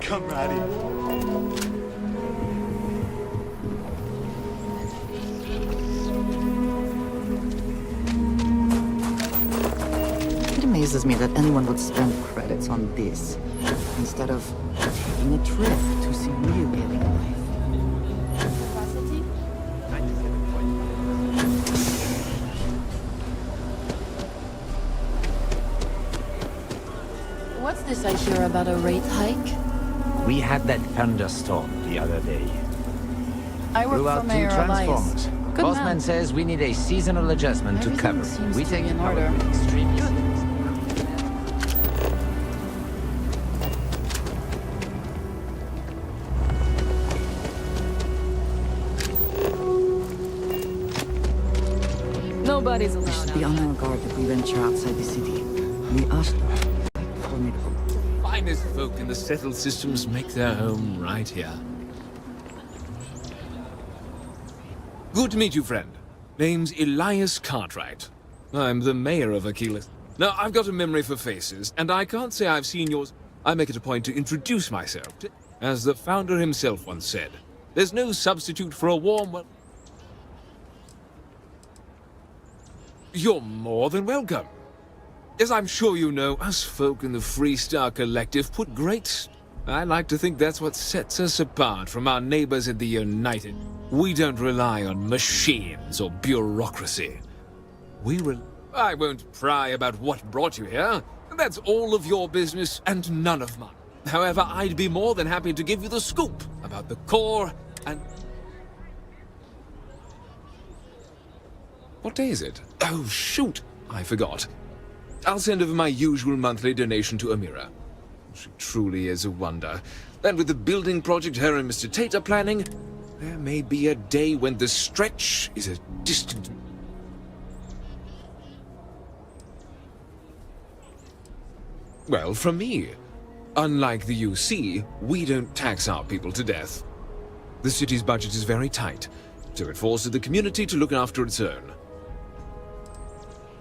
S9: Come right in.
S12: It amazes me that anyone would spend credits on this, instead of taking a trip to see real alien life.
S13: What's this I hear about a rate hike?
S17: We had that thunderstorm the other day.
S13: I work
S17: Blew
S13: for
S17: out two
S13: Mayor Elias.
S17: transformers.
S13: Good
S17: Bossman
S13: man.
S17: says we need a seasonal adjustment to
S13: Everything
S17: cover.
S13: seems
S17: We
S13: to
S17: take
S13: be in
S17: power
S13: order.
S17: with extreme use.
S13: Nobody's
S12: We
S13: allowed
S12: should be on our guard if we venture outside the city. We asked them. Formidable.
S5: Finest folk in the settled systems make their home right here. Good to meet you, friend. Name's Elias Cartwright. I'm the mayor of Achilles. Now, I've got a memory for faces, and I can't say I've seen yours. I make it a point to introduce myself. As the founder himself once said, there's no substitute for a warm well. You're more than welcome. As I'm sure you know, us folk in the Freestar Collective put great... I like to think that's what sets us apart from our neighbors at the United. We don't rely on machines or bureaucracy. I won't pry about what brought you here. That's all of your business and none of mine. However, I'd be more than happy to give you the scoop about the core and... What day is it? Oh, shoot! I forgot. I'll send over my usual monthly donation to Amira. She truly is a wonder. And with the building project her and Mr. Tate are planning, there may be a day when the stretch is a distant... Well, from me. Unlike the UC, we don't tax our people to death. The city's budget is very tight, so it forces the community to look after its own.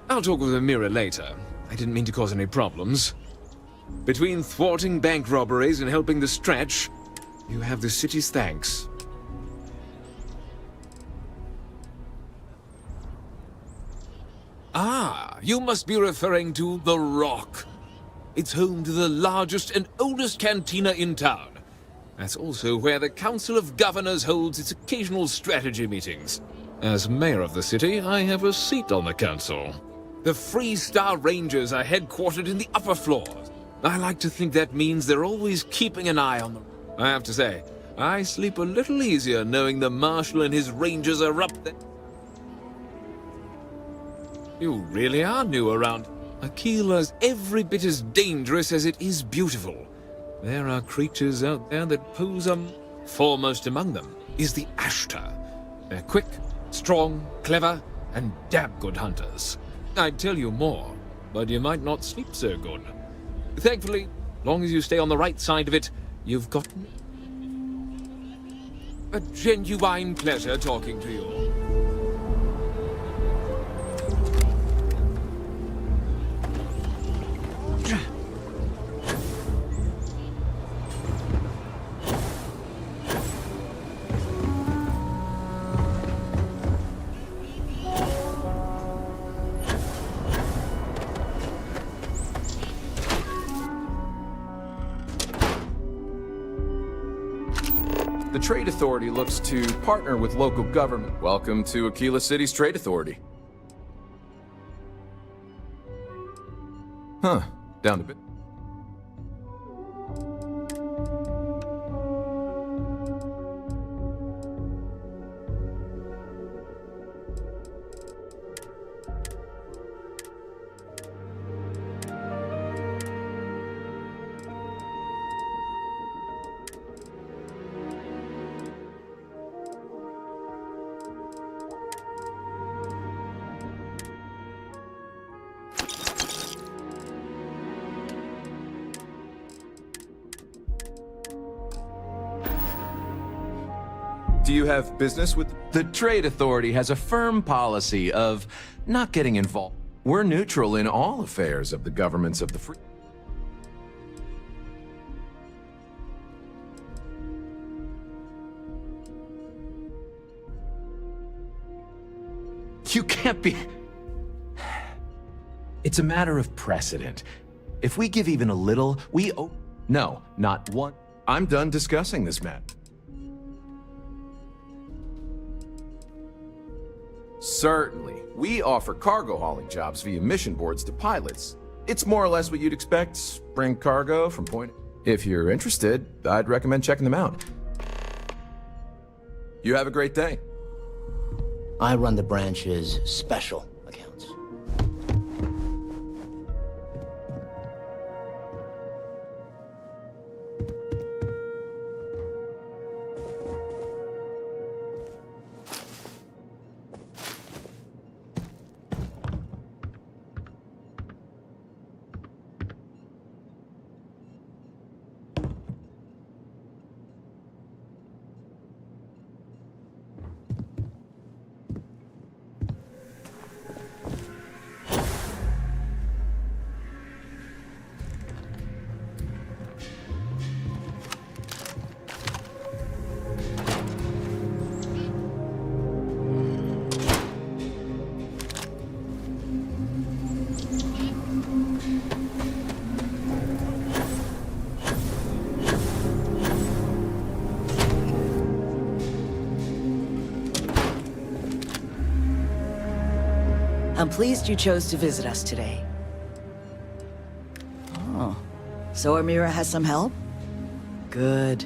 S5: I'll talk with Amira later. I didn't mean to cause any problems. Between thwarting bank robberies and helping the stretch, you have the city's thanks. Ah, you must be referring to The Rock. It's home to the largest and oldest cantina in town. That's also where the Council of Governors holds its occasional strategy meetings. As mayor of the city, I have a seat on the council. The Freestar Rangers are headquartered in the upper floors. I like to think that means they're always keeping an eye on them. I have to say, I sleep a little easier knowing the Marshal and his Rangers are up there. You really are new around. Aquila's every bit as dangerous as it is beautiful. There are creatures out there that pose foremost among them is the Ashtar. They're quick, strong, clever, and damn good hunters. I'd tell you more, but you might not sleep so good. Thankfully, long as you stay on the right side of it, you've got me. A genuine pleasure talking to you.
S2: The Trade Authority looks to partner with local government. Welcome to Aquila City's Trade Authority. Huh. Down a bit. Do you have business with... The Trade Authority has a firm policy of not getting involved. We're neutral in all affairs of the governments of the free... You can't be... It's a matter of precedent. If we give even a little, we owe... No, not one. I'm done discussing this matter. Certainly. We offer cargo hauling jobs via mission boards to pilots. It's more or less what you'd expect. Bring cargo from point... If you're interested, I'd recommend checking them out. You have a great day.
S18: I run the branch's special accounts.
S4: I'm pleased you chose to visit us today. Oh, so Amira has some help? Good.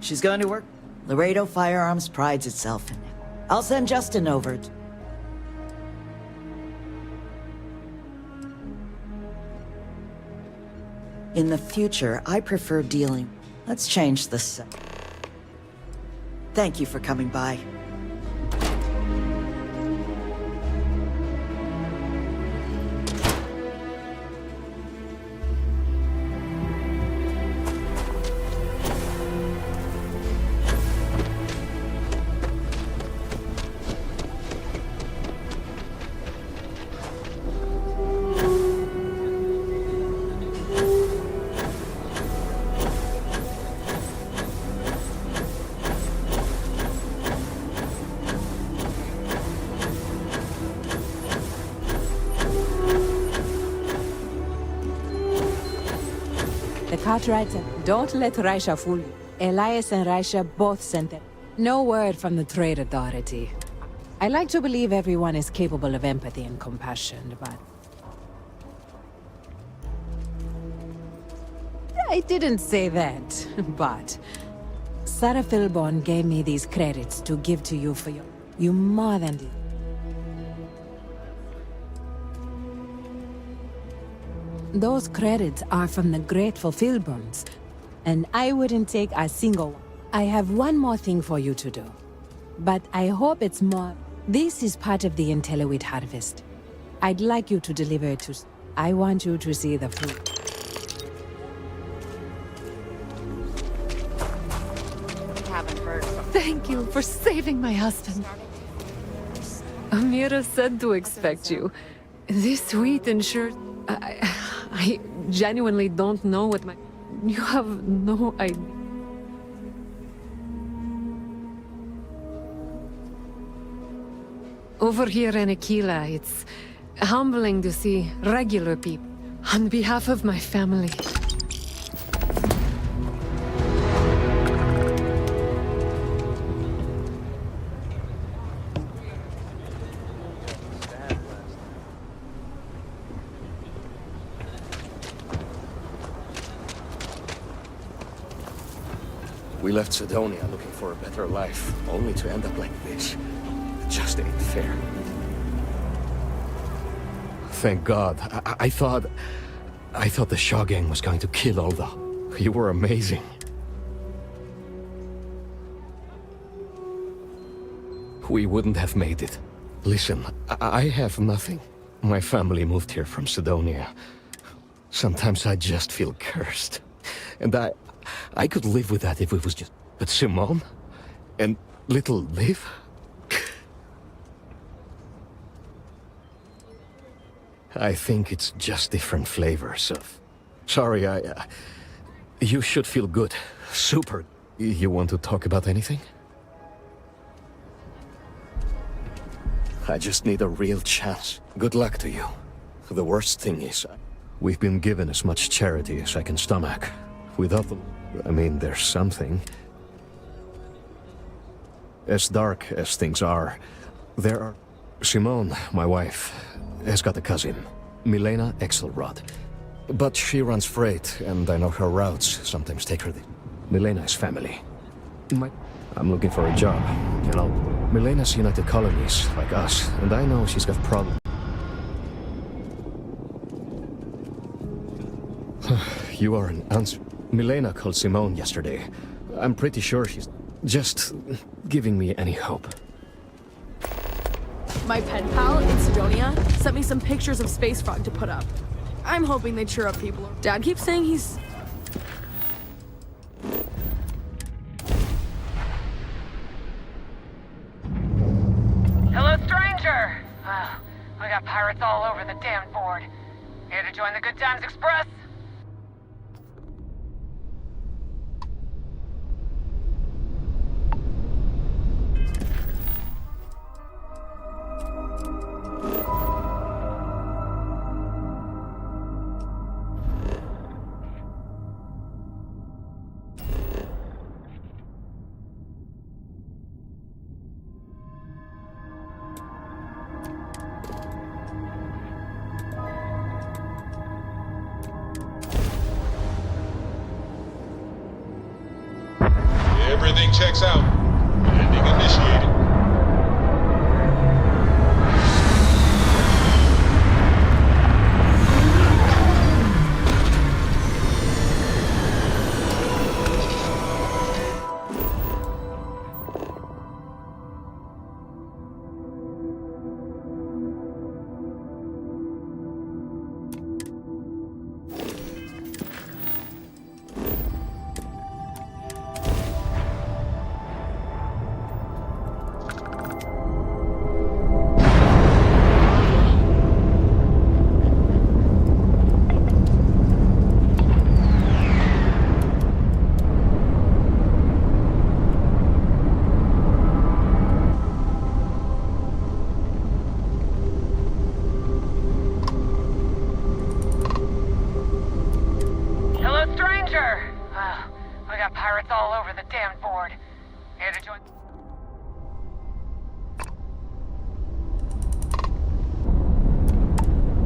S4: She's going to work. Laredo Firearms prides itself in it. I'll send Justin over. In the future, I prefer dealing... Let's change this. Thank you for coming by.
S7: Cartwrights, don't let Raisha fool you. Elias and Raisha both sent them. No word from the Trade Authority. I like to believe everyone is capable of empathy and compassion, but... I didn't say that, but... Sarah Philborn gave me these credits to give to you for your... You more than did. Those credits are from the grateful Philborns, and I wouldn't take a single one. I have one more thing for you to do, but I hope it's more... This is part of the Intellowit harvest. I'd like you to deliver it to... I want you to see the fruit.
S8: Haven't heard from...
S21: Thank you for saving my husband. Amira said to expect you. This wheat and shirt... I genuinely don't know what my... You have no idea. Over here in Aquila, it's humbling to see regular people. On behalf of my family.
S15: We left Sidonia looking for a better life, only to end up like this. It just ain't fair. Thank God. I thought the Shaw gang was going to kill Ulda. You were amazing. We wouldn't have made it. Listen, I have nothing. My family moved here from Sidonia. Sometimes I just feel cursed. And I could live with that if it was just... But Simone? And little Liv? I think it's just different flavors of... Sorry, you should feel good. Super. You want to talk about anything? I just need a real chance. Good luck to you. The worst thing is, we've been given as much charity as I can stomach. Without the... I mean, there's something. As dark as things are, there are... Simone, my wife, has got a cousin, Milena Exelrod. But she runs freight, and I know her routes sometimes take her there. Milena is family. I'm looking for a job, you know. Milena's United Colonies, like us, and I know she's got problems. You are an answer. Milena called Simone yesterday. I'm pretty sure she's just giving me any hope.
S21: My pen pal in Sidonia sent me some pictures of Space Frog to put up. I'm hoping they cheer up people. Dad keeps saying he's...
S19: Hello, stranger! We got pirates all over the damn board. Here to join the Good Times Express?
S11: Everything checks out. Landing initiated. We got pirates all over the damn board. Here to join...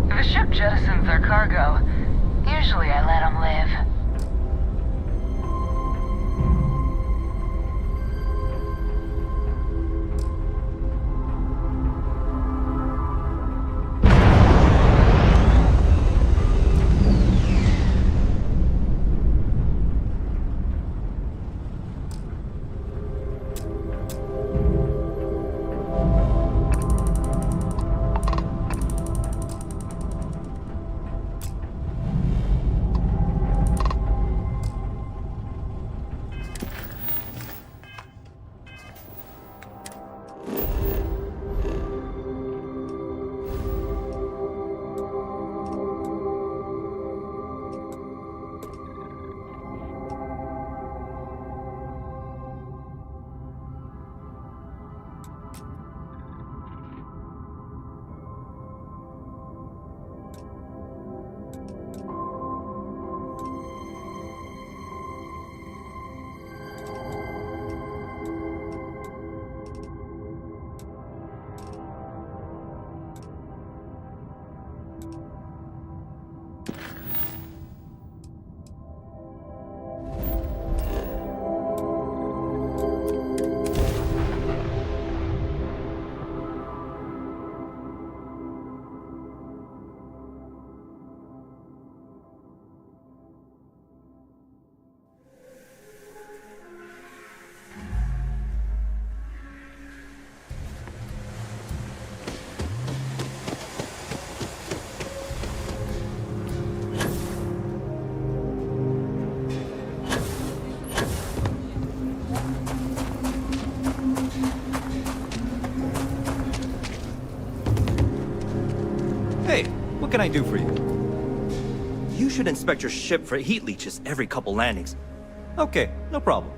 S11: The ship jettisons their cargo. Usually I let them live.
S3: Hey, what can I do for you? You should inspect your ship for heat leeches every couple landings. Okay, no problem.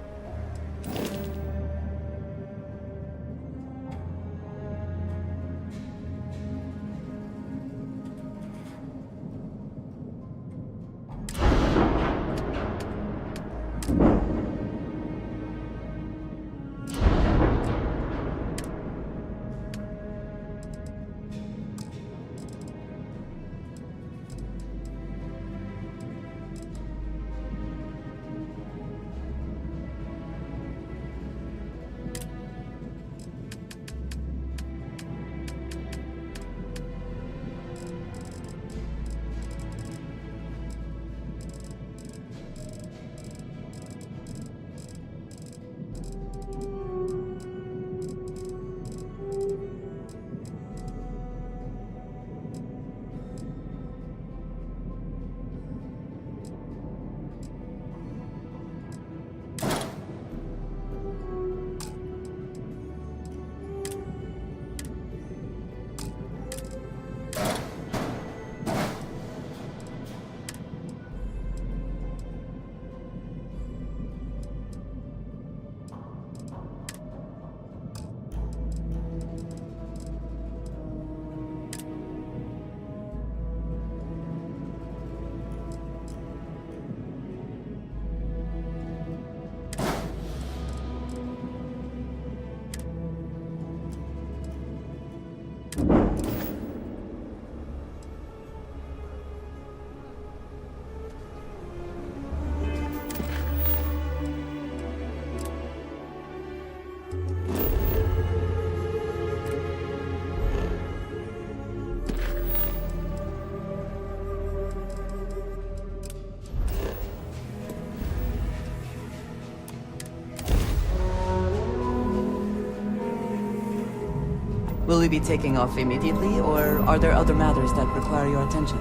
S4: Will we be taking off immediately, or are there other matters that require your attention?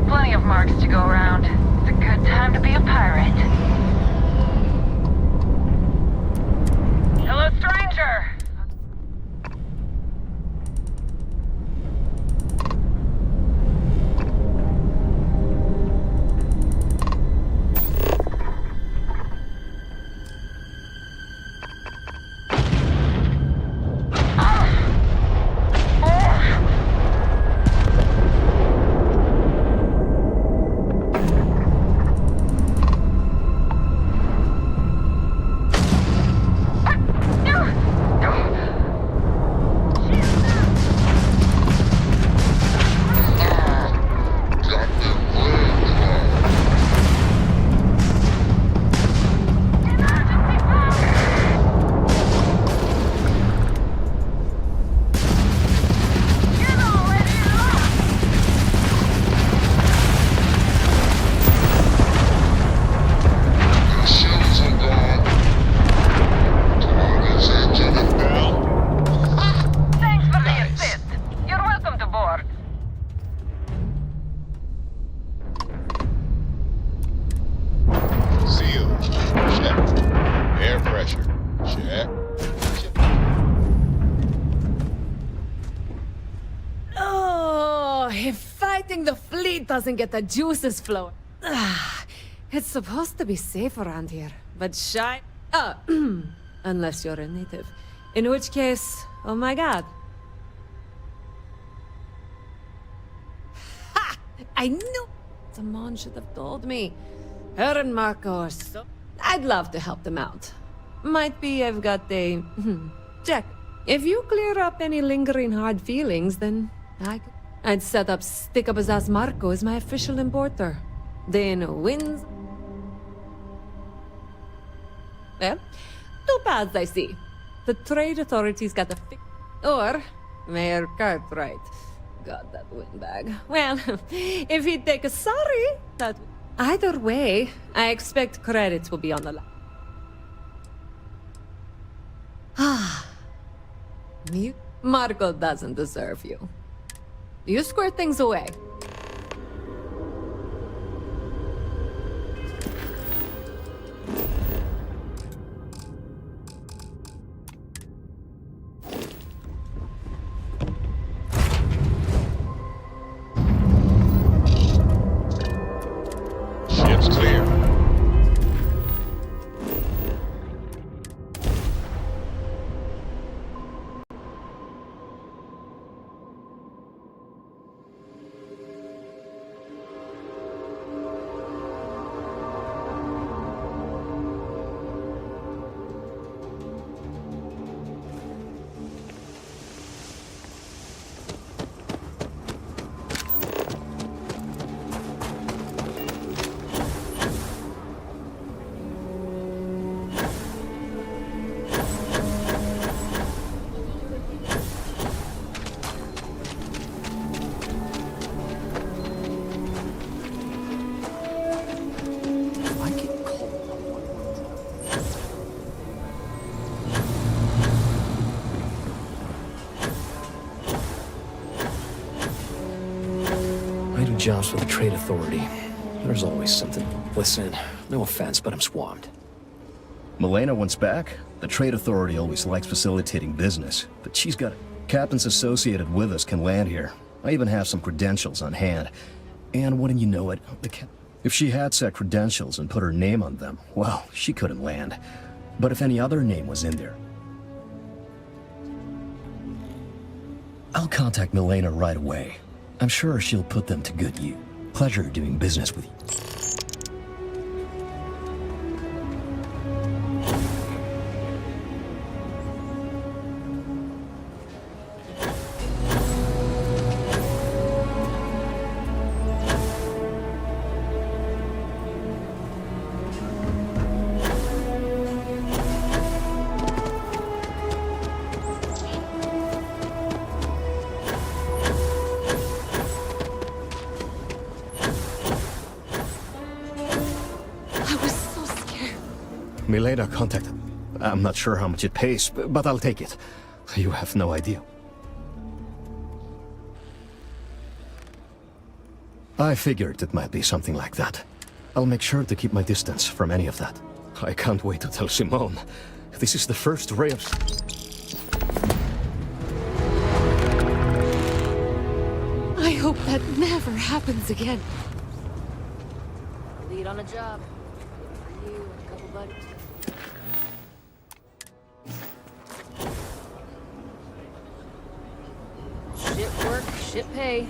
S19: Plenty of marks to go around. It's a good time to be a pirate. Hello, stranger!
S21: Doesn't get the juices flowing. It's supposed to be safe around here, but shy. Unless you're a native. In which case, oh my god. Ha! I knew someone should have told me. Her and Marco are so... I'd love to help them out. Might be I've got a... check. If you clear up any lingering hard feelings, then I'd set up Stick Up His Ass Marco as my official importer. Then wins... Well, two paths I see. The trade authorities got to fix... Or Mayor Cartwright. God, that windbag. Well, if he'd take a sorry, that... Either way, I expect credits will be on the line. Marco doesn't deserve you. You square things away.
S15: jobs for the Trade Authority. There's always something. Listen, no offense, but I'm swamped.
S6: Milena wants back? The Trade Authority always likes facilitating business, but she's got captains associated with us can land here. I even have some credentials on hand. And wouldn't you know it, if she had set credentials and put her name on them, well, she couldn't land. But if any other name was in there, I'll contact Milena right away. I'm sure she'll put them to good use. Pleasure doing business with you. Milena contacted. I'm not sure how much it pays, but I'll take it. You have no idea. I figured it might be something like that. I'll make sure to keep my distance from any of that. I can't wait to tell Simone. This is the first ray of...
S13: I hope that never happens again.
S8: Lead on a job. For you and a couple buddies. Shit work, shit pay.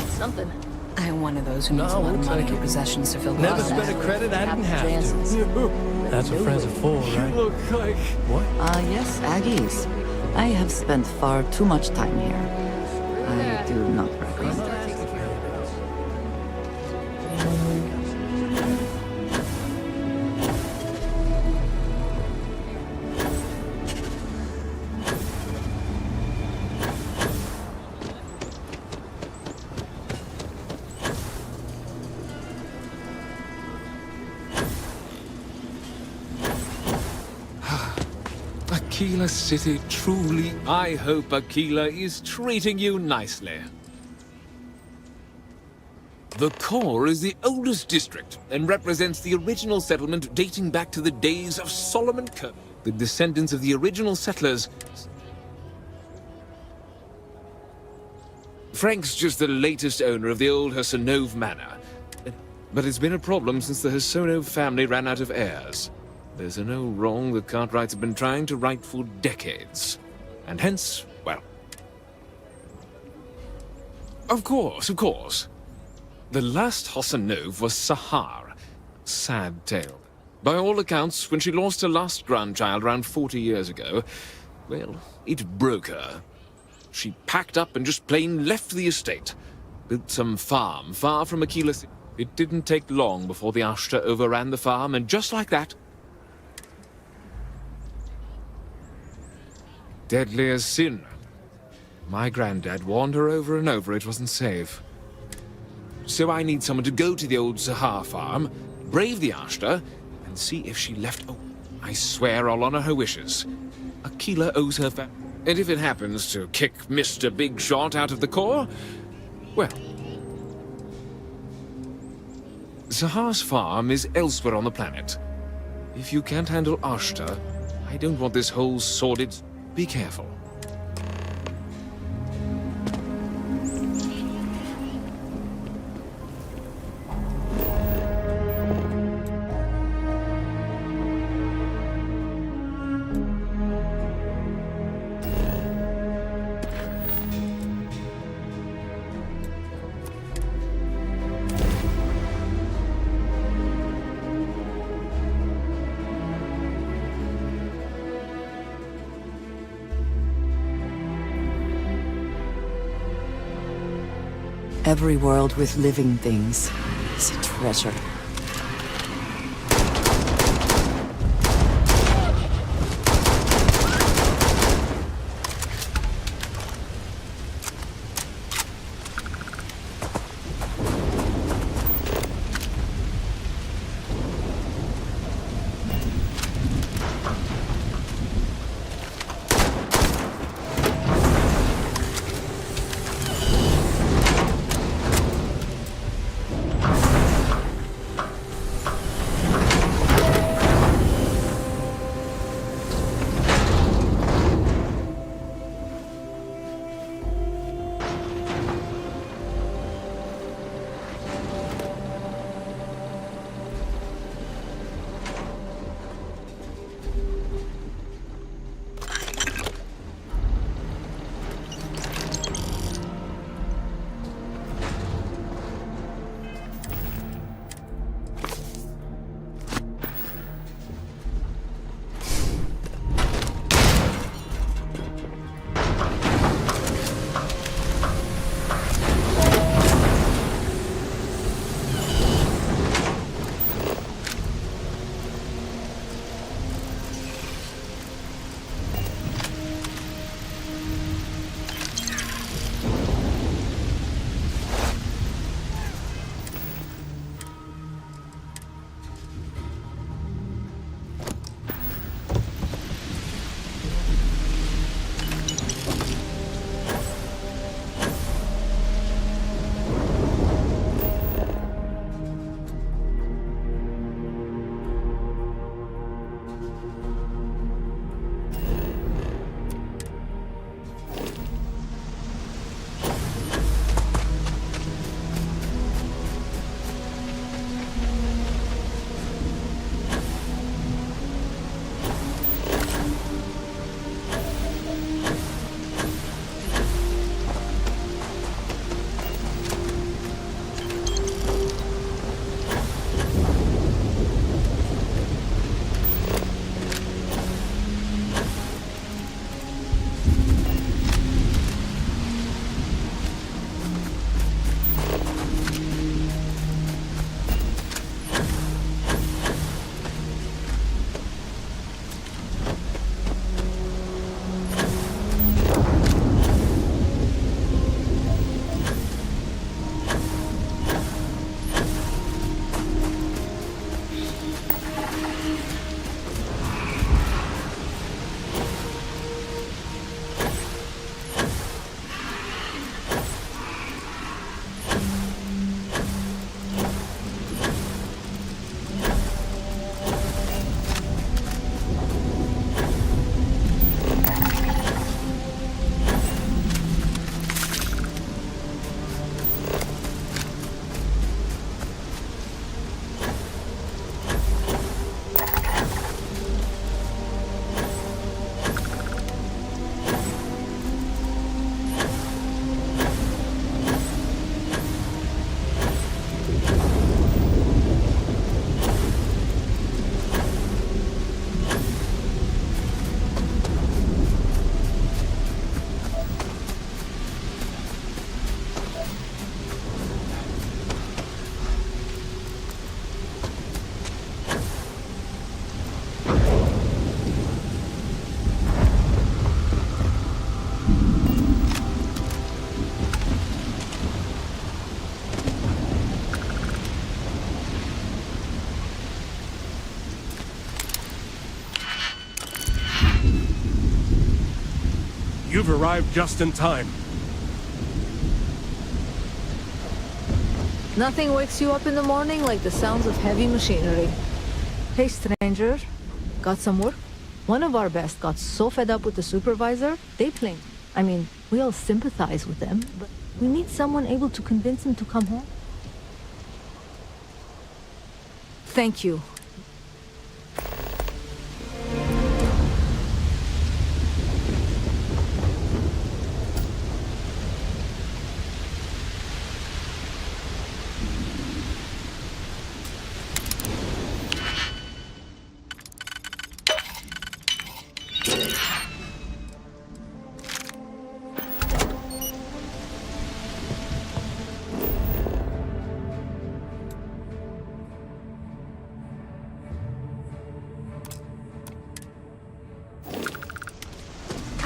S8: Something.
S12: I am one of those who needs a lot of money and possessions to fill the
S20: Never spent a credit I didn't have to. That's what friends are for, right? You look like... What?
S12: Yes, Aggies. I have spent far too much time here. I do not regret it.
S5: Aquila City, truly, I hope Aquila is treating you nicely. The core is the oldest district and represents the original settlement dating back to the days of Solomon Kirk. The descendants of the original settlers. Frank's just the latest owner of the old Hussonov Manor. But it's been a problem since the Hussonov family ran out of heirs. There's a no wrong that Cartwrights have been trying to right for decades. And hence, well... Of course. The last Hussonov was Sahar. Sad tale. By all accounts, when she lost her last grandchild around 40 years ago, well, it broke her. She packed up and just plain left the estate. Built some farm far from Aquila City. It didn't take long before the Ashta overran the farm, and just like that, deadly as sin. My granddad warned her over and over it wasn't safe. So I need someone to go to the old Sahar farm, brave the Ashta, and see if she left... Oh, I swear I'll honor her wishes. Aquila owes her and if it happens to kick Mr. Big Shot out of the core, well... Sahar's farm is elsewhere on the planet. If you can't handle Ashta, I don't want this whole sordid... Be careful.
S4: Every world with living things is a treasure.
S14: You've arrived just in time.
S22: Nothing wakes you up in the morning like the sounds of heavy machinery. Hey, stranger. Got some work? One of our best got so fed up with the supervisor, they claimed. I mean, we all sympathize with them, but we need someone able to convince him to come home. Thank you.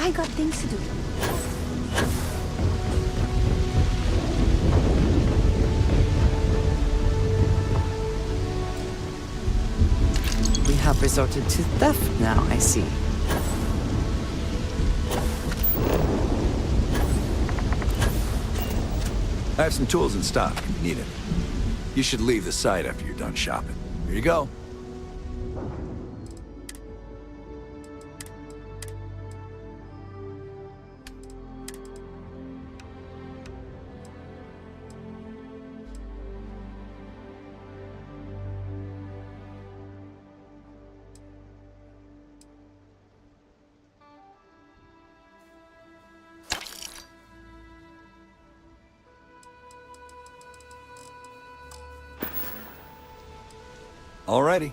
S23: I got things to do.
S4: We have resorted to theft now, I see.
S1: I have some tools in stock if you need it. You should leave the site after you're done shopping. Here you go. Alrighty.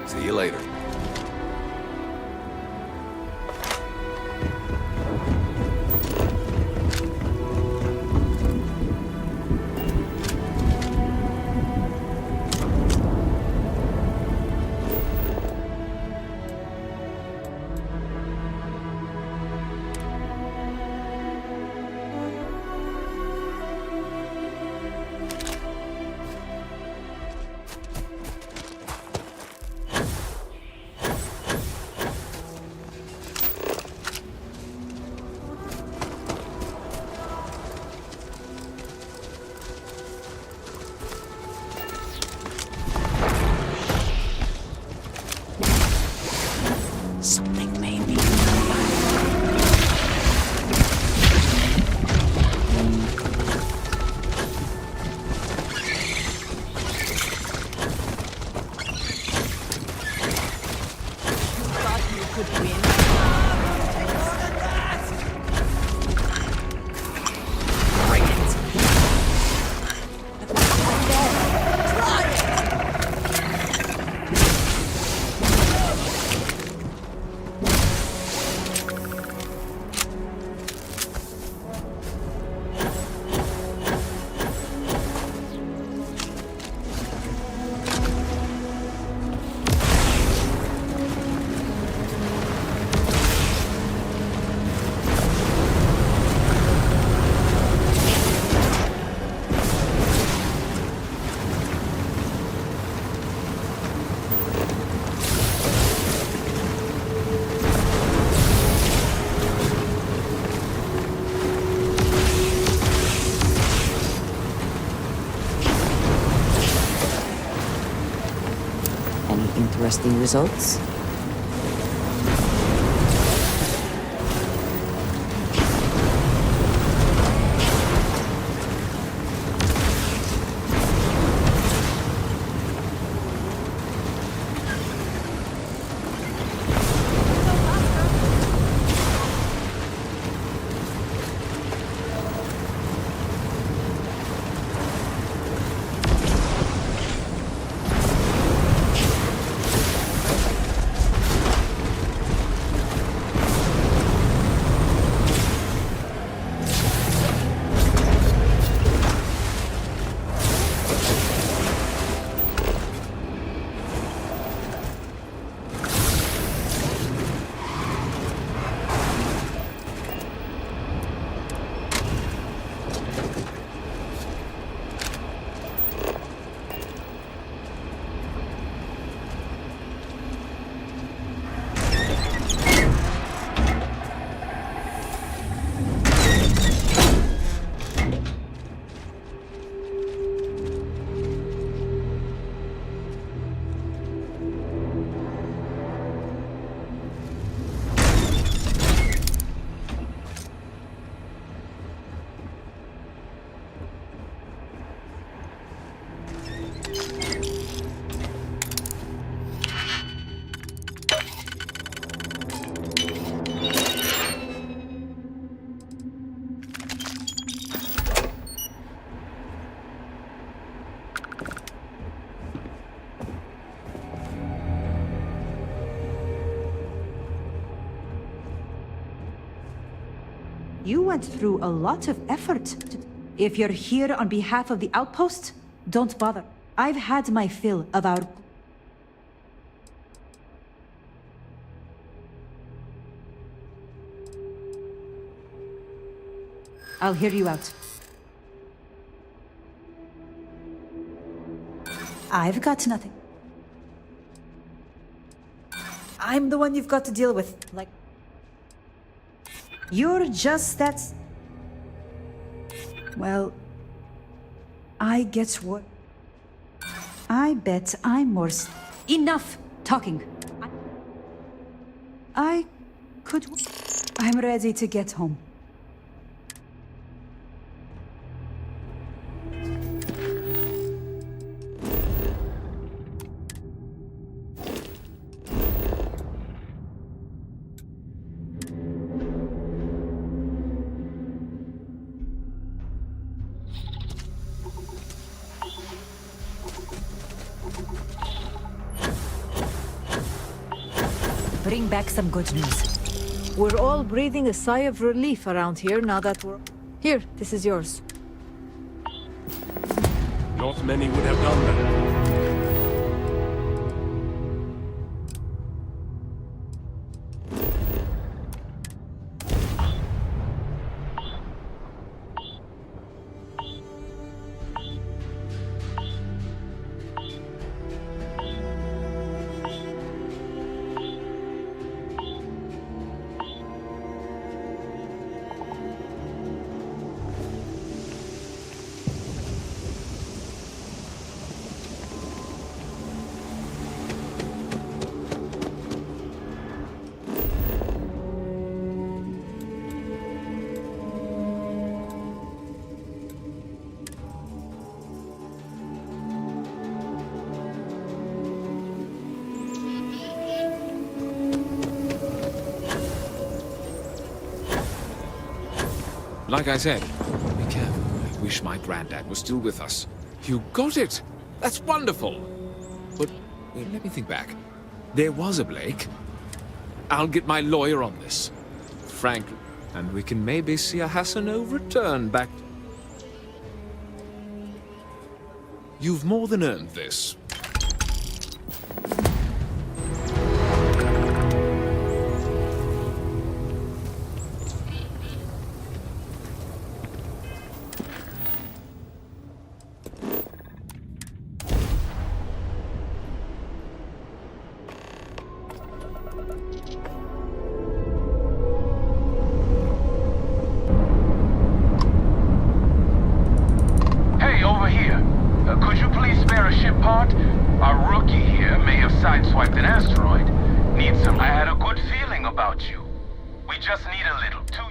S1: See you later.
S4: Something made me.
S23: Thought you could win.
S4: Bring it. Any interesting results?
S10: You went through a lot of effort. If you're here on behalf of the outpost, don't bother. I've had my fill of our... I'll hear you out. I've got nothing. I'm the one you've got to deal with, like... You're just that... Well... I get what... I bet I'm more... Enough talking! I could... I'm ready to get home. Bring back some good news.
S22: We're all breathing a sigh of relief around here now that we're... Here, this is yours.
S20: Not many would have done that.
S5: Like I said, be careful. I wish my granddad was still with us. You got it! That's wonderful! But wait, let me think back. There was a Blake. I'll get my lawyer on this. Frankly, and we can maybe see a Hassanov return back. You've more than earned this.
S14: Sideswiped an asteroid. Need some... I had a good feeling about you. We just need a little too...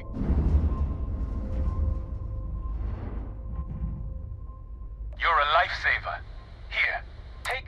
S14: You're a lifesaver. Here, take...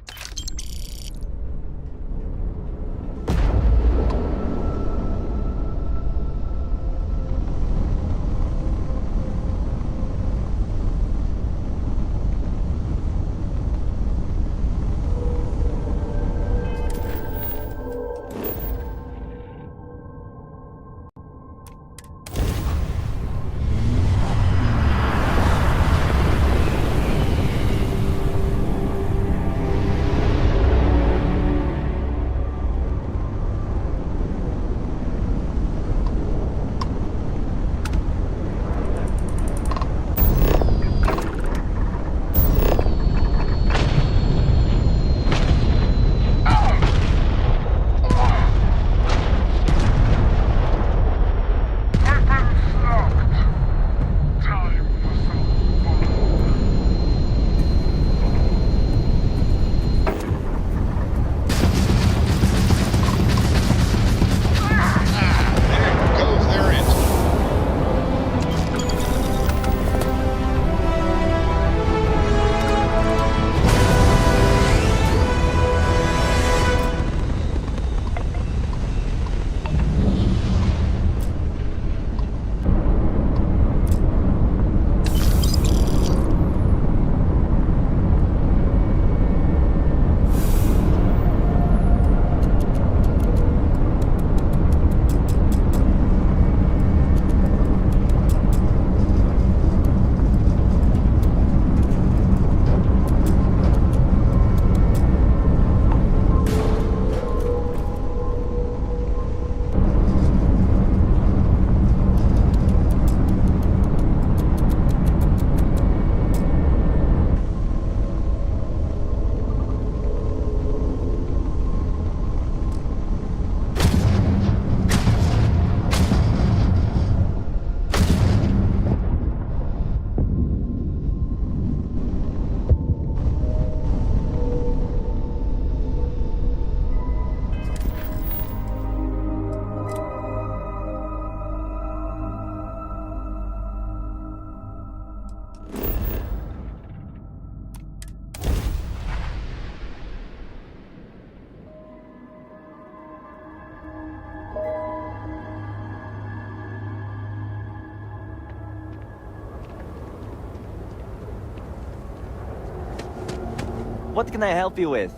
S3: What can I help you with?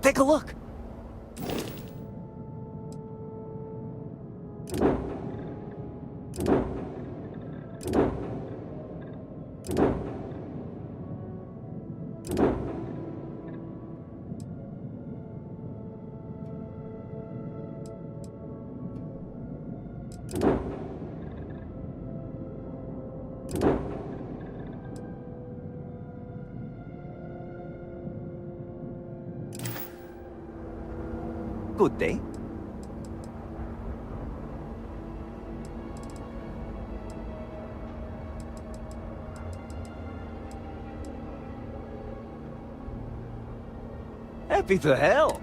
S3: Take a look! Good day. Happy to help.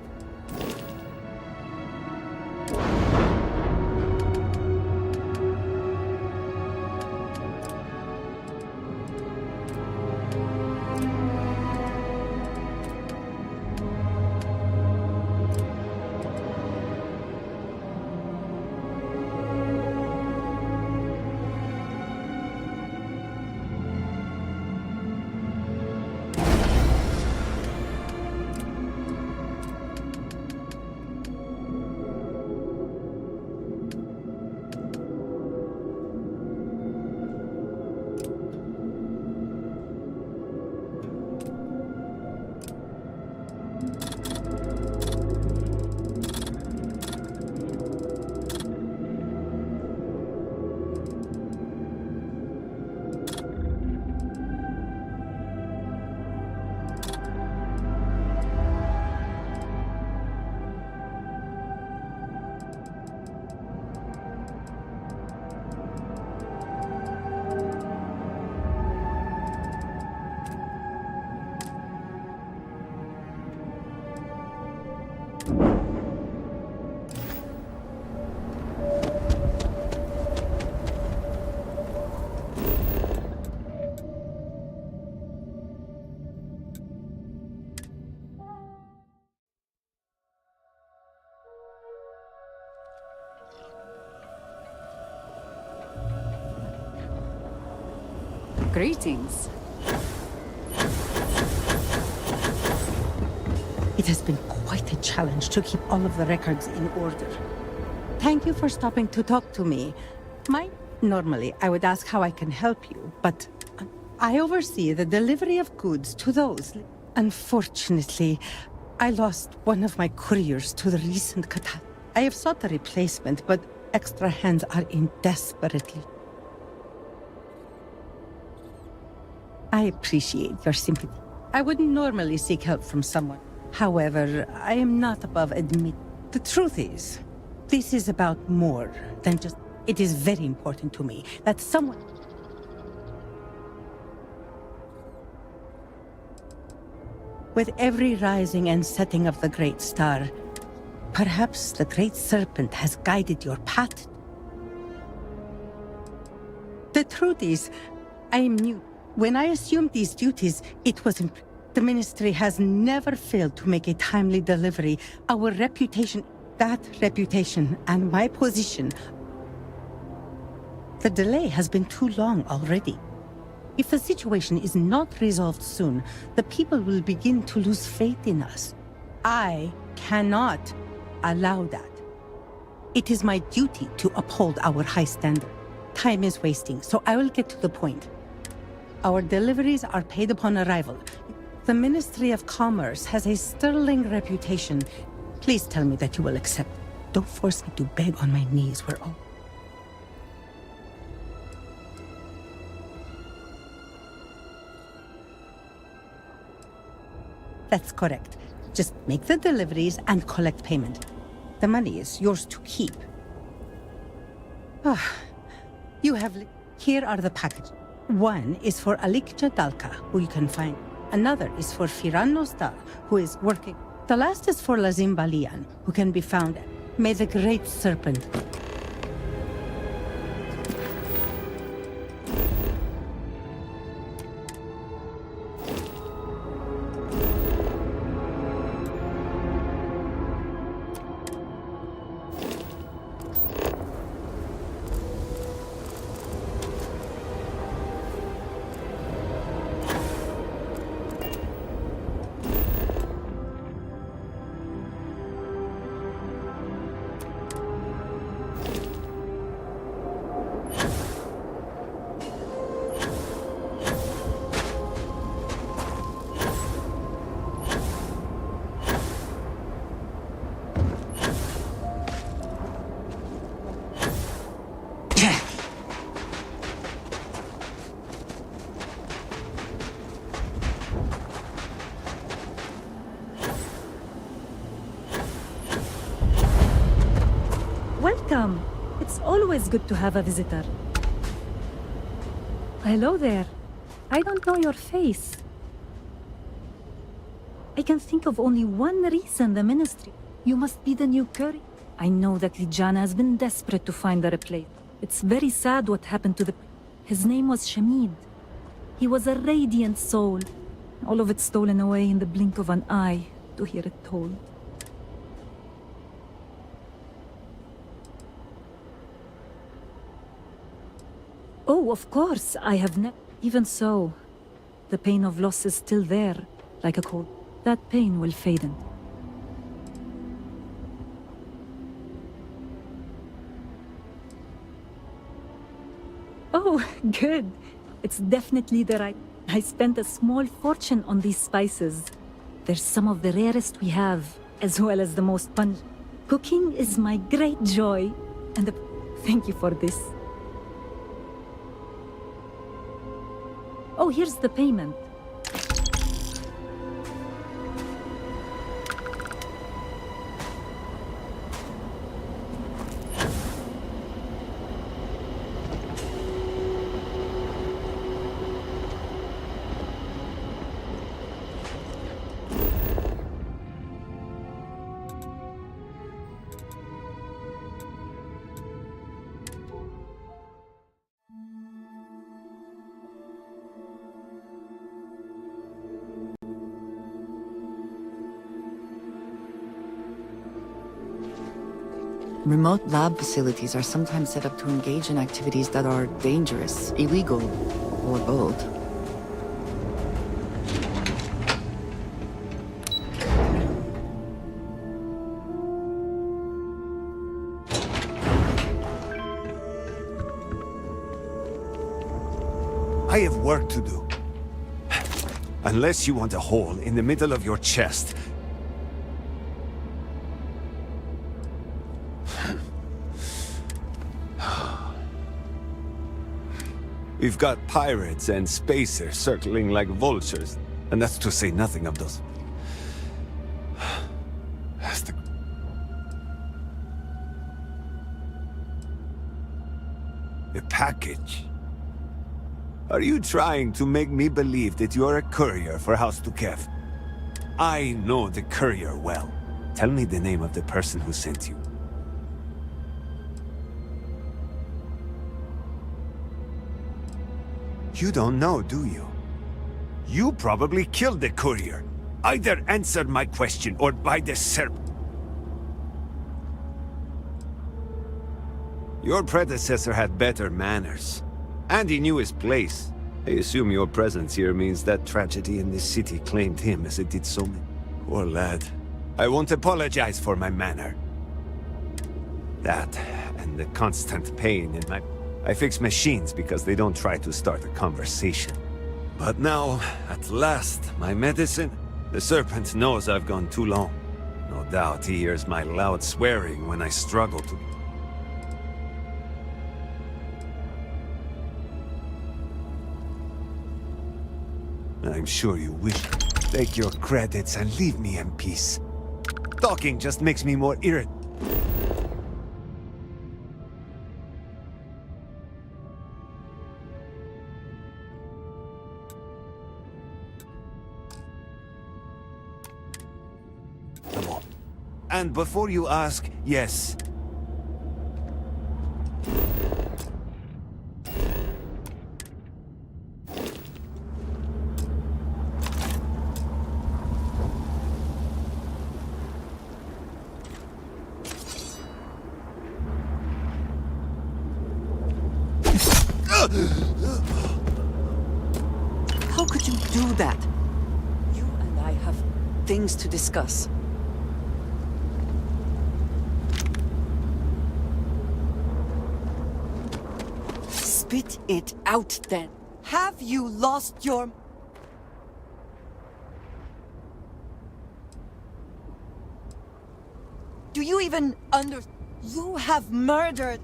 S9: Greetings. It has been quite a challenge to keep all of the records in order. Thank you for stopping to talk to me. Normally, I would ask how I can help you, but I oversee the delivery of goods to those. Unfortunately, I lost one of my couriers to the recent catastrophe. I have sought a replacement, but extra hands are in desperately. I appreciate your sympathy. I wouldn't normally seek help from someone. However, I am not above admit. The truth is, this is about more than just... It is very important to me that someone... With every rising and setting of the Great Star, perhaps the Great Serpent has guided your path. The truth is, I am new. When I assumed these duties, it was the Ministry has never failed to make a timely delivery. Our reputation, that reputation, and my position... The delay has been too long already. If the situation is not resolved soon, the people will begin to lose faith in us. I cannot allow that. It is my duty to uphold our high standard. Time is wasting, so I will get to the point. Our deliveries are paid upon arrival. The Ministry of Commerce has a sterling reputation. Please tell me that you will accept. Don't force me to beg on my knees. We're all... That's correct. Just make the deliveries and collect payment. The money is yours to keep. You have... Here are the packages. One is for Alikja Dalka, who you can find. Another is for Firan Nostal, who is working. The last is for Lazim Balian, who can be found. May the Great Serpent...
S10: Welcome. It's always good to have a visitor. Hello there. I don't know your face. I can think of only one reason the ministry. You must be the new courier. I know that Lijana has been desperate to find her a place. It's very sad what happened to the... His name was Shamid. He was a radiant soul. All of it stolen away in the blink of an eye, to hear it told. Oh, of course, I have never... Even so, the pain of loss is still there, like a cold. That pain will fade in. Oh, good. It's definitely the right... I spent a small fortune on these spices. They're some of the rarest we have, as well as the most pungent. Cooking is my great joy, and thank you for this. Oh, here's the payment.
S12: Remote lab facilities are sometimes set up to engage in activities that are dangerous, illegal, or both.
S1: I have work to do. Unless you want a hole in the middle of your chest. We've got pirates and spacers circling like vultures, and that's to say nothing of those. The package. Are you trying to make me believe that you're a courier for House Dukev? I know the courier well. Tell me the name of the person who sent you. You don't know, do you? You probably killed the courier. Either answer my question or by the serpent. Your predecessor had better manners. And he knew his place. I assume your presence here means that tragedy in this city claimed him as it did so many. Poor lad. I won't apologize for my manner. That, and the constant pain in my... I fix machines because they don't try to start a conversation. But now, at last, my medicine... The serpent knows I've gone too long. No doubt he hears my loud swearing when I struggle to... I'm sure you wish. Take your credits and leave me in peace. Talking just makes me more irritated. And before you ask, yes.
S4: How could you do that? You and I have things to discuss. Spit it out then. Have you lost your... Do you even You have murdered...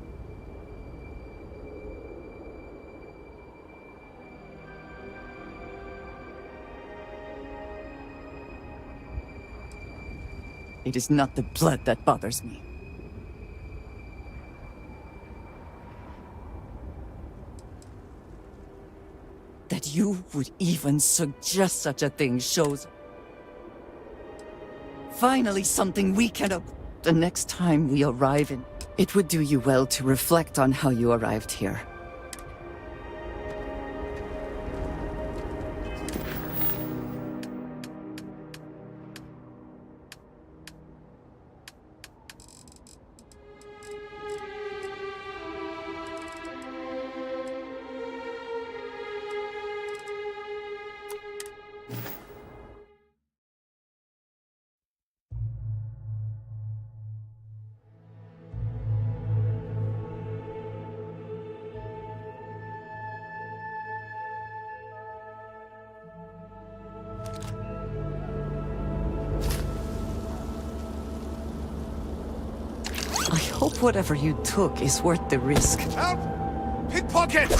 S4: It is not the blood that bothers me. you would even suggest such a thing shows. Finally, something we can. The next time we arrive in, it would do you well to reflect on how you arrived here. I hope whatever you took is worth the risk.
S1: Help! Pickpocket!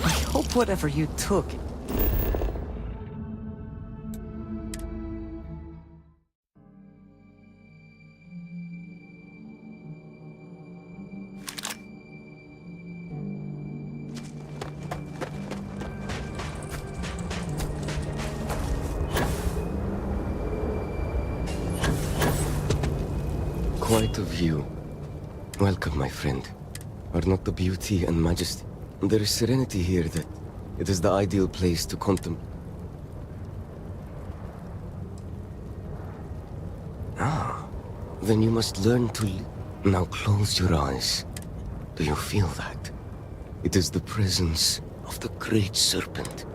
S4: I hope whatever you took.
S2: Quite a view. Welcome, my friend. Are not the beauty and majesty? There is serenity here that it is the ideal place to contemplate. Ah, then you must learn to live. Now close your eyes. Do you feel that? It is the presence of the Great Serpent.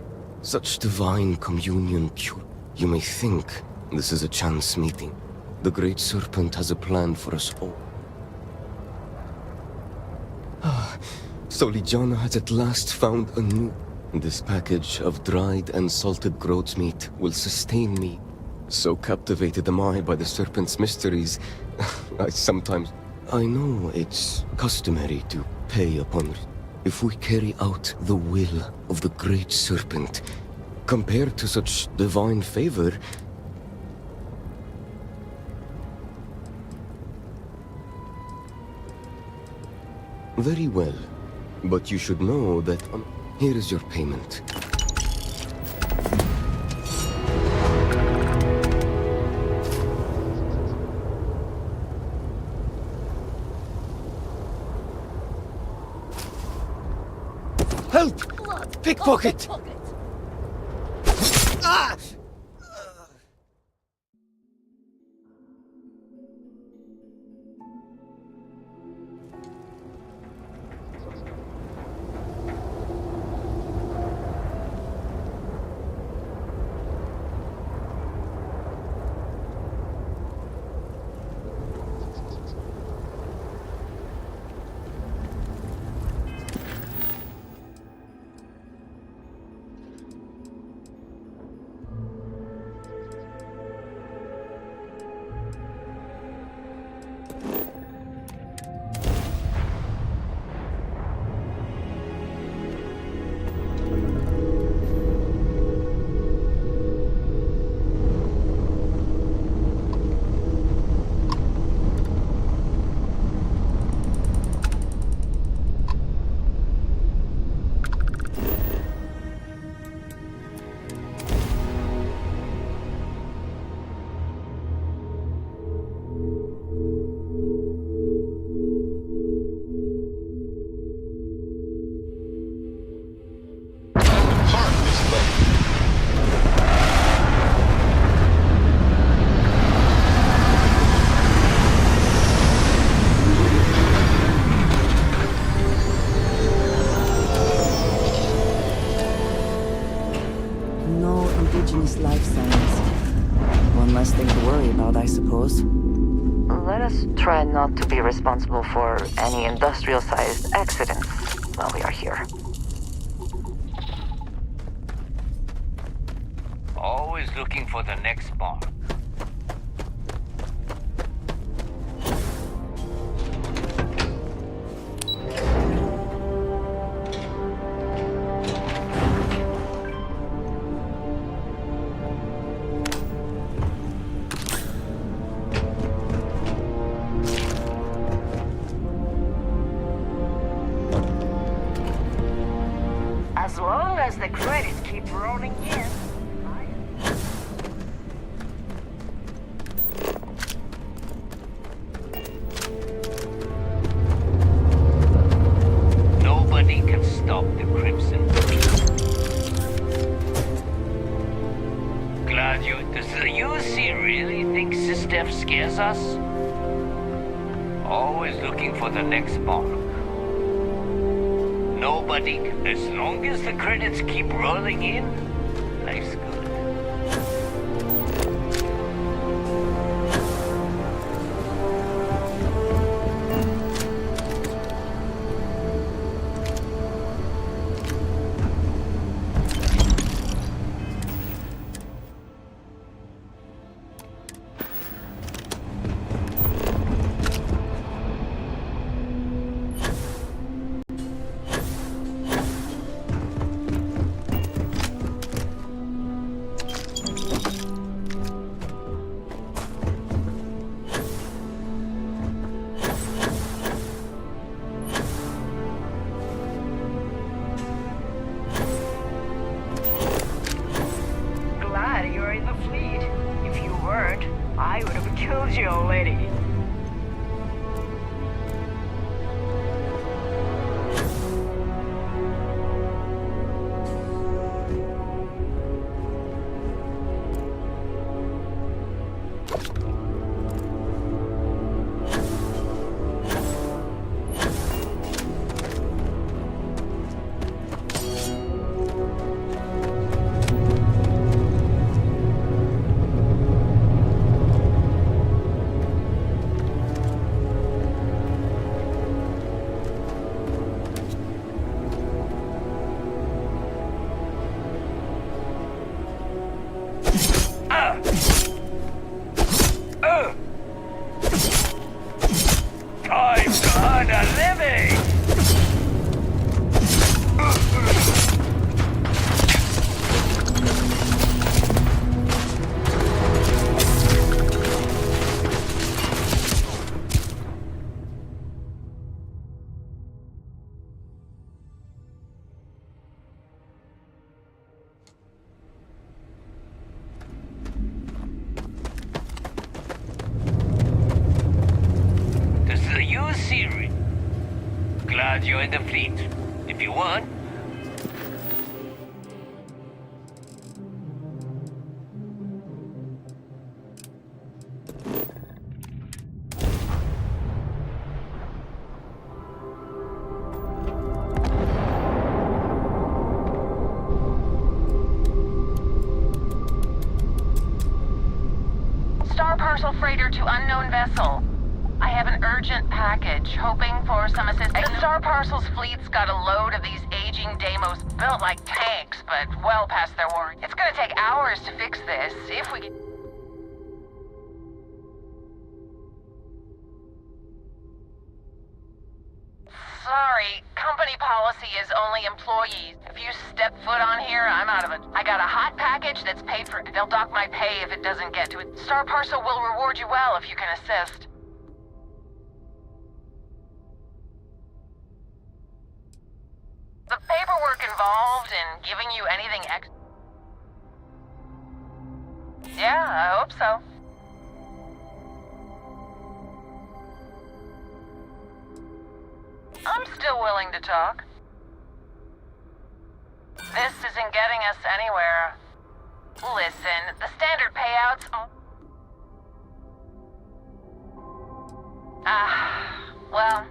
S2: Such divine communion pure. You may think this is a chance meeting. The Great Serpent has a plan for us all. So Ligiana has at last found a new... This package of dried and salted groat's meat will sustain me. So captivated am I by the Serpent's mysteries, I know it's customary to pay upon... If we carry out the will of the Great Serpent, compared to such divine favor... Very well. But you should know that... here is your payment.
S1: Help! Pickpocket! Ah!
S4: indigenous life signs. One less thing to worry about, I suppose.
S12: Let us try not to be responsible for any industrial-sized accidents while we are here.
S14: Always looking for the next mark.
S19: as the credits keep rolling in.
S14: Nobody can stop the Crimson. Gladio, does the UC really think Sistef scares us? Always looking for the next bomb. Nobody, as long as the credits keep rolling in, life's good.
S19: Glad you're in the fleet. If you weren't, I would have killed you already.
S14: Time to earn a living! Does the UC glad you're in the fleet. If you want.
S19: Star Parcel freighter to unknown vessel. I have an urgent package, hoping for some assistance. Star Parcel's fleet's got a load of these aging Deimos built like tanks, but well past their warranty. It's gonna take hours to fix this, if we can... Sorry, company policy is only employees. If you step foot on here, I'm out of it. I got a hot package that's paid for. They'll dock my pay if it doesn't get to it. Star Parcel will reward you well if you can assist. The paperwork involved in giving you anything extra? Yeah, I hope so. I'm still willing to talk. This isn't getting us anywhere. Listen, the standard payouts... well...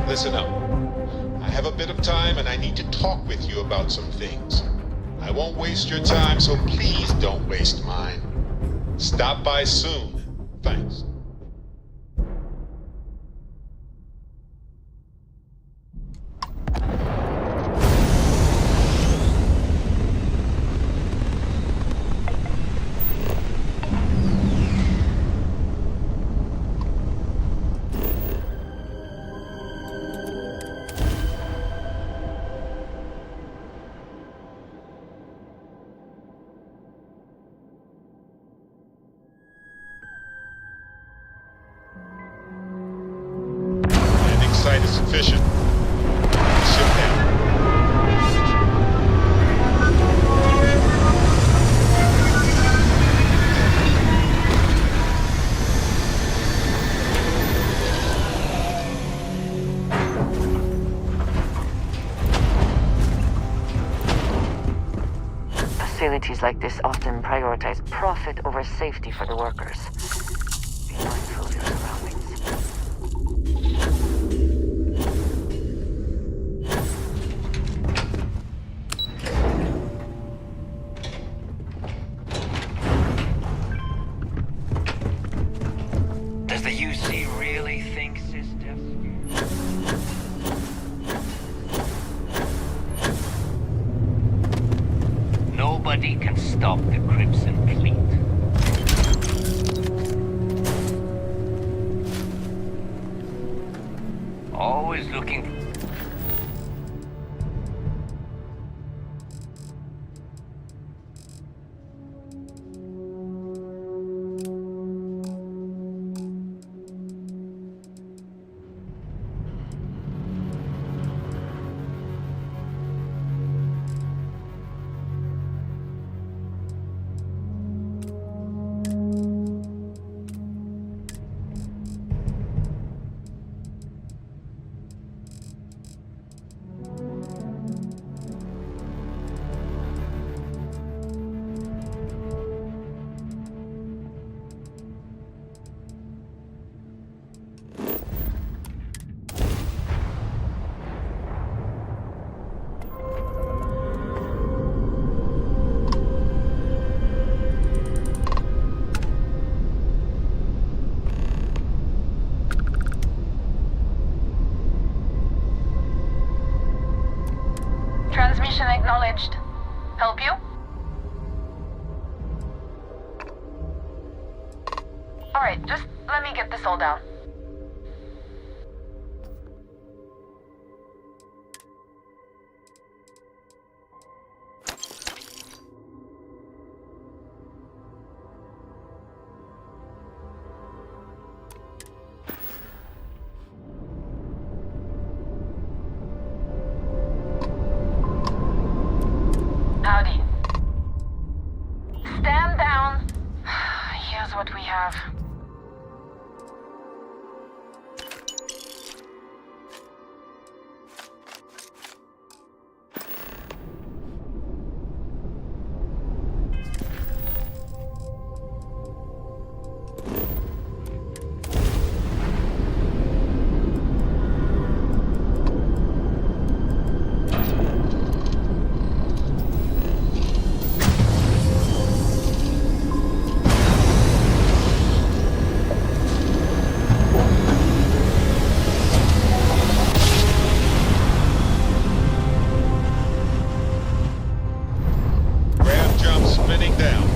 S11: Listen up. I have a bit of time and I need to talk with you about some things. I won't waste your time, so please don't waste mine. Stop by soon. Thanks. sufficient. Ship down.
S16: Facilities like this often prioritize profit over safety for the workers. Be mindful of your surroundings.
S14: Does the UC really think, sister? Nobody can stop the Crimson Fleet. Always looking.
S19: Transmission acknowledged. Help you? Alright, just let me get this all down. Howdy. Stand down. Here's what we have.
S11: Grab jump spinning down.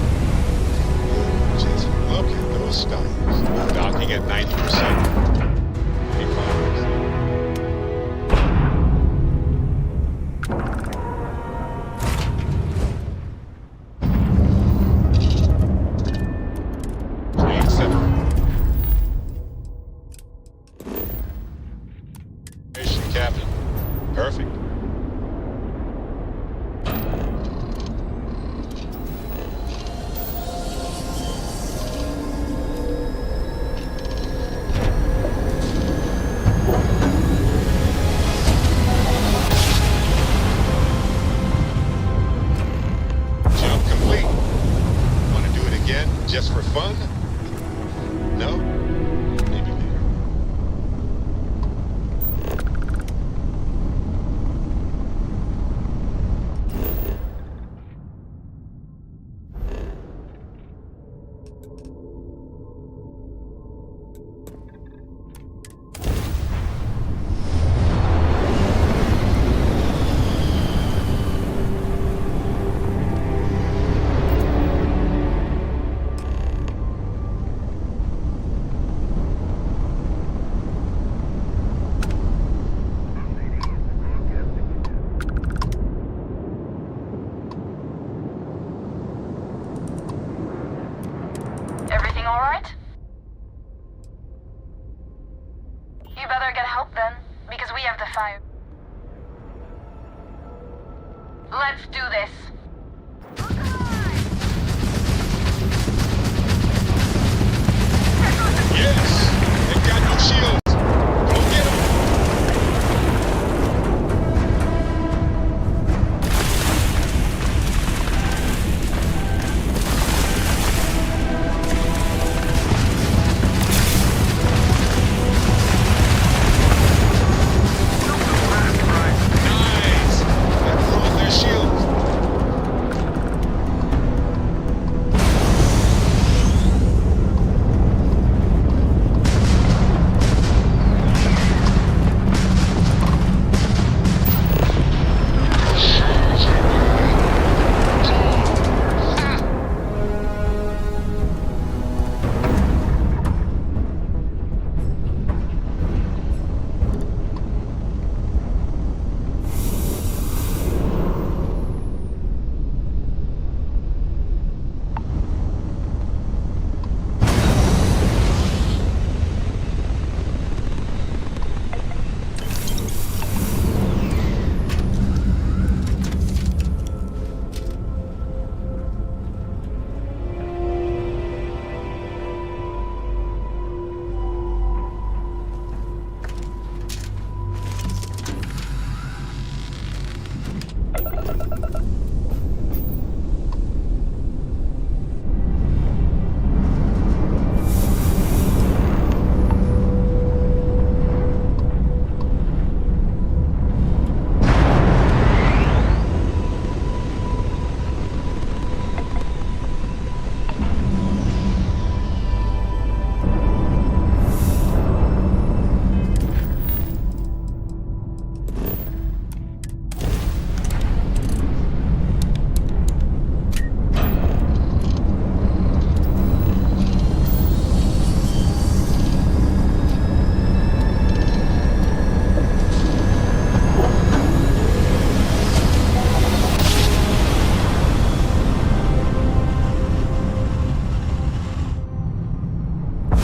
S11: Jason, look at those stars. Docking at 90%. Be fine. Captain. Perfect. Jump complete. Want to do it again just for fun? No? Maybe later.
S19: Let's do this.
S11: Yes! They've got no shields! Go get them! Nice! They've ruined their shields!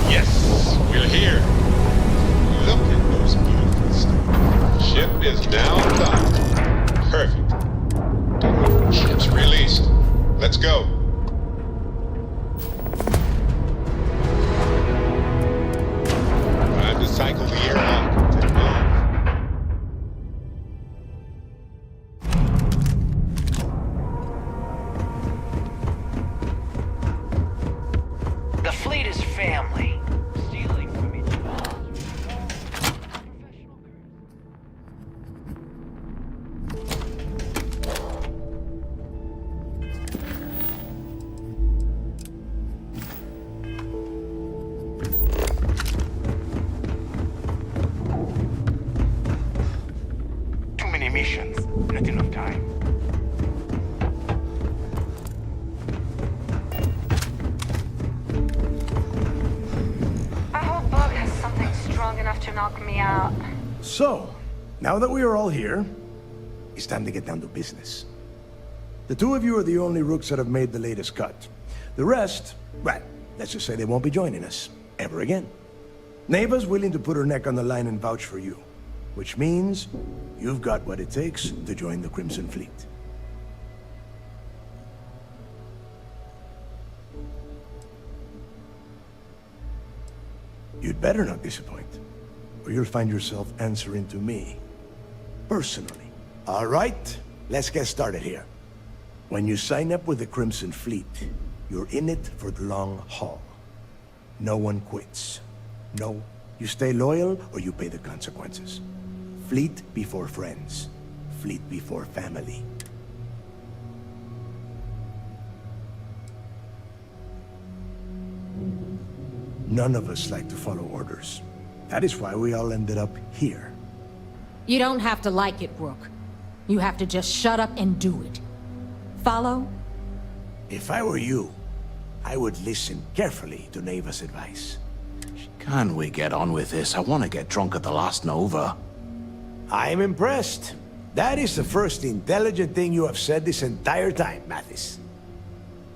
S11: Yes, we're here. Look at those beautiful stars. Ship is now docked. Perfect. Ship's released. Let's go. Time to cycle the airlock and move.
S14: The fleet is family. Stealing from each other. Too many missions. Not enough time.
S16: I hope Bug has something strong enough to knock me out.
S7: So, now that we are all here, it's time to get down to business. The two of you are the only rooks that have made the latest cut. The rest, well, let's just say they won't be joining us ever again. Neva's willing to put her neck on the line and vouch for you, which means you've got what it takes to join the Crimson Fleet. You'd better not disappoint, or you'll find yourself answering to me, personally. All right, let's get started here. When you sign up with the Crimson Fleet, you're in it for the long haul. No one quits. No, you stay loyal or you pay the consequences. Fleet before friends. Fleet before family. None of us like to follow orders. That is why we all ended up here.
S17: You don't have to like it, Rook. You have to just shut up and do it. Follow?
S7: If I were you, I would listen carefully to Neva's advice.
S18: Can we get on with this? I want to get drunk at the last Nova.
S7: I'm impressed. That is the first intelligent thing you have said this entire time, Mathis.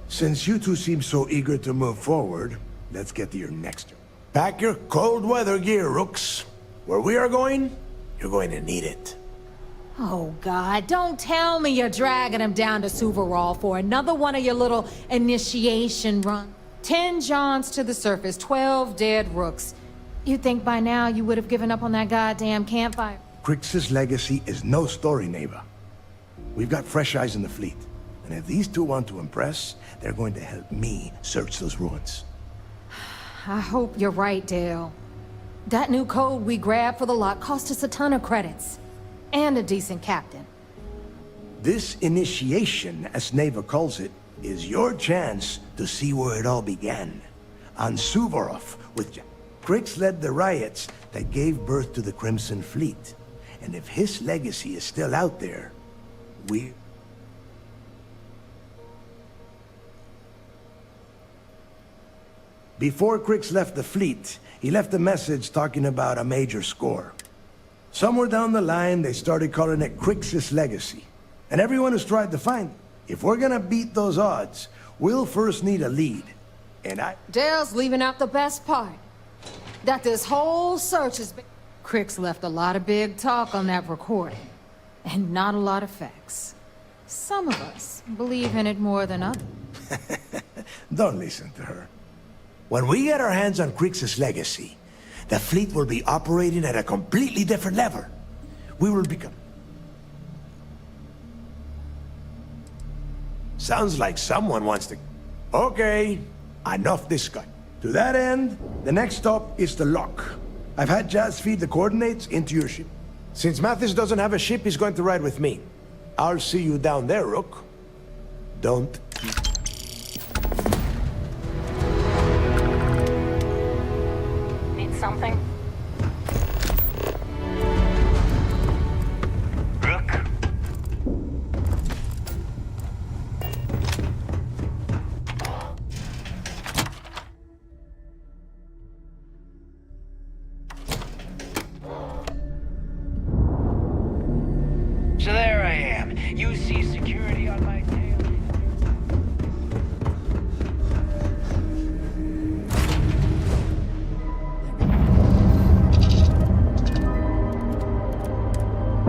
S7: Since you two seem so eager to move forward, let's get to your next job. Pack your cold weather gear, Rooks. Where we are going, you're going to need it.
S17: Oh, God, don't tell me you're dragging him down to Suvorov for another one of your little initiation runs. 10 Johns to the surface, 12 dead rooks. You'd think by now you would have given up on that goddamn campfire.
S7: Crixus' legacy is no story, Neva. We've got fresh eyes in the fleet. And if these two want to impress, they're going to help me search those ruins.
S17: I hope you're right, Dale. That new code we grabbed for the lot cost us a ton of credits. And a decent captain.
S7: This initiation, as Neva calls it, is your chance to see where it all began. On Suvorov, with Crix led the riots that gave birth to the Crimson Fleet. And if his legacy is still out there, Before Crix left the fleet, he left a message talking about a major score. Somewhere down the line, they started calling it Crixus' legacy. And everyone has tried to find it. If we're gonna beat those odds, we'll first need a lead. And
S17: Dale's leaving out the best part. That this whole search has been... Crix left a lot of big talk on that recording. And not a lot of facts. Some of us believe in it more than others.
S7: Don't listen to her. When we get our hands on Crixus' legacy, the fleet will be operating at a completely different level. We will become... Sounds like someone wants to... Okay, enough discussion. To that end, the next stop is the lock. I've had Jazz feed the coordinates into your ship. Since Mathis doesn't have a ship, he's going to ride with me. I'll see you down there, Rook. Don't...
S16: Need something?
S14: So there I am. You see security on my tail.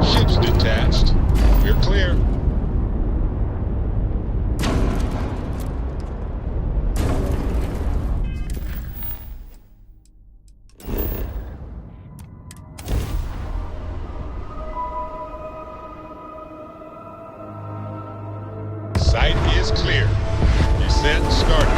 S11: Ship's detached. We're clear. Site is clear. Descent started.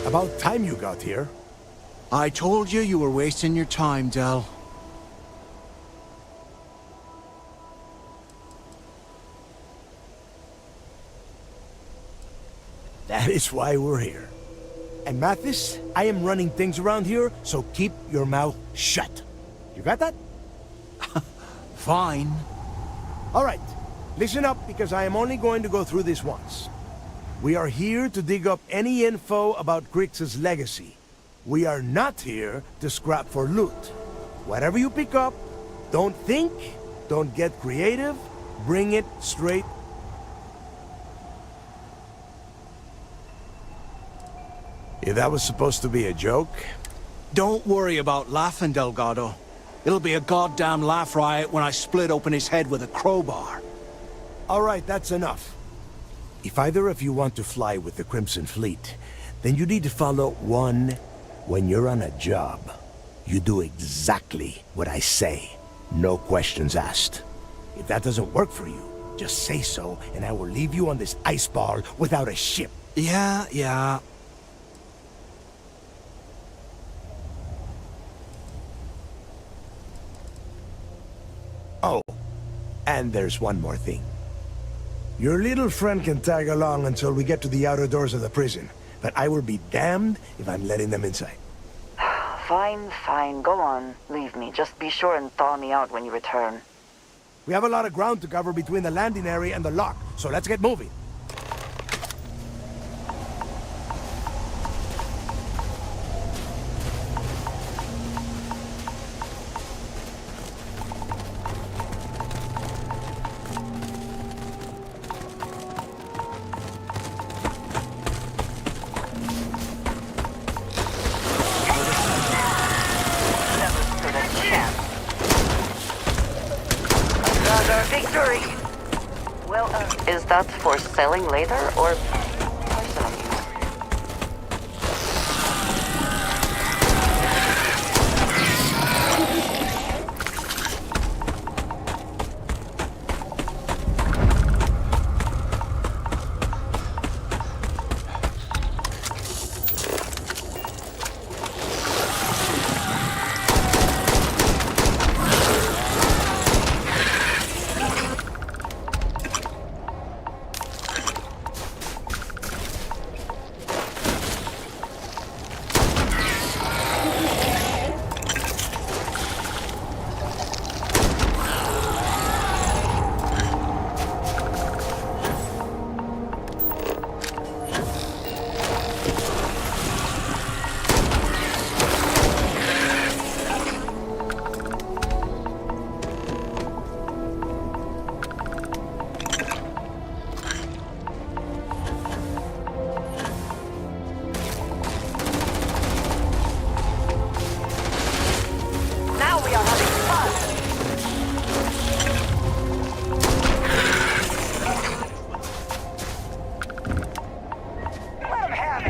S7: About time you got here.
S18: I told you you were wasting your time, Del.
S7: That is why we're here. And Mathis, I am running things around here, so keep your mouth shut. You got that?
S18: Fine.
S7: All right, listen up because I am only going to go through this once. We are here to dig up any info about Crix's legacy. We are not here to scrap for loot. Whatever you pick up, don't think, don't get creative, bring it straight. If that was supposed to be a joke...
S18: Don't worry about laughing, Delgado. It'll be a goddamn laugh riot when I split open his head with a crowbar.
S7: All right, that's enough. If either of you want to fly with the Crimson Fleet, then you need to follow one. When you're on a job, you do exactly what I say. No questions asked. If that doesn't work for you, just say so, and I will leave you on this ice ball without a ship.
S18: Yeah.
S7: Oh, and there's one more thing. Your little friend can tag along until we get to the outer doors of the prison. but I will be damned if I'm letting them inside.
S16: Fine, fine. Go on. Leave me. Just be sure and thaw me out when you return.
S7: We have a lot of ground to cover between the landing area and the lock, so let's get moving.
S16: Another victory! Well, is that for selling later or personal use?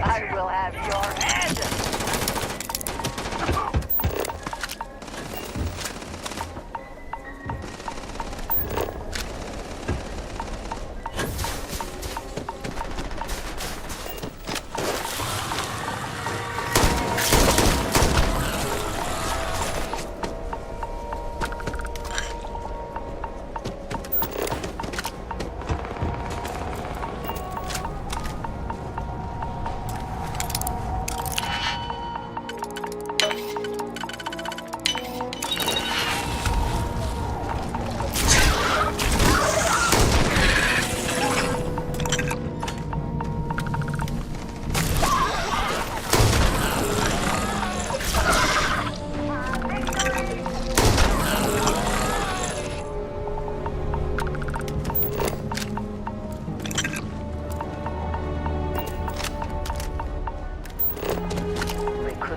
S16: I will have your head!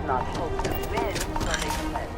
S16: Not hope to win, so they fled.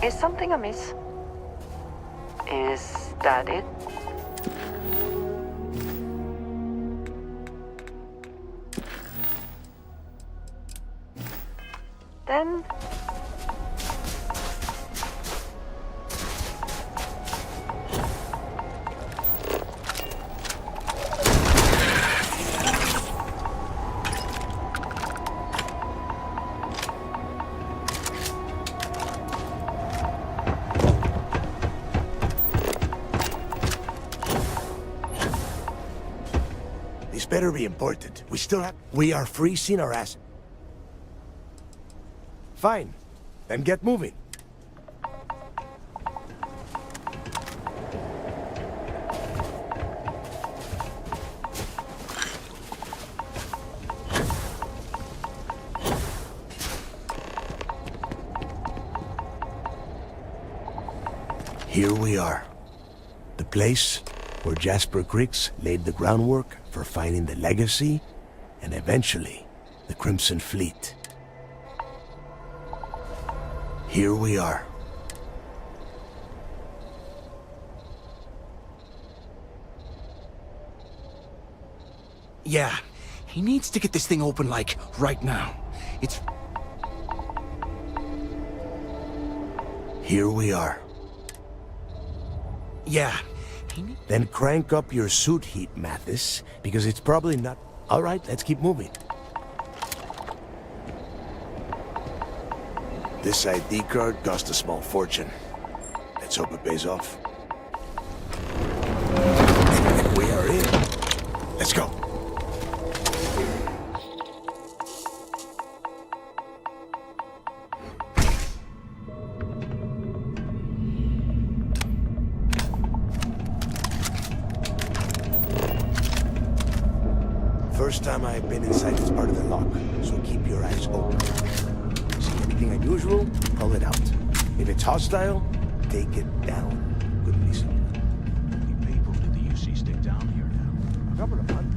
S16: Is something amiss? Is that it? Then...
S7: This better be important. We are freezing our ass. Fine. Then get moving. Here we are. The place where Jasper Griggs laid the groundwork for finding the Legacy and eventually the Crimson Fleet. Here we are.
S18: Yeah, He needs to get this thing open, like, right now. It's...
S7: Here we are.
S18: Yeah.
S7: Then crank up your suit heat, Mathis, because it's probably not... All right, let's keep moving. This ID card cost a small fortune. Let's hope it pays off. We are in. Let's go. First time I've been inside this part of the lock, so keep your eyes open. See anything unusual, pull it out. If it's hostile, take it down. Could be something. How many people did the UC stick down here now? A couple of hundred.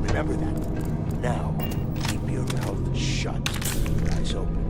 S7: Remember that. Now, keep your mouth shut. Your eyes open.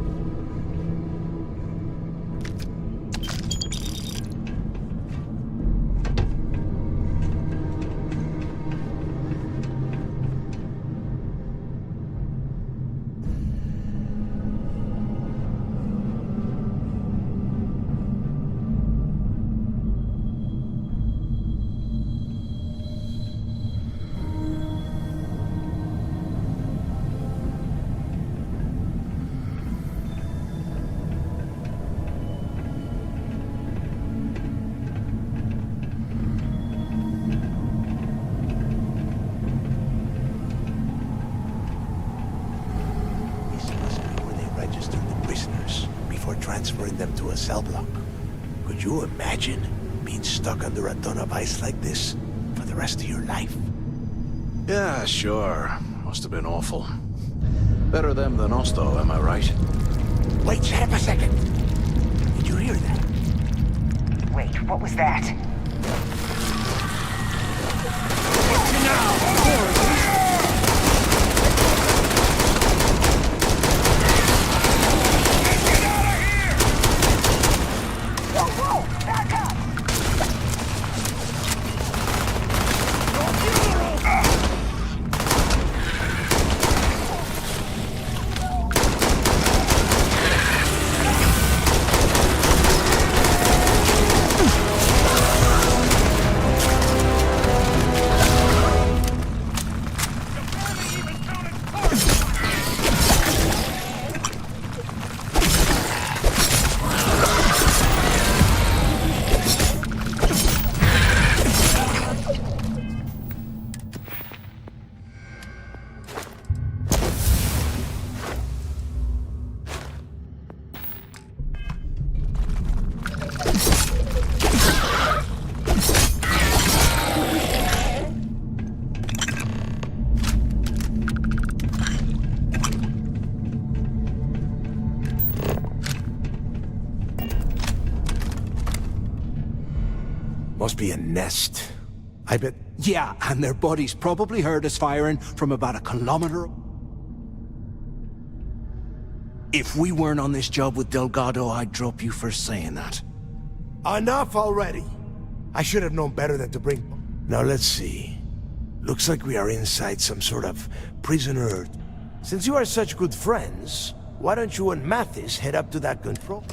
S7: Transferring them to a cell block. Could you imagine being stuck under a ton of ice like this for the rest of your life?
S6: Yeah, sure. Must have been awful. Better them than us, though, am I right?
S7: Wait, shut up a second. Did you hear that?
S16: Wait, what was that?
S7: Must be a nest. I bet...
S18: Yeah, and their buddies probably heard us firing from about a kilometer... If we weren't on this job with Delgado, I'd drop you for saying that.
S7: Enough already! I should have known better than to bring... Now let's see. Looks like we are inside some sort of prisoner... Since you are such good friends, why don't you and Mathis head up to that control?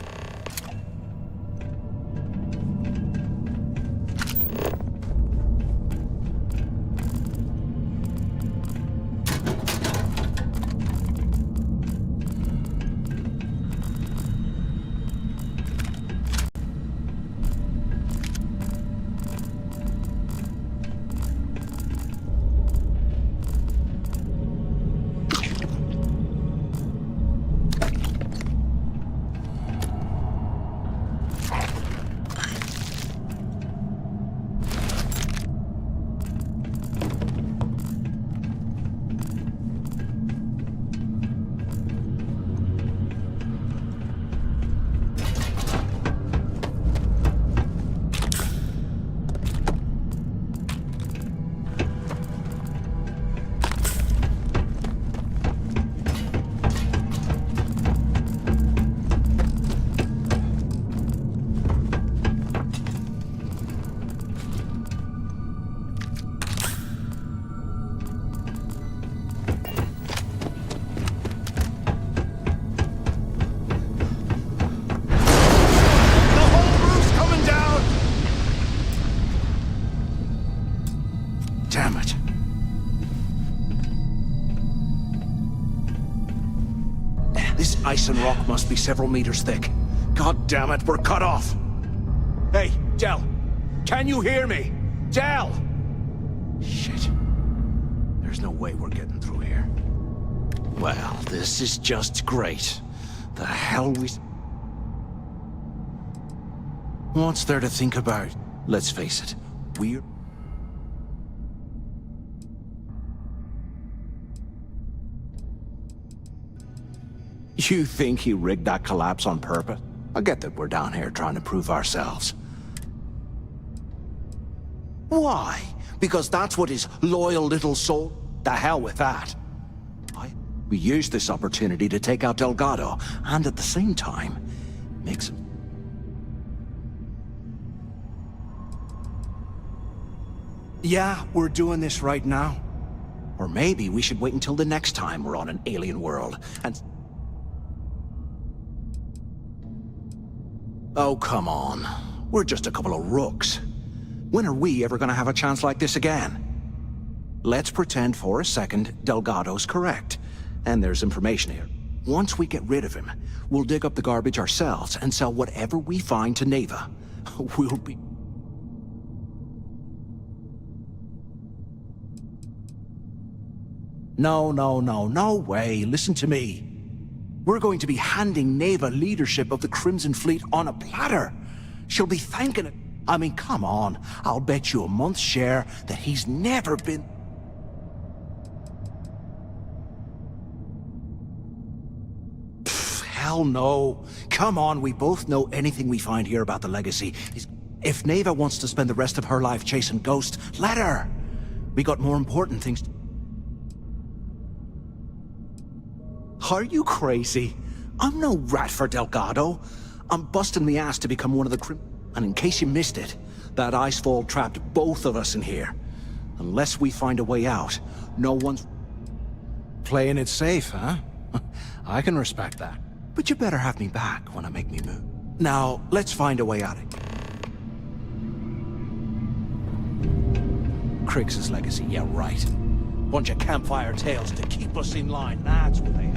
S18: Jason rock must be several meters thick. God damn it, we're cut off! Hey, Del! Can you hear me? Del! Shit. There's no way we're getting through here. Well, this is just great. The hell we... What's there to think about? Let's face it, we're... You think he rigged that collapse on purpose? I get that we're down here trying to prove ourselves. Why? Because that's what his loyal little soul... The hell with that. We used this opportunity to take out Delgado, and at the same time, make some... Yeah, we're doing this right now. Or maybe we should wait until the next time we're on an alien world, and... Oh, come on. We're just a couple of rooks. When are we ever gonna have a chance like this again? Let's pretend for a second Delgado's correct, and there's information here. Once we get rid of him, we'll dig up the garbage ourselves and sell whatever we find to Neva. We'll be... No way. Listen to me. We're going to be handing Neva leadership of the Crimson Fleet on a platter. She'll be thanking it. I mean, come on. I'll bet you a month's share that he's never been... Pfft, hell no. Come on, we both know anything we find here about the Legacy is... If Neva wants to spend the rest of her life chasing ghosts, let her. We got more important things to... Are you crazy? I'm no rat for Delgado. I'm busting the ass to become one of the And in case you missed it, that icefall trapped both of us in here. Unless we find a way out, no one's... Playing it safe, huh? I can respect that. But you better have me back when I make me move. Now, let's find a way out of it. Crix's Legacy, yeah, right. Bunch of campfire tales to keep us in line, that's what they are.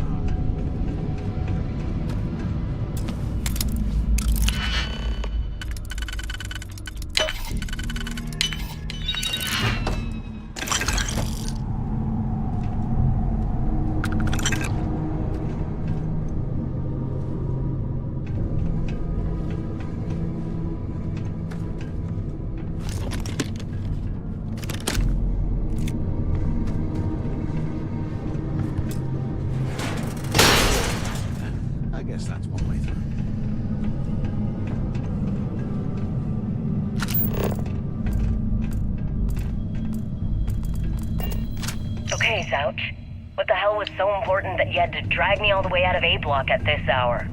S16: Ouch. What the hell was so important that you had to drag me all the way out of A Block at this hour?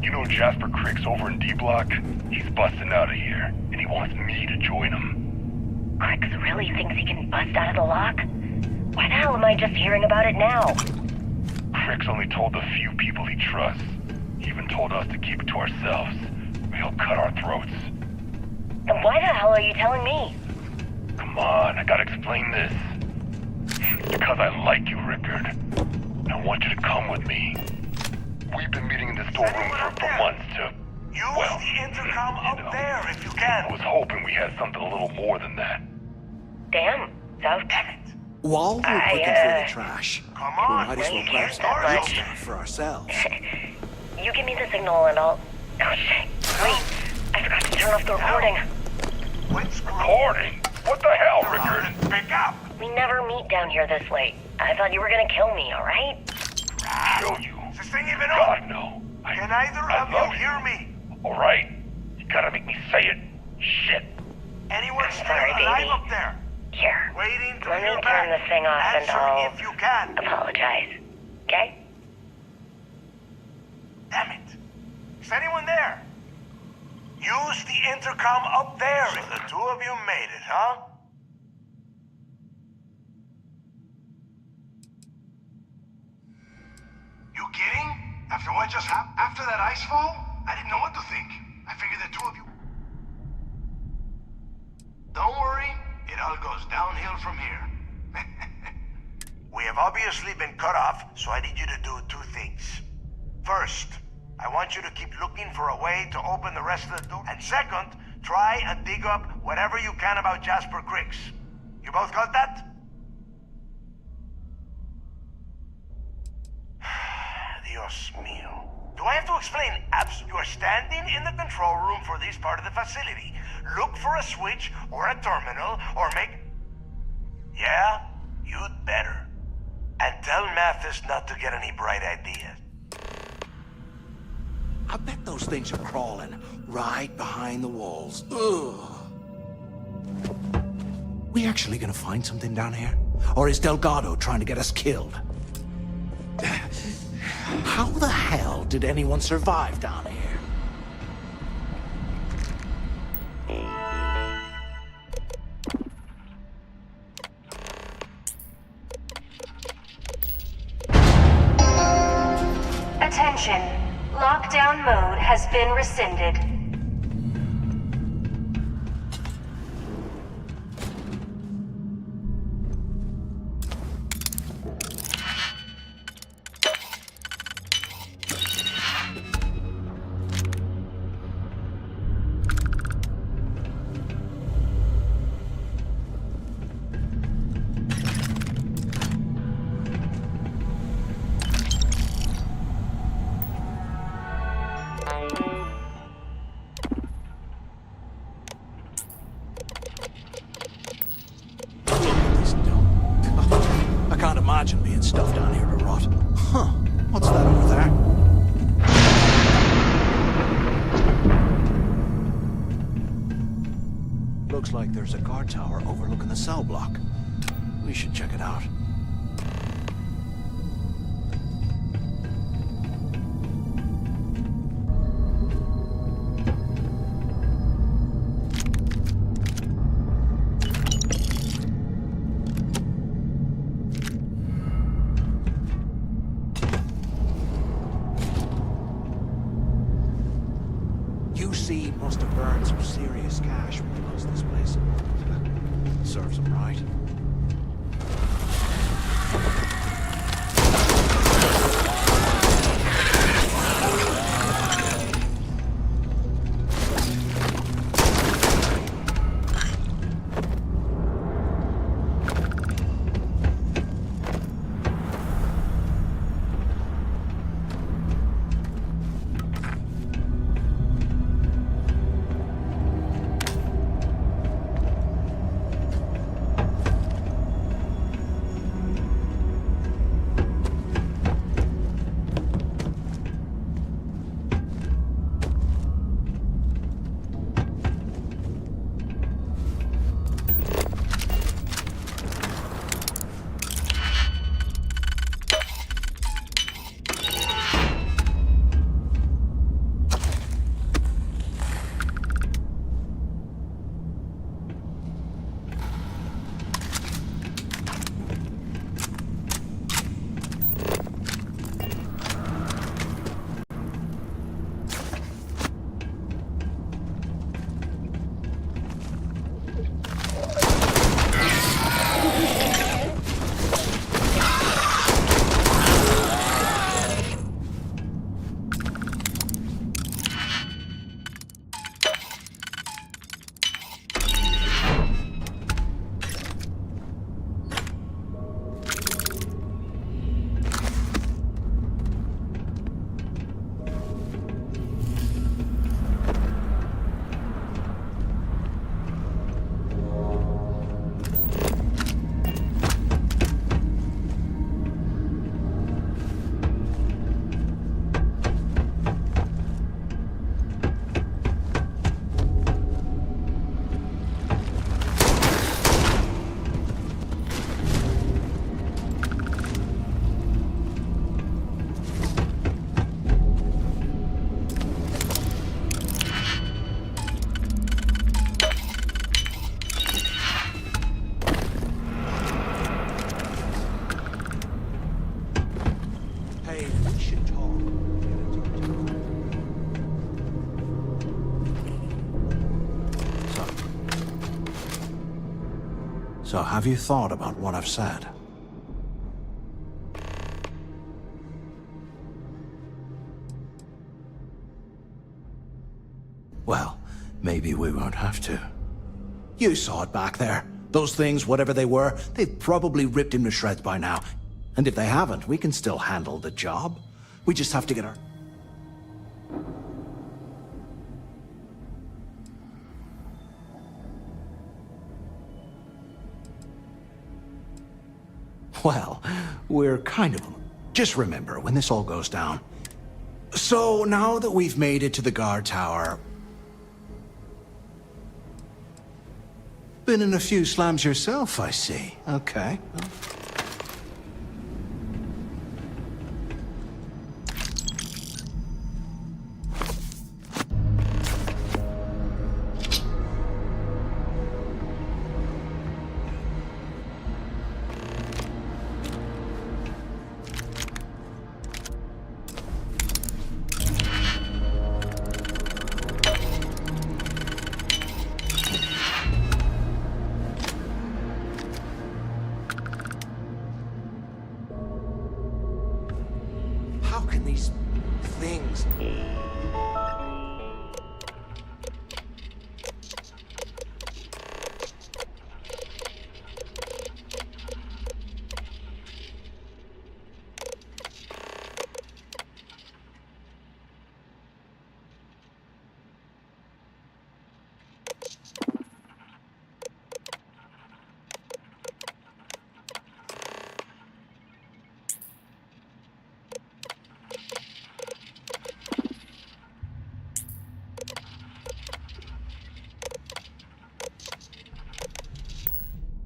S13: You know Jasper Crix over in D Block? He's busting out of here, and he wants me to join him.
S16: Crix really thinks he can bust out of the lock? Why the hell am I just hearing about it now?
S13: Crix only told the few people he trusts. He even told us to keep it to ourselves, or he'll cut our throats.
S16: Then why the hell are you telling me?
S13: Come on, I gotta explain this. Because I like you, Rickard. And I want you to come with me. We've been meeting in this storeroom for months to...
S7: Use the intercom up there if you can.
S13: I was hoping we had something a little more than that.
S16: Damn, so...
S7: Damn it.
S18: While we're looking through the trash,
S7: come on,
S18: we might as well grab some stuff for ourselves.
S16: You give me the signal and I'll... Oh shit, wait. I forgot to turn off the recording.
S13: Recording? What the hell, Rickard?
S7: Pick up.
S16: We never meet down here this late. I thought you were gonna kill me, alright?
S13: Kill you?
S7: Is this thing even
S13: God,
S7: on?
S13: no.
S7: Can either of you hear me?
S13: Alright. You gotta make me say it. Shit.
S7: Anyone still
S16: sorry,
S7: alive
S16: baby.
S7: up there?
S16: Here.
S7: Waiting to
S16: Let
S7: hear
S16: me
S7: back.
S16: turn this thing off
S7: Answer
S16: and I'll...
S7: if you can.
S16: apologize. Okay?
S7: Damn it. Is anyone there? Use the intercom up there if the two of you made it, huh? You kidding? After what just happened? After that ice fall? I didn't know what to think. I figured the two of you... Don't worry. It all goes downhill from here. We have obviously been cut off, so I need you to do two things.
S8: First, I want you to keep looking for a way to open the rest of the door. And second, try and dig up whatever you can about Jasper Cricks. You both got that? Dios mío. Do I have to explain You are standing in the control room for this part of the facility. Look for a switch or a terminal or make... Yeah? You'd better. And tell Mathis not to get any bright ideas.
S18: I bet those things are crawling right behind the walls. Ugh. We actually gonna find something down here? Or is Delgado trying to get us killed? How the hell did anyone survive down here?
S15: Attention. Lockdown mode has been rescinded.
S18: I can't imagine being stuffed down here to rot. Huh. What's that over there? Looks like there's a guard tower overlooking the cell block. We should check it out. QC must have burned some serious cash when they closed this place. Serves them right. So have you thought about what I've said? Well, maybe we won't have to. You saw it back there. Those things, whatever they were, they've probably ripped him to shreds by now. And if they haven't, we can still handle the job. We just have to get our... Well, we're kind of... Just remember, when this all goes down... So, now that we've made it to the guard tower... Been in a few slams yourself, I see. Okay. How can these things...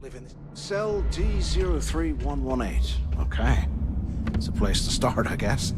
S18: Live in cell D03118. Okay. It's a place to start, I guess.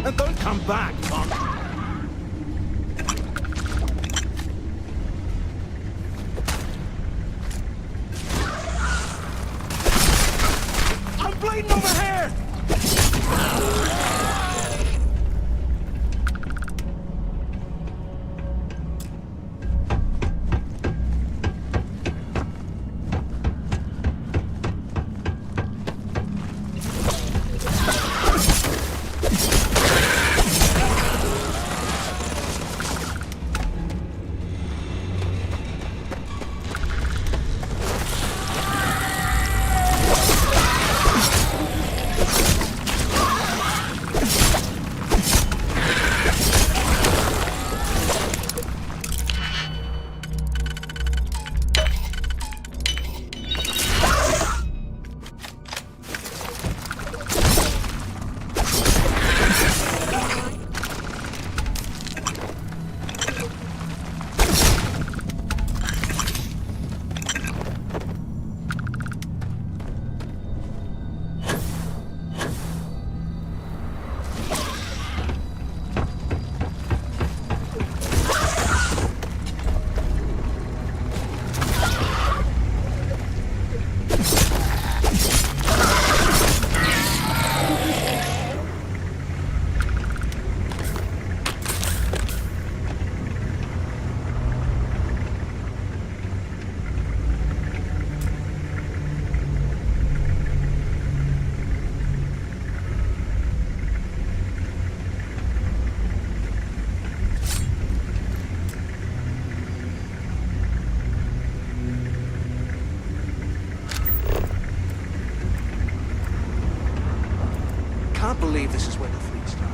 S18: And don't come back, punk! I'm bleeding over here! Can't believe this is where the fleet started.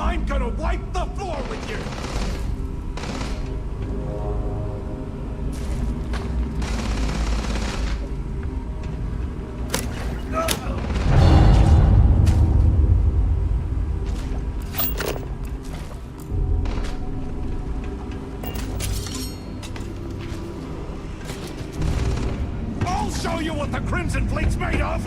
S7: I'm gonna wipe the floor with you! I'll show you what the Crimson Fleet's made of!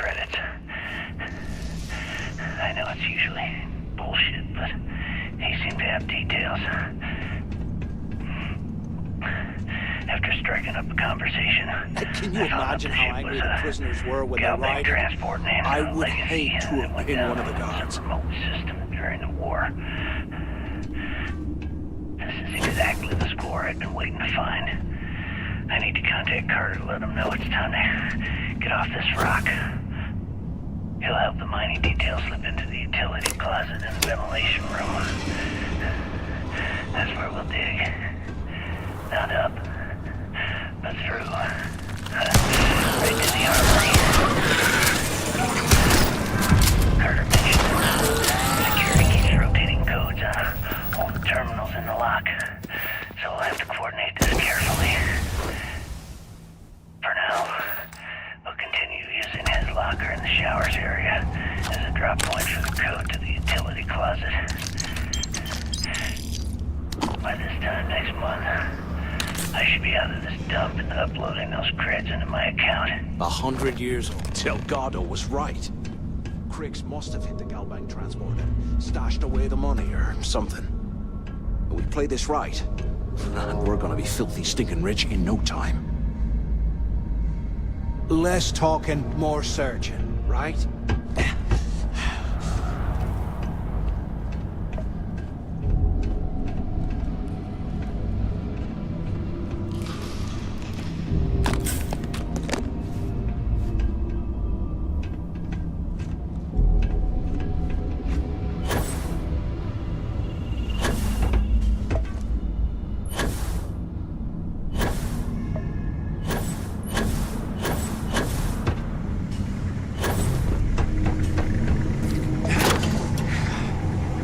S13: credits. I know it's usually bullshit, but he seemed to have details. After striking up a conversation,
S18: Can you imagine how angry the prisoners were when they arrived? I would hate to have been one of the guards.
S13: Remote system during the war. This is exactly the score I've been waiting to find. I need to contact Carter to let him know it's time to get off this rock. He'll help the mining details slip into the utility closet in the ventilation room. That's where we'll dig. Not up, but through. Right to the armory. Carter mentioned security keeps rotating codes on all the terminals in the lock, so we'll have to coordinate this carefully. For now, we'll continue using his locker in the showers area as a drop point for the code to the utility closet. By this time next month, I should be out of this dump and uploading those creds into my account.
S18: 100 years old. Delgado was right. Cricks must have hit the Galbank transport and stashed away the money or something. We play this right, and we're gonna be filthy stinking rich in no time. Less talking, more searching, right?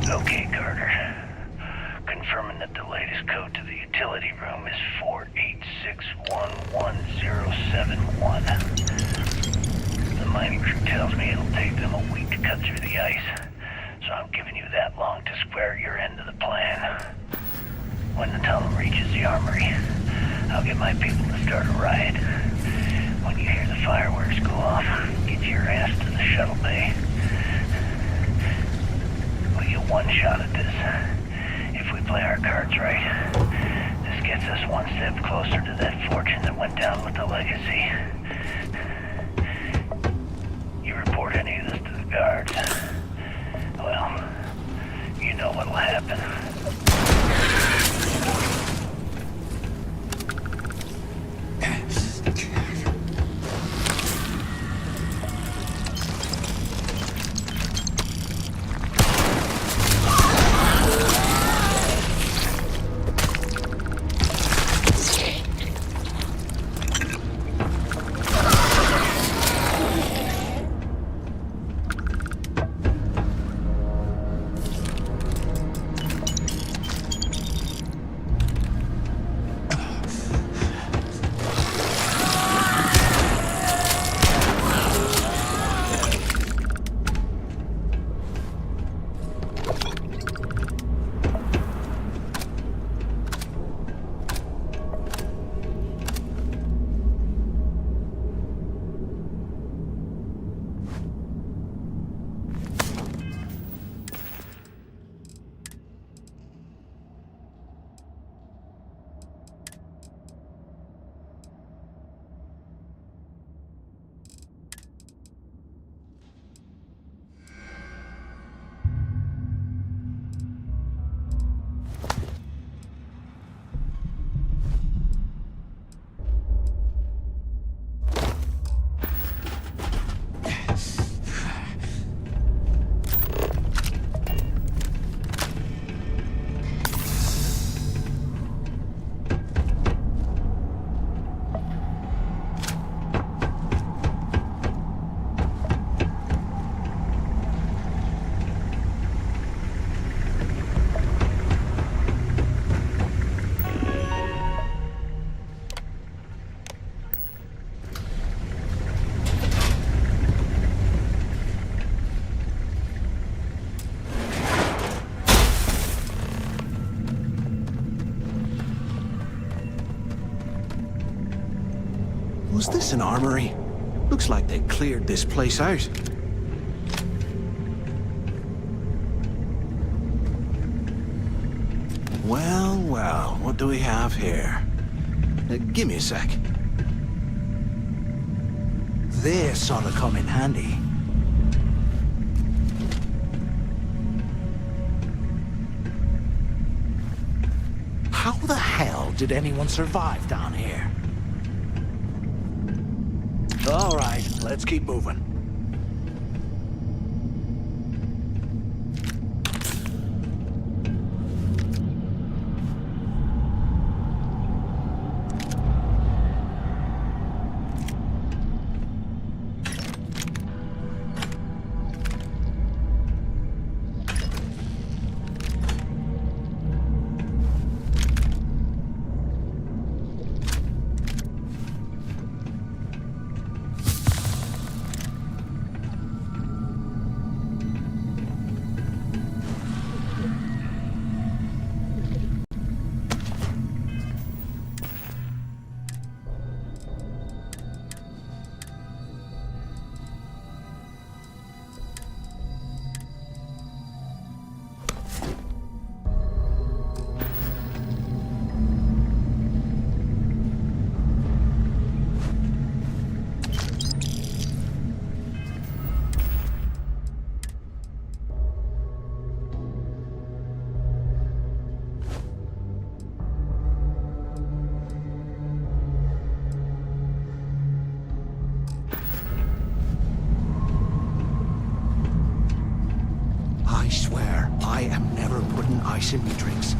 S13: Okay, Carter. Confirming that the latest code to the utility room is 4861171. The mining crew tells me it'll take them a week to cut through the ice, so I'm giving you that long to square your end of the plan. When the tunnel reaches the armory, I'll get my people to start a riot. When you hear the fireworks go off, get your ass to the shuttle bay. We get one shot at this. If we play our cards right, this gets us one step closer to that fortune that went down with the legacy. You report any of this to the guards, well, you know what'll happen.
S18: Was this an armory? Looks like they cleared this place out. Well, well, what do we have here? Give me a sec.
S7: This ought to come in handy. How the hell did anyone survive down here? All right, let's keep moving. I swear, I am never putting ice in me drinks.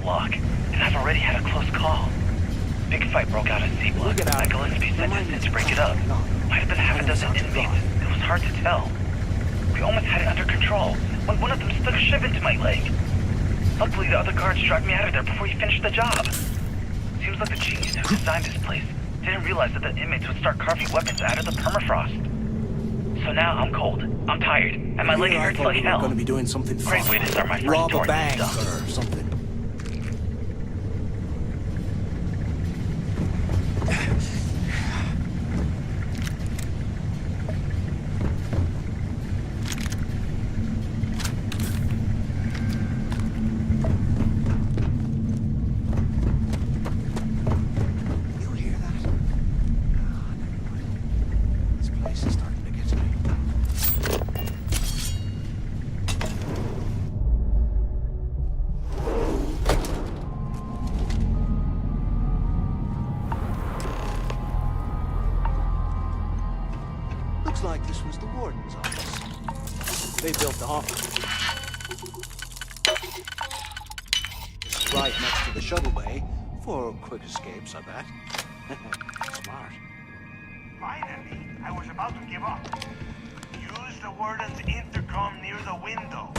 S13: block, and I've already had a close call. Big fight broke out at C-Block. Gillespie sent us in to break it up. Might have been half a dozen inmates. It was hard to tell. We almost had it under control when one of them stuck a shiv into my leg. Luckily, the other guards dragged me out of there before he finished the job. Seems like the genius who designed this place didn't realize that the inmates would start carving weapons out of the permafrost. So now I'm cold, I'm tired, and my leg hurts like hell.
S18: Going to be doing something
S13: Great way to start my first
S18: rob
S13: tour
S18: a
S13: of this
S18: bank
S13: stuff.
S18: or something. Looks like this was the warden's office. They built the office. It's right next to the shuttle bay for quick escapes, I bet. Smart.
S8: Finally, I was about to give up. Use the warden's intercom near the window.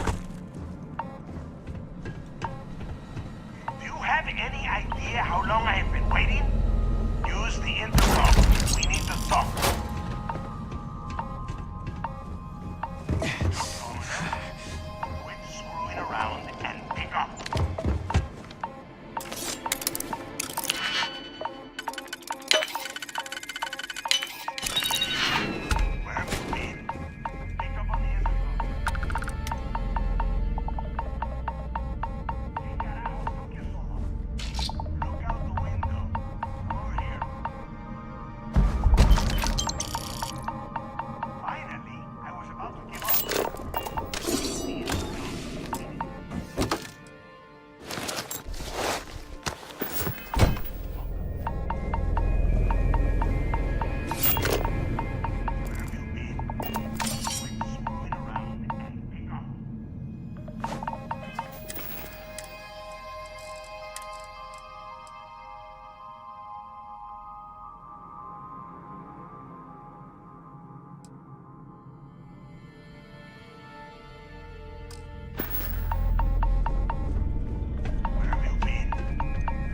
S8: Do you have any idea how long I have been waiting? Use the intercom. We need to talk. Quit screwing around and pick up. Where have you been? Pick up on the intercom. Take that out. Don't get solo. Look out the window. Over here. Finally, I was about to give up.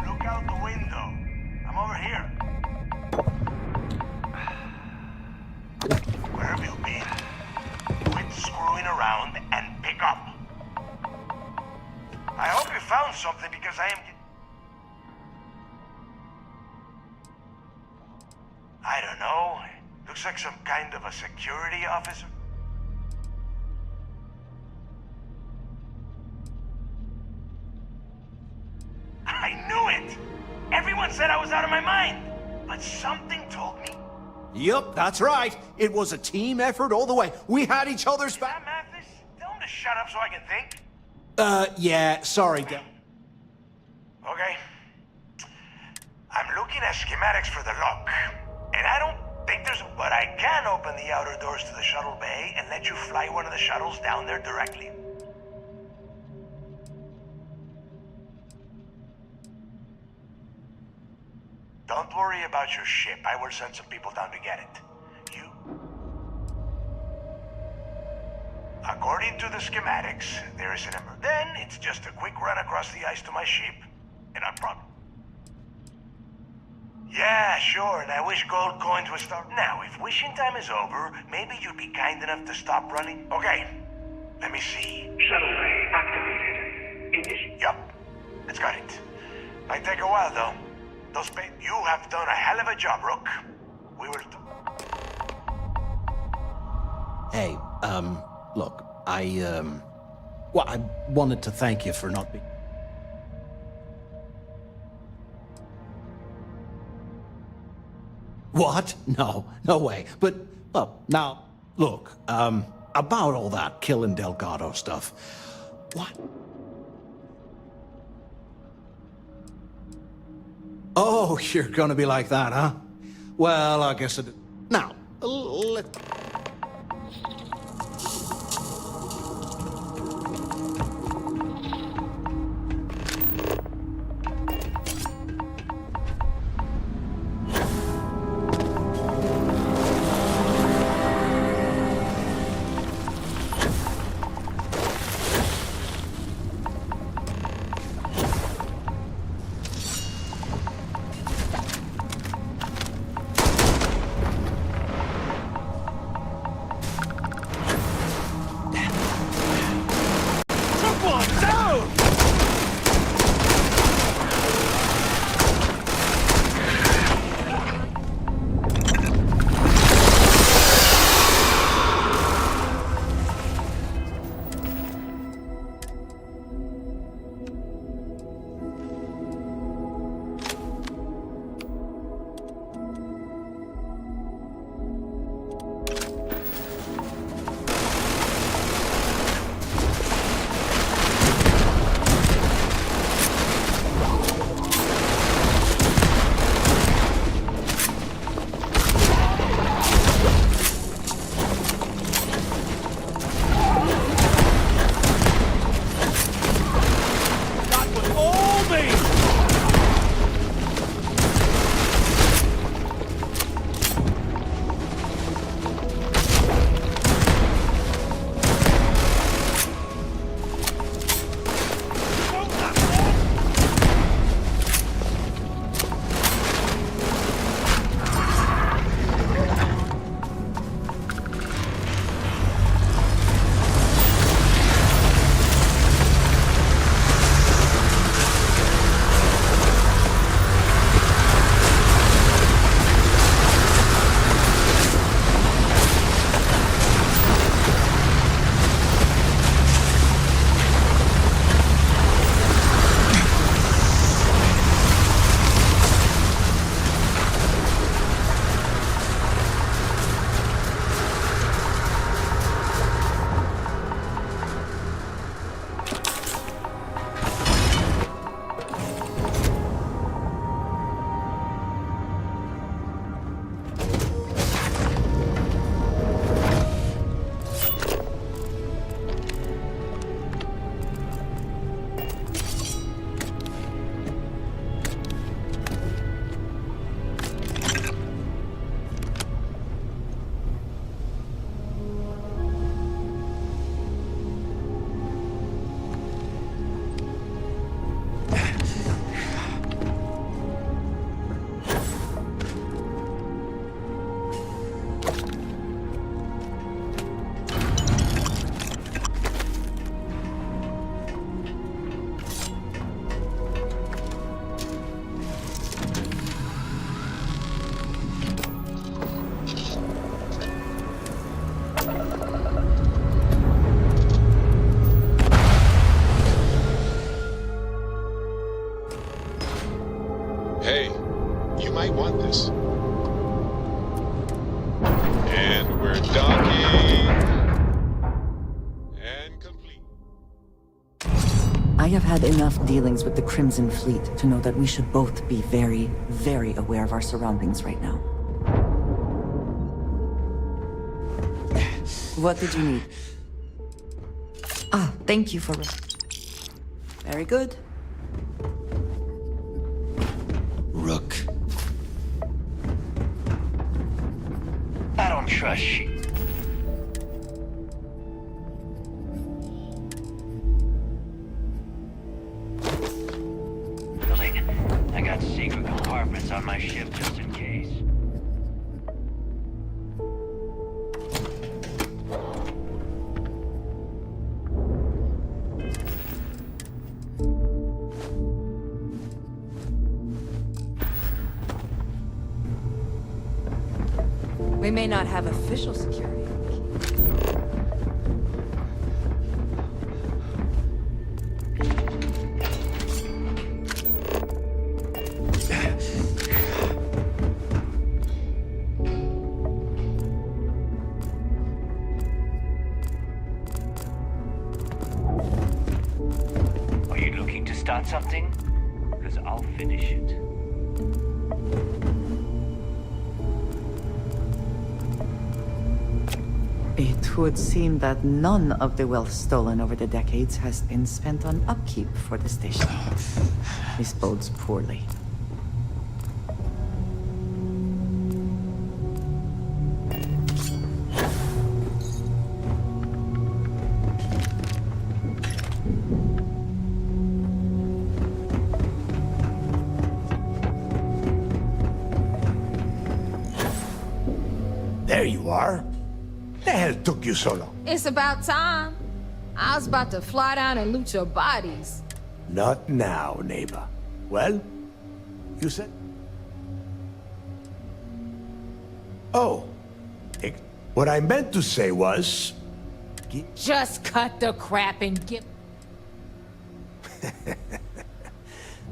S8: Look out the window. I'm over here. Where have you been? Quit screwing around and pick up. I hope you found something because I am... I don't know. Looks like some kind of a security officer. I knew it! Everyone said I was out of my mind. But something told me...
S18: Yup, that's right. It was a team effort all the way. We had each other's back.
S8: Mathis, tell him to shut up so I can think.
S18: Yeah, sorry, Del.
S8: Okay. I'm looking at schematics for the lock. And I don't think there's... But I can open the outer doors to the shuttle bay and let you fly one of the shuttles down there directly. Don't worry about your ship. I will send some people down to get it. You... According to the schematics, there is an Then it's just a quick run across the ice to my ship, and I'll probably... Yeah, sure, and I wish gold coins would start. Now, if wishing time is over, maybe you'd be kind enough to stop running? Okay, let me see.
S13: Shuttle bay activated.
S8: Yup, that's got it. Might take a while, though. You have done a hell of a job, Rook. We will...
S18: Hey, look, well, I wanted to thank you for not being... What? No, no way. But, well, now, look, about all that killing Delgado stuff, what? Oh, you're gonna be like that, huh? Well, I guess it... Now, let...
S4: I have had enough dealings with the Crimson Fleet to know that we should both be very, very aware of our surroundings right now. What did you need?
S12: Ah, thank you for...
S4: Very good.
S14: Rook. I don't trust you. I got secret compartments on my ship just in case.
S4: We may not have official security.
S14: Are you looking to start something? Because I'll finish it.
S12: It would seem that none of the wealth stolen over the decades has been spent on upkeep for the station. This bodes poorly.
S7: There you are. The hell took you so long?
S17: It's about time. I was about to fly down and loot your bodies.
S7: Not now, neighbor. Well, you said? Oh. What I meant to say was...
S17: Just cut the crap and get...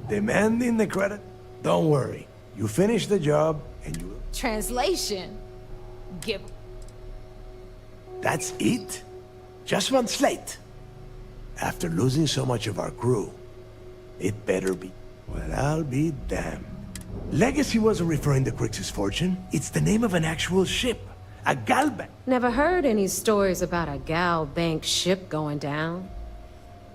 S7: Demanding the credit? Don't worry. You finish the job, and you will...
S17: Translation. Give...
S7: That's it? Just one slate? After losing so much of our crew, it better be. Well, I'll be damned. Legacy wasn't referring to Crix's fortune. It's the name of an actual ship. A Galbank.
S17: Never heard any stories about a Gal Bank ship going down.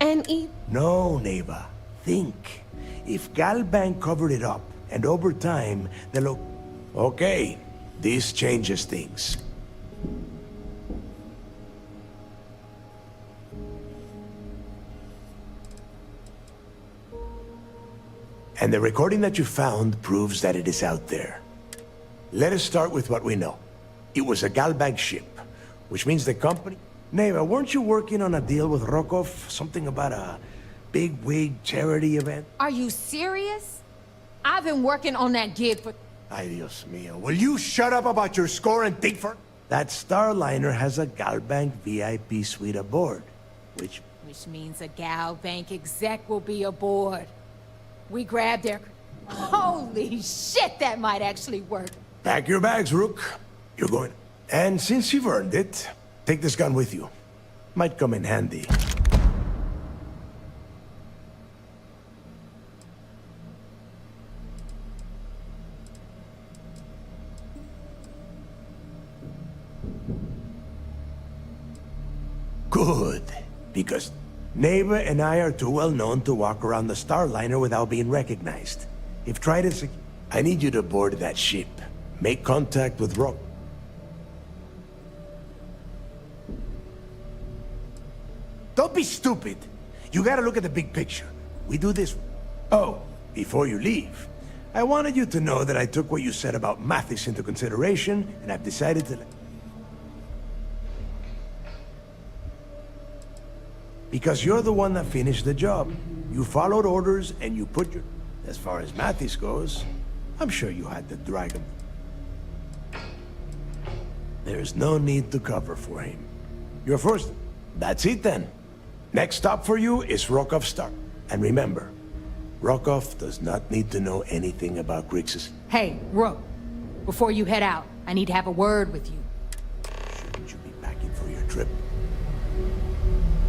S17: And
S7: No, neighbor. Think. If Galbank covered it up, and over time, the Okay, this changes things. And the recording that you found proves that it is out there. Let us start with what we know. It was a Galbank ship, which means the company... Neva, weren't you working on a deal with Rokov? Something about a big wig charity event?
S17: Are you serious? I've been working on that gig for...
S7: Ay, Dios mío. Will you shut up about your score and think for... That Starliner has a Galbank VIP suite aboard, which...
S17: Which means a Gal Bank exec will be aboard. We grabbed their... Holy shit, that might actually work.
S7: Pack your bags, Rook. You're going... And since you've earned it, take this gun with you. Might come in handy. Good. Because Neva and I are too well known to walk around the Starliner without being recognized. If tried as a... I need you to board that ship. Make contact with Rock. Don't be stupid. You gotta look at the big picture. We do this... Oh, before you leave, I wanted you to know that I took what you said about Mathis into consideration, and I've decided to... Because you're the one that finished the job. You followed orders, and you put your... As far as Mathis goes, I'm sure you had to drag him. There's no need to cover for him. You're first. That's it then. Next stop for you is Rokov Star. And remember, Rokov does not need to know anything about Grixis.
S17: Hey, Rook. Before you head out, I need to have a word with you.
S7: Shouldn't you be packing for your trip?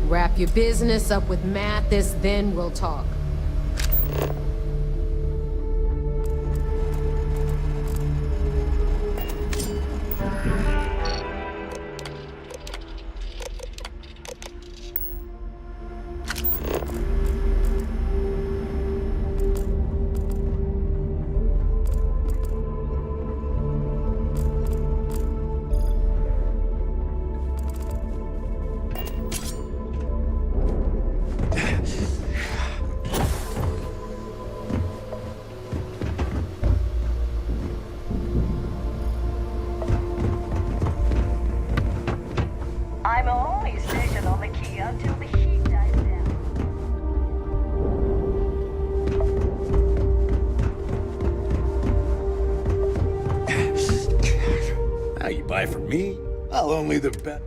S17: Wrap your business up with Mathis, then we'll talk.
S16: I'm only stationed on the key until the heat dies down.
S7: Now you buy from me, I'll only the bet.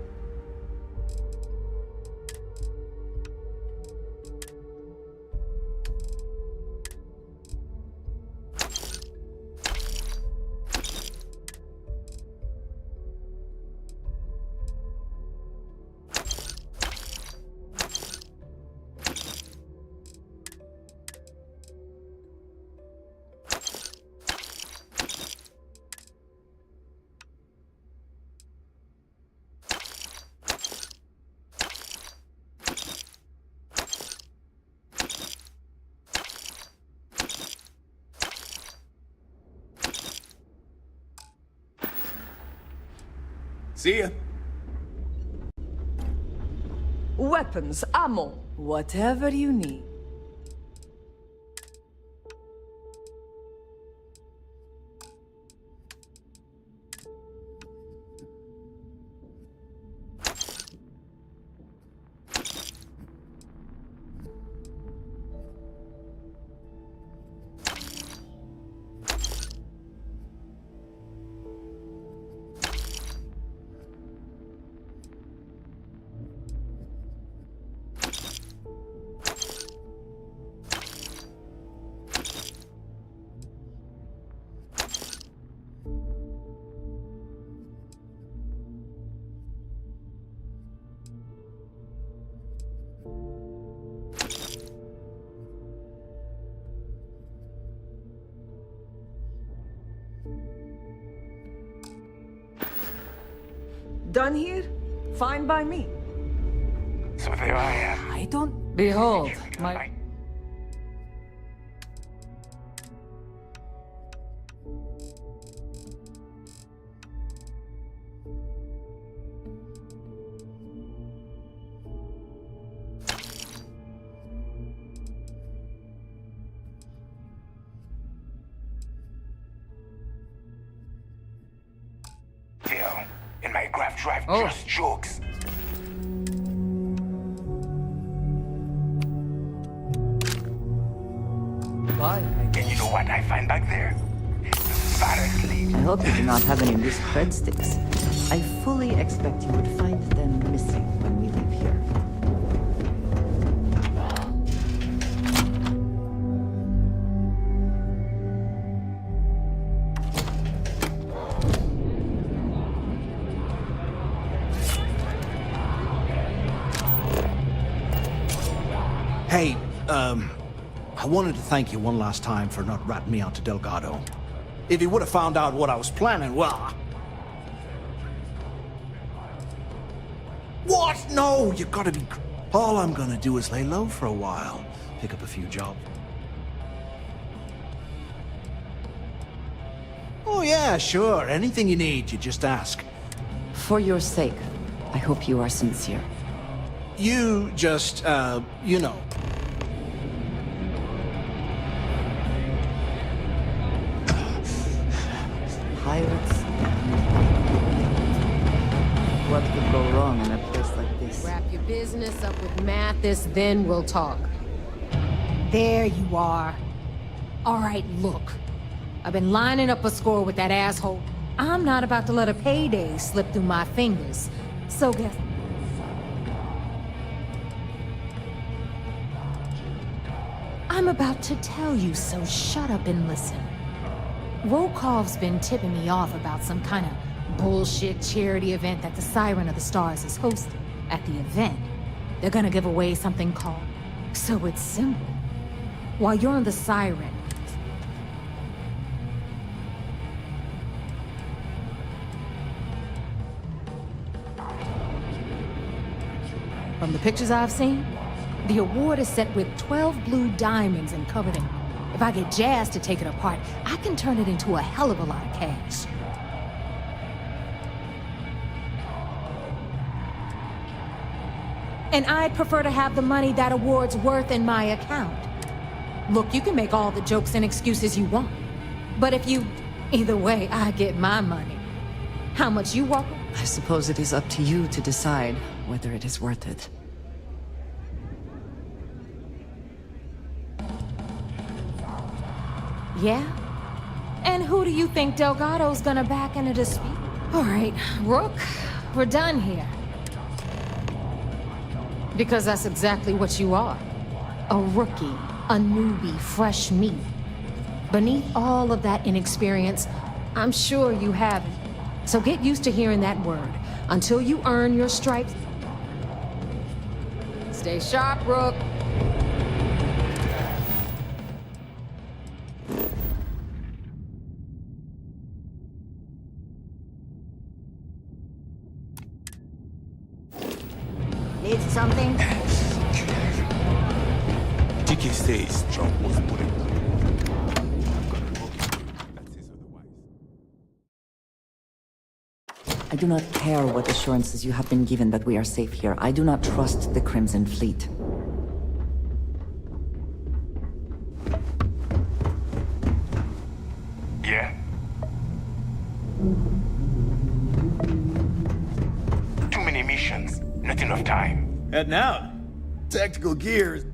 S7: See ya.
S4: Weapons, ammo, whatever you need. Done here? Fine by me.
S13: So there I am.
S4: I don't... Behold, my...
S13: Deal. In my graph drive,
S4: Oh.
S13: just jokes.
S4: Bye.
S13: And you know what I find back there? Father's lead.
S12: I hope you do not have any loose breadsticks. I fully expect you would find them missing when we leave here.
S18: Hey, I wanted to thank you one last time for not ratting me out to Delgado. If he would have found out what I was planning, well... What? No, you gotta be... All I'm gonna do is lay low for a while. Pick up a few jobs. Oh yeah, sure. Anything you need, you just ask.
S12: For your sake, I hope you are sincere.
S18: You just, you know.
S12: Pirates. What could go wrong in a place like this?
S17: Wrap your business up with Mathis, then we'll talk. There you are. All right, look. I've been lining up a score with that asshole. I'm not about to let a payday slip through my fingers. So guess... I'm about to tell you, so shut up and listen. Rokov's been tipping me off about some kind of bullshit charity event that the Siren of the Stars is hosting. At the event, they're gonna give away something called. So it's simple. While you're on the Siren, from the pictures I've seen, the award is set with 12 blue diamonds and covered in. If I get Jazz to take it apart, I can turn it into a hell of a lot of cash. And I'd prefer to have the money that award's worth in my account. Look, you can make all the jokes and excuses you want. But if you... Either way, I get my money. How much you want?
S12: I suppose it is up to you to decide whether it is worth it.
S17: Yeah? And who do you think Delgado's gonna back in a dispute? All right, Rook, we're done here. Because that's exactly what you are. A rookie, a newbie, fresh meat. Beneath all of that inexperience, I'm sure you haven't. So get used to hearing that word until you earn your stripes. Stay sharp, Rook.
S21: Need something?
S22: Tiki stays strong with putting.
S12: I do not care what assurances you have been given that we are safe here. I do not trust the Crimson Fleet.
S8: Yeah? Too many missions, not enough time.
S22: Heading out. Tactical gears.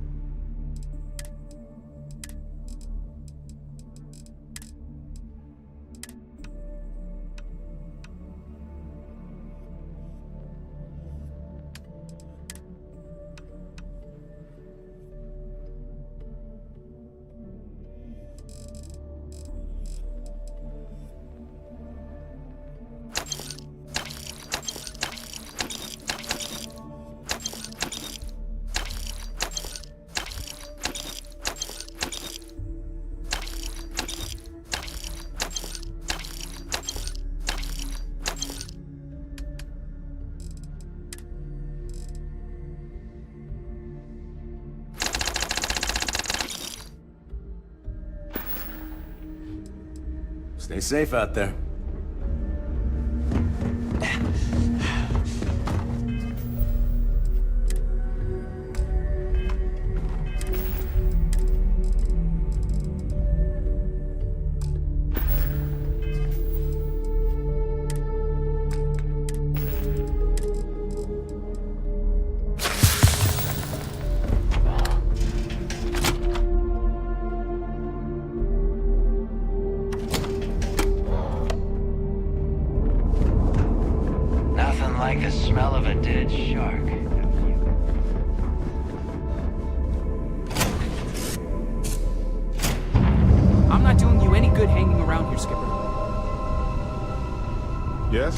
S22: Stay safe out there.
S14: Like the smell of a dead shark.
S23: I'm not doing you any good hanging around here, Skipper.
S22: Yes?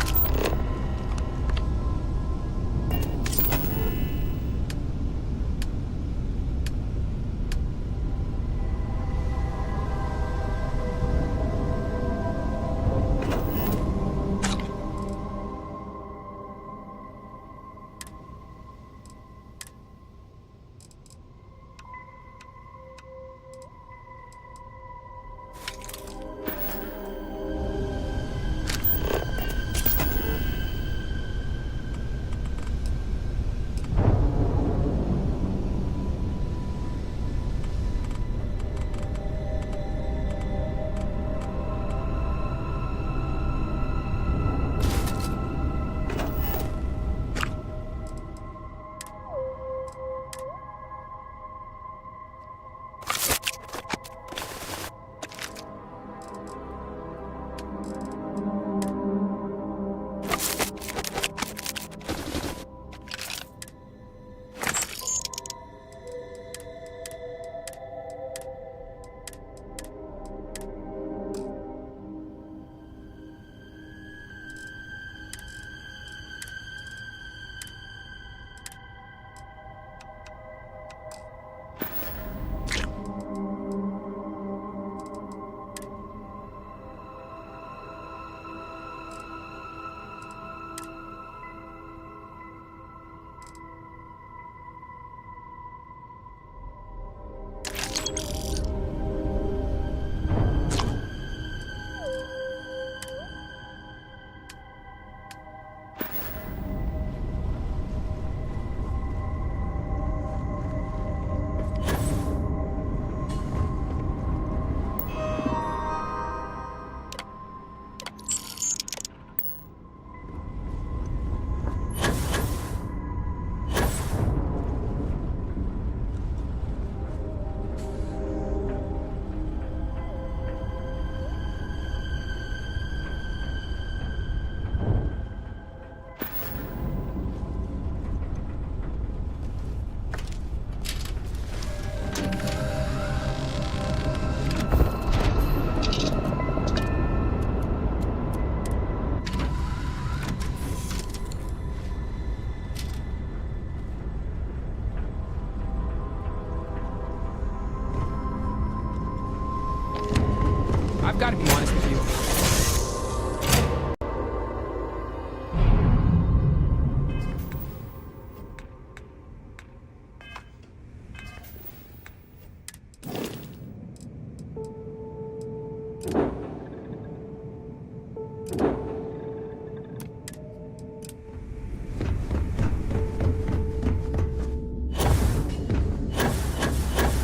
S23: gotta be honest with you.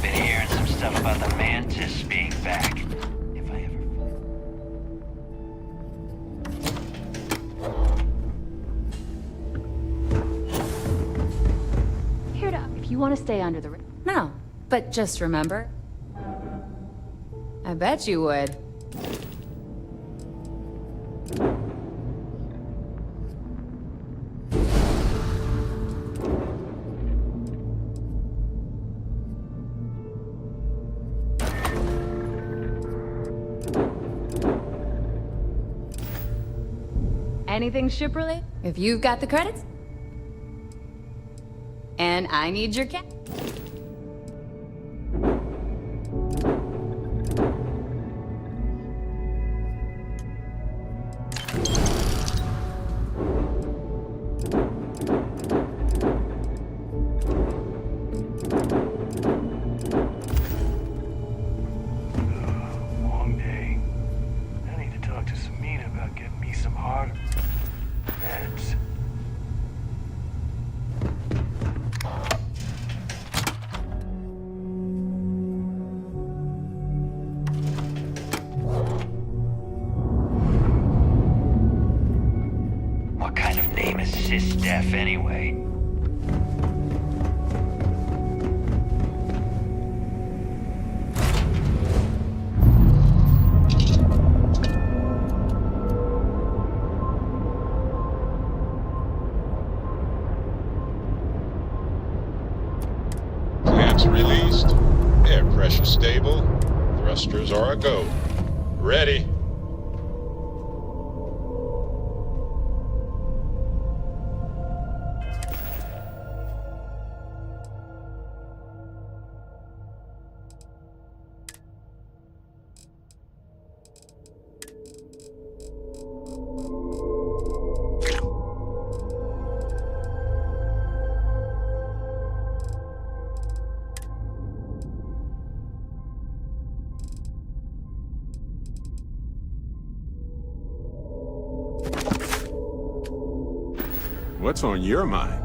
S14: Been hearing some stuff about the Mantis being back. If I ever...
S3: Here up if you want to stay under the... No, but just remember... I bet you would. Anything ship-related? If you've got the credits. And I need your cat.
S8: Long day. I need to talk to Samita about getting me some hard meds.
S14: What kind of name is SysDef anyway?
S11: Clamps released. Air pressure stable. Thrusters are a go. Ready.
S22: What's on your mind?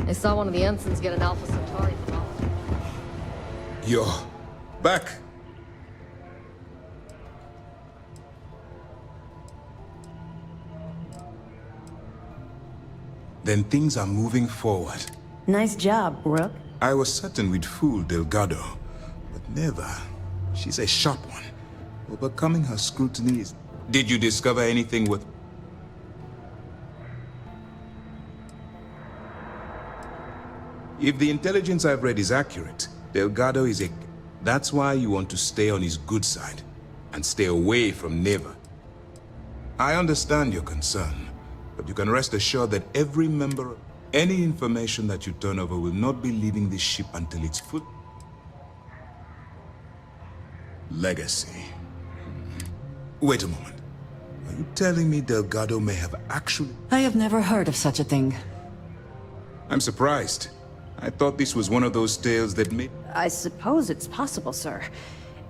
S5: I saw one of the ensigns get an Alpha Centauri thermometer.
S9: You're back. Then things are moving forward.
S21: Nice job, Rook.
S9: I was certain we'd fool Delgado, but never. She's a sharp one. Overcoming her scrutiny is... Did you discover anything with... If the intelligence I've read is accurate, Delgado is a... That's why you want to stay on his good side, and stay away from Neva. I understand your concern, but you can rest assured that every member of... Any information that you turn over will not be leaving this ship until it's full. Legacy. Wait a moment. Are you telling me Delgado may have actually...
S4: I have never heard of such a thing.
S9: I'm surprised. I thought this was one of those tales that made...
S20: I suppose it's possible, sir.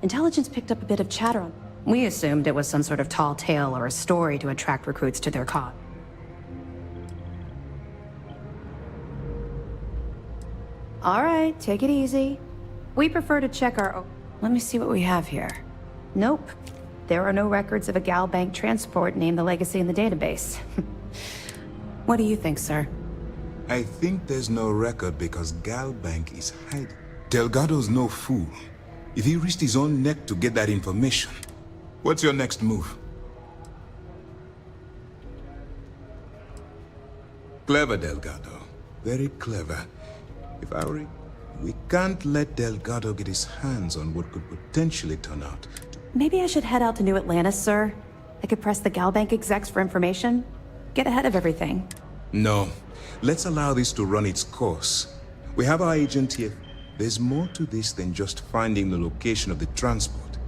S20: Intelligence picked up a bit of chatter on... We assumed it was some sort of tall tale or a story to attract recruits to their cause. All right, take it easy. We prefer to check our... Let me see what we have here. Nope. There are no records of a GalBank transport named the Legacy in the database. What do you think, sir?
S9: I think there's no record because GalBank is hiding. Delgado's no fool. If he risked his own neck to get that information, what's your next move? Clever, Delgado. Very clever. If I were... We can't let Delgado get his hands on what could potentially turn out.
S20: Maybe I should head out to New Atlantis, sir. I could press the GalBank execs for information. Get ahead of everything.
S9: No. Let's allow this to run its course. We have our agent here. There's more to this than just finding the location of the transport.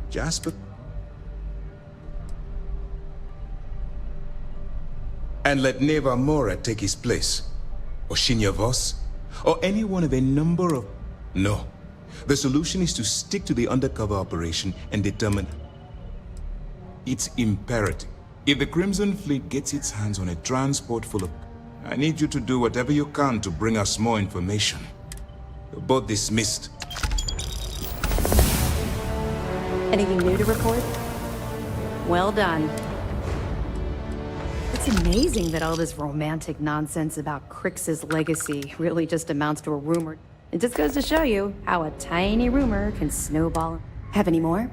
S9: Jasper... And let Neva Mora take his place. Or Shinya Voss. Or any one of a number of... No. The solution is to stick to the undercover operation and determine... It's imperative. If the Crimson Fleet gets its hands on a transport full of... I need you to do whatever you can to bring us more information. You're both dismissed.
S20: Anything new to report? Well done. It's amazing that all this romantic nonsense about Crix's legacy really just amounts to a rumor. It just goes to show you how a tiny rumor can snowball. Have any more?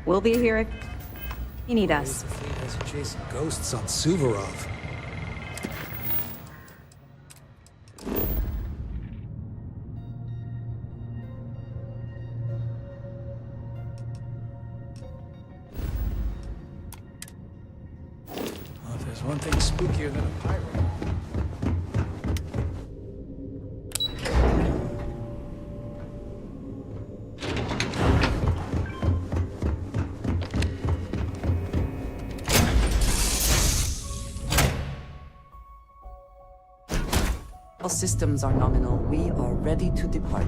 S20: We'll be here if you need us.
S18: Chasing ghosts on Suvorov. Well, if there's one thing spookier than a pirate.
S4: All systems are nominal. We are ready to depart.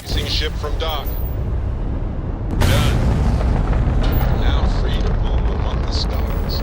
S11: Using ship from dock. Done. Now free to move among the stars.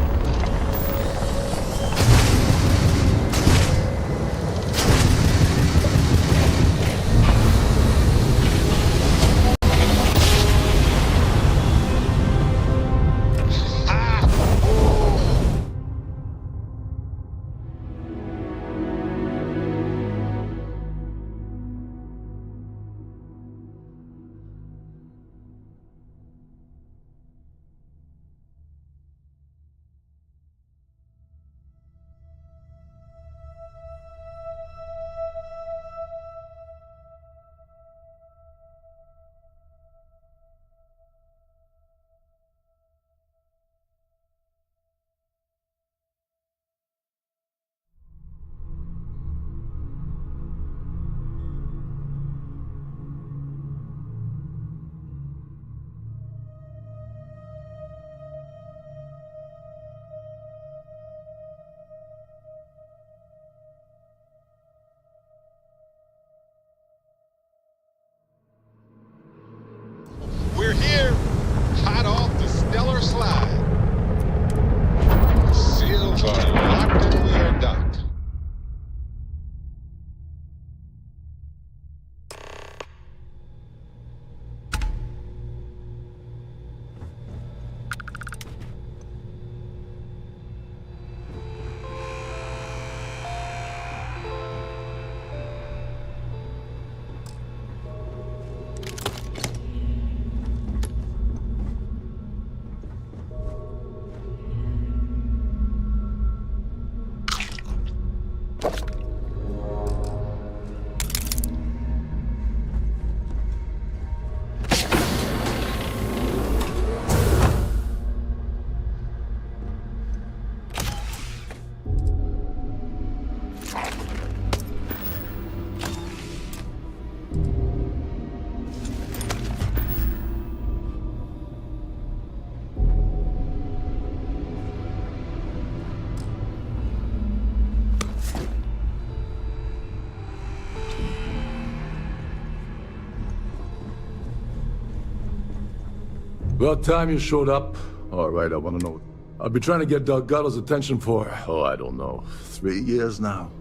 S1: About time you showed up. All right, I want to know. I've been trying to get Delgado's attention for, I don't know, 3 years now.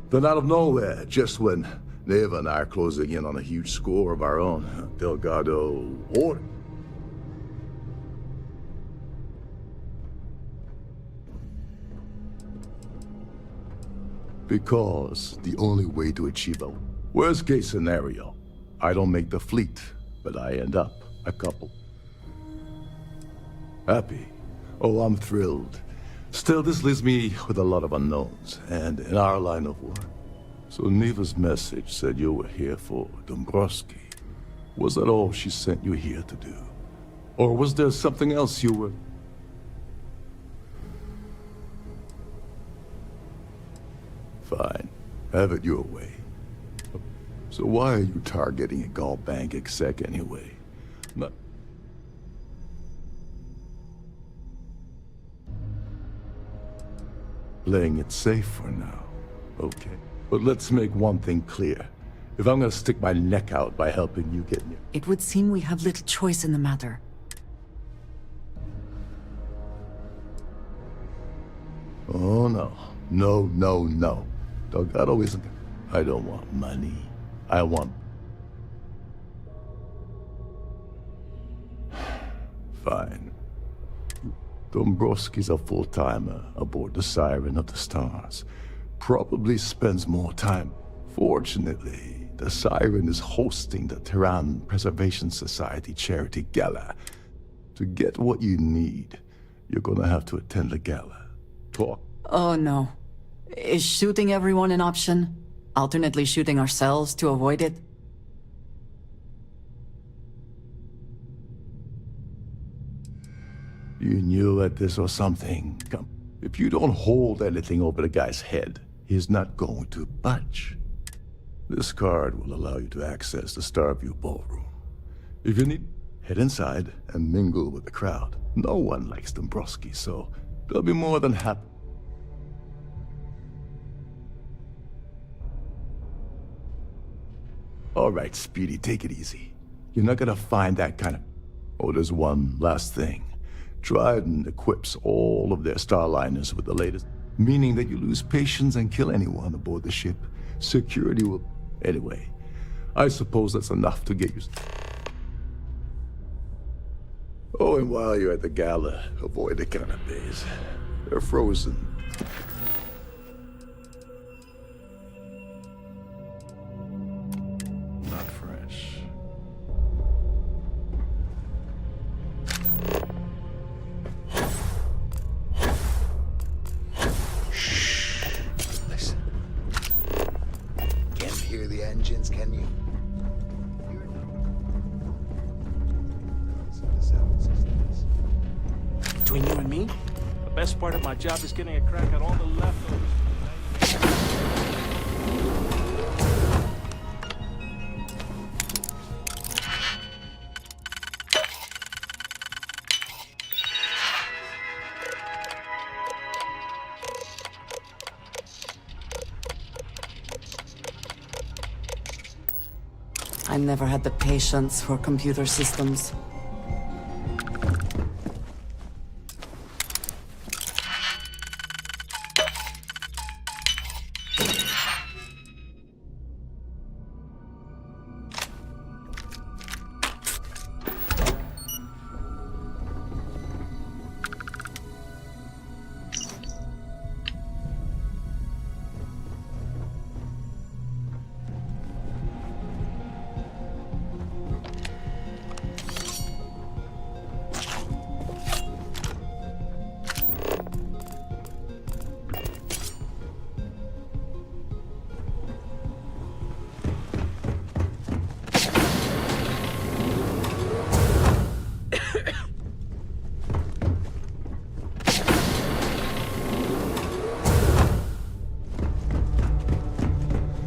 S1: Then out of nowhere, just when Neva and I are closing in on a huge score of our own, Delgado ordered. Because the only way to achieve a worst-case scenario, I don't make the fleet, but I end up a couple. Happy. Oh, I'm thrilled. Still, this leaves me with a lot of unknowns, and in our line of work. So Neva's message said you were here for Dombrowski. Was that all she sent you here to do? Or was there something else you were... Fine. Have it your way. So why are you targeting a Gall Bank exec anyway? Not... Playing it safe for now. Okay. But let's make one thing clear. If I'm gonna stick my neck out by helping you get near...
S4: It would seem we have little choice in the matter.
S1: Oh, no. No, no, no. Delgado isn't... I don't want money. I want... Fine. Dombrowski's a full-timer aboard the Siren of the Stars. Probably spends more time. Fortunately, the Siren is hosting the Tehran Preservation Society charity gala. To get what you need, you're gonna have to attend the gala. Talk.
S4: Oh no. Is shooting everyone an option? Alternately shooting ourselves to avoid it?
S1: You knew at this or something. Come, if you don't hold anything over the guy's head, he's not going to budge. This card will allow you to access the Starview Ballroom. If you need, head inside and mingle with the crowd. No one likes Dombrowski, so they'll be more than happy. All right, Speedy, take it easy. You're not gonna find that kind of... Oh, there's one last thing. Dryden equips all of their Starliners with the latest, meaning that you lose patience and kill anyone aboard the ship. Security will... Anyway, I suppose that's enough to get you... Oh, and while you're at the gala, avoid the canapes. They're frozen. Not fresh.
S2: Listen. Can't hear the engines, can you?
S18: Between you and me, the best part of my job is getting a crack at all the leftovers.
S4: I never had the patience for computer systems.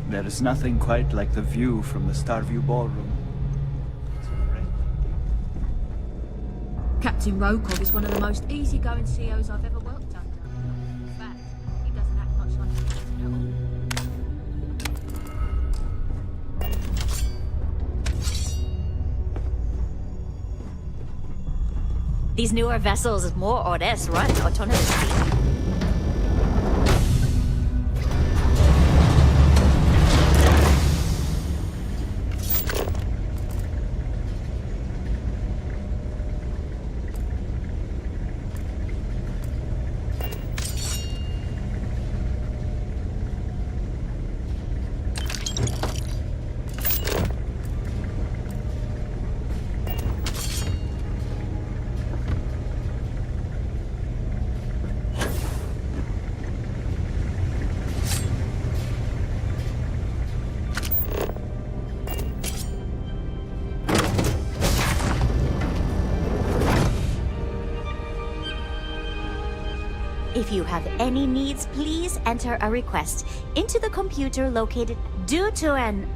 S10: There is nothing quite like the view from the Starview Ballroom.
S24: Captain Rokov is one of the most easygoing CEOs I've ever worked under. In fact, he doesn't act much like a captain at all. These newer vessels more or less run autonomously. If you have any needs, please enter a request into the computer located. Due to an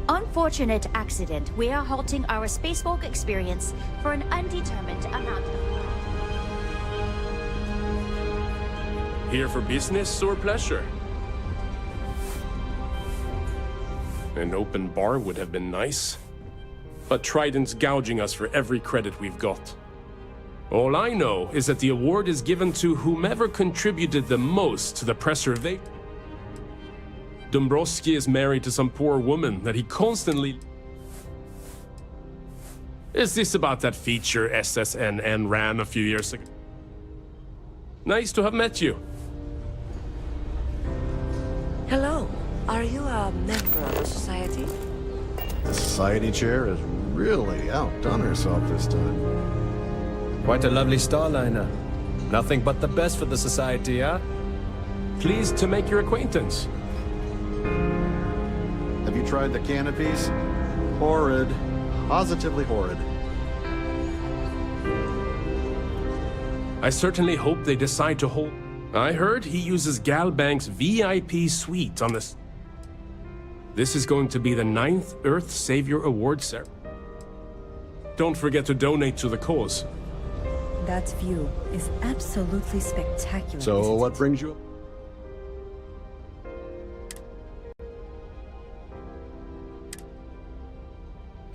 S24: unfortunate accident, we are halting our spacewalk experience for an undetermined amount of time.
S6: Here for business or pleasure? An open bar would have been nice. But Trident's gouging us for every credit we've got. All I know is that the award is given to whomever contributed the most to the preservation. Dombrowski is married to some poor woman that he constantly... Is this about that feature SSNN ran a few years ago? Nice to have met you.
S4: Hello. Are you a member of the society?
S15: The society chair has really outdone herself this time.
S16: Quite a lovely starliner. Nothing but the best for the society, huh?
S6: Pleased to make your acquaintance.
S15: Have you tried the canopies? Horrid. Positively horrid.
S6: I certainly hope they decide to hold... I heard he uses Galbank's VIP suite on this... This is going to be the 9th Earth Savior Award ceremony. Don't forget to donate to the cause.
S21: That view is absolutely spectacular.
S15: So what brings you up?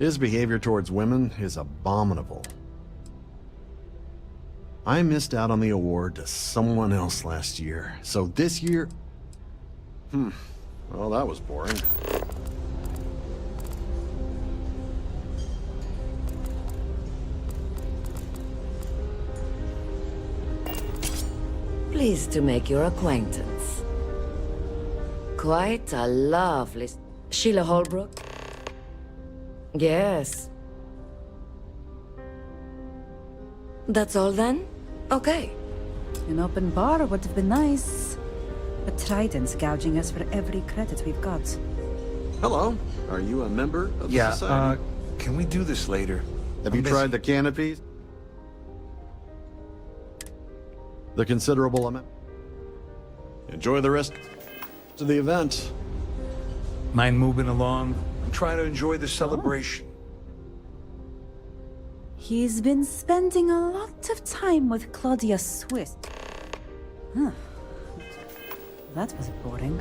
S15: His behavior towards women is abominable. I missed out on the award to someone else last year, so this year... Well, that was boring.
S4: Pleased to make your acquaintance. Quite a lovely... Sheila Holbrook? Yes. That's all then? Okay.
S21: An open bar would have been nice. But Trident's gouging us for every credit we've got.
S15: Hello. Are you a member of the society?
S7: Can we do this later?
S15: Have you tried the canopies? The considerable amount. Enjoy the rest of the event.
S10: Mind moving along?
S7: I'm trying to enjoy the celebration.
S21: He's been spending a lot of time with Claudia Swiss. Huh. That was boring.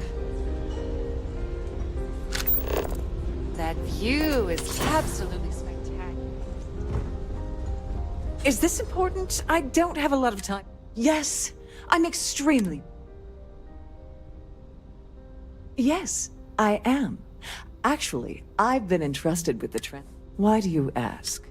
S19: That view is absolutely spectacular.
S25: Is this important? I don't have a lot of time. Yes, I'm extremely... Yes, I am. Actually, I've been entrusted with the trend. Why do you ask?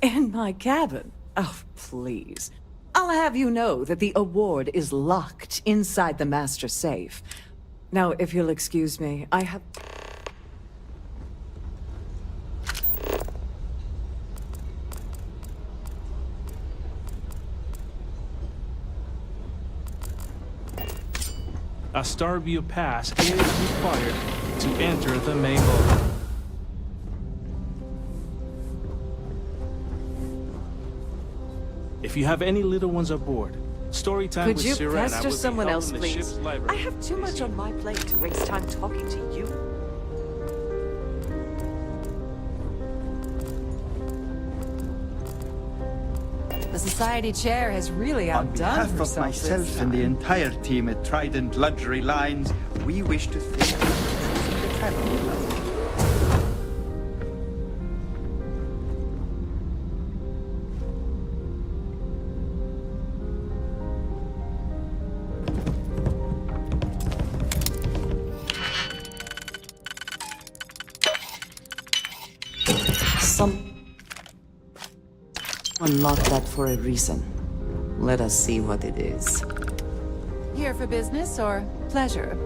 S25: In my cabin? Oh, please. I'll have you know that the award is locked inside the master safe. Now, if you'll excuse me, I have...
S26: A Starview pass is required to enter the main hall. If you have any little ones aboard, story time
S25: Could
S26: with
S25: you
S26: Sirena
S25: pester
S26: will be
S25: someone
S26: held
S25: else,
S26: in the
S25: please?
S26: ship's library.
S25: I have too much on my plate to waste time talking to you.
S17: The society chair has really
S10: On
S17: outdone
S10: behalf of
S17: herself
S10: myself
S17: this
S10: and the
S17: time.
S10: entire team at Trident Luxury Lines, we wish to thank you for choosing the
S21: I don't know.
S4: Someone locked that for a reason. Let us see what it is.
S21: Here for business or pleasure?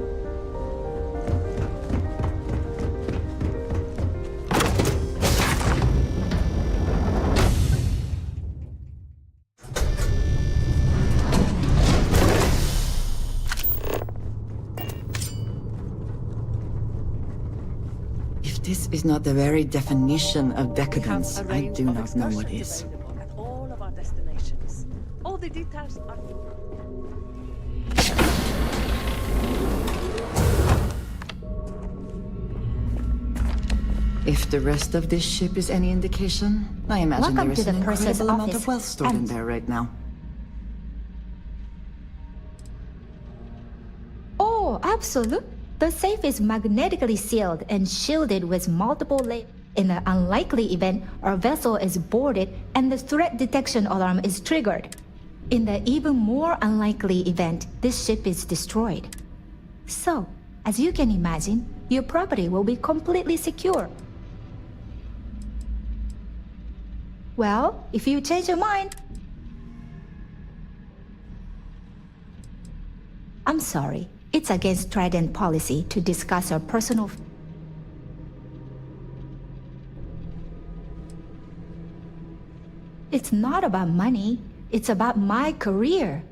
S4: If this is not the very definition of decadence, I do not know what is.
S21: At all of our destinations. All the details are...
S4: If the rest of this ship is any indication, I imagine
S24: Welcome
S4: there is
S24: to
S4: an
S24: the purser's
S4: incredible amount
S24: office.
S4: of wealth stored in there right now.
S24: Oh, absolutely. The safe is magnetically sealed and shielded with multiple layers. In the unlikely event, our vessel is boarded and the threat detection alarm is triggered. In the even more unlikely event, this ship is destroyed. So, as you can imagine, your property will be completely secure. Well, if you change your mind... I'm sorry. It's against Trident policy to discuss our personal... It's not about money. It's about my career.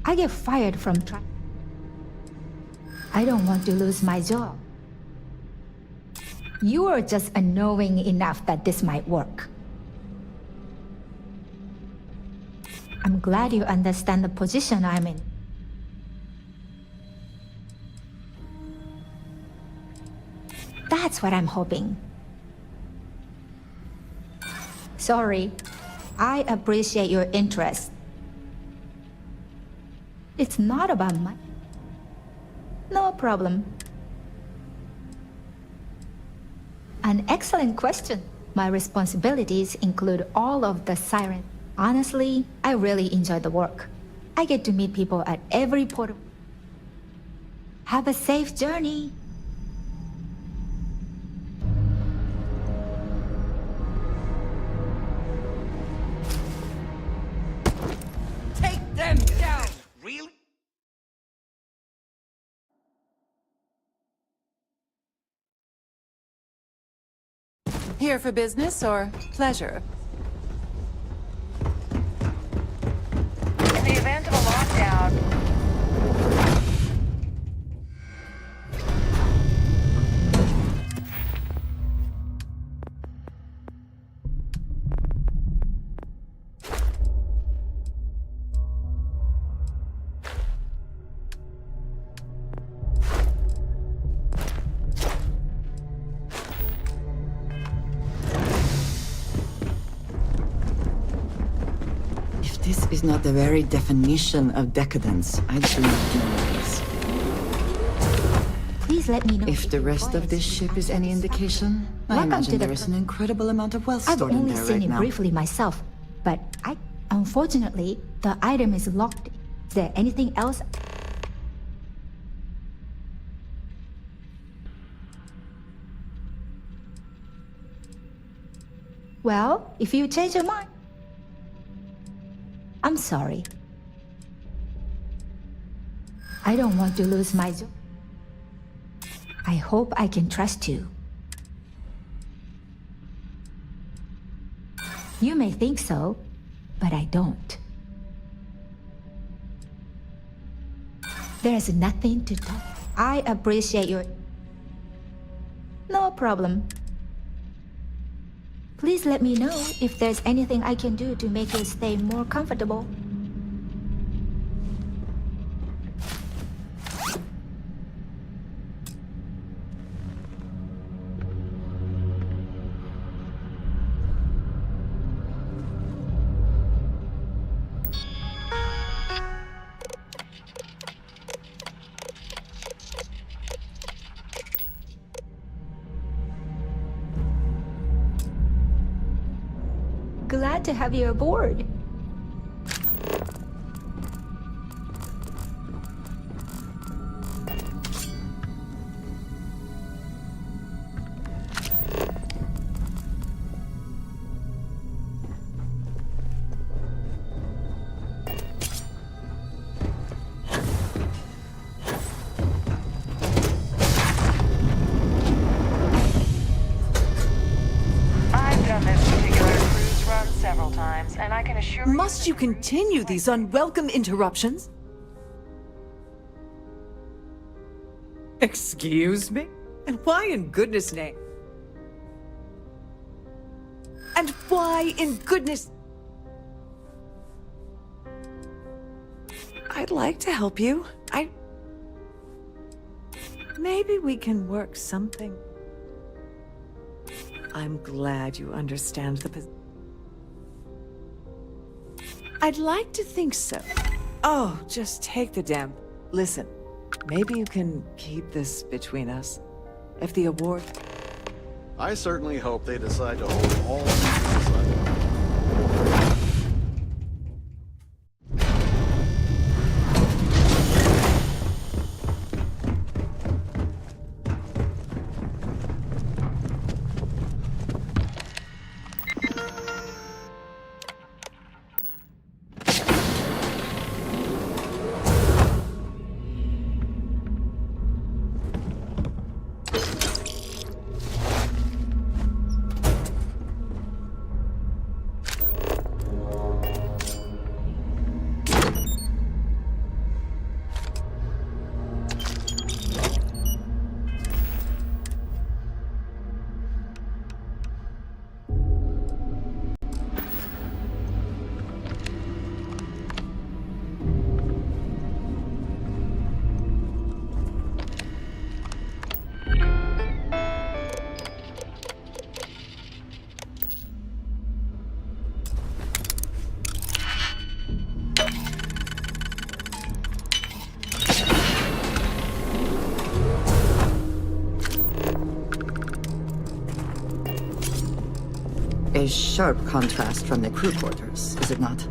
S24: I get fired from I don't want to lose my job. You are just annoying enough that this might work. I'm glad you understand the position I'm in. That's what I'm hoping. Sorry. I appreciate your interest. It's not about money. No problem. An excellent question. My responsibilities include all of the sirens. Honestly, I really enjoy the work. I get to meet people at every port. Have a safe journey.
S21: Take them down! Really? Here for business or pleasure? In the event of a lockdown...
S4: This is not the very definition of decadence. I do not know what is.
S24: Please let me know
S4: If the rest of this ship is any indication, I imagine there is an incredible amount of wealth
S24: I've
S4: stored in
S24: only
S4: there
S24: seen
S4: right
S24: it
S4: now.
S24: briefly myself, but unfortunately, the item is locked. Is there anything else? Well, if you change your mind... I'm sorry. I don't want to lose my job. I hope I can trust you. You may think so, but I don't. There's nothing to talk. I appreciate your... No problem. Please let me know if there's anything I can do to make your stay more comfortable.
S3: to have you aboard.
S25: Must you continue these unwelcome interruptions? Excuse me? And why in goodness name? And why in goodness... I'd like to help you. Maybe we can work something. I'm glad you understand the position. I'd like to think so. Oh, just take the damn... Listen, maybe you can keep this between us. If the award...
S15: I certainly hope they decide to hold all meetings aside.
S4: A sharp contrast from the crew quarters, is it not?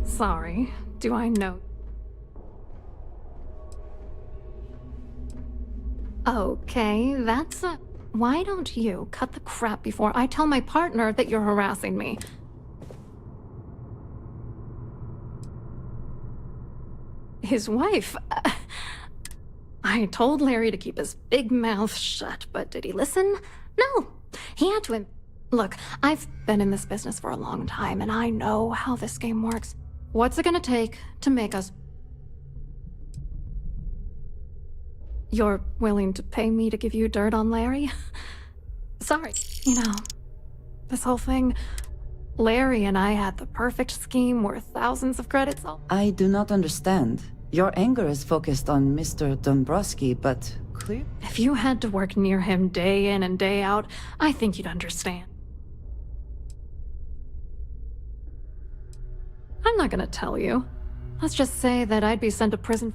S8: Sorry. Do I know? Okay, that's a... Why don't you cut the crap before I tell my partner that you're harassing me? His wife... I told Larry to keep his big mouth shut, but did he listen? No. He had to... Look, I've been in this business for a long time, and I know how this game works. What's it gonna take to make us... You're willing to pay me to give you dirt on Larry? Sorry, you know, this whole thing... Larry and I had the perfect scheme worth thousands of credits.
S4: I do not understand. Your anger is focused on Mr. Dombrowski, but clear?
S8: If you had to work near him day in and day out, I think you'd understand. I'm not gonna tell you. Let's just say that I'd be sent to prison.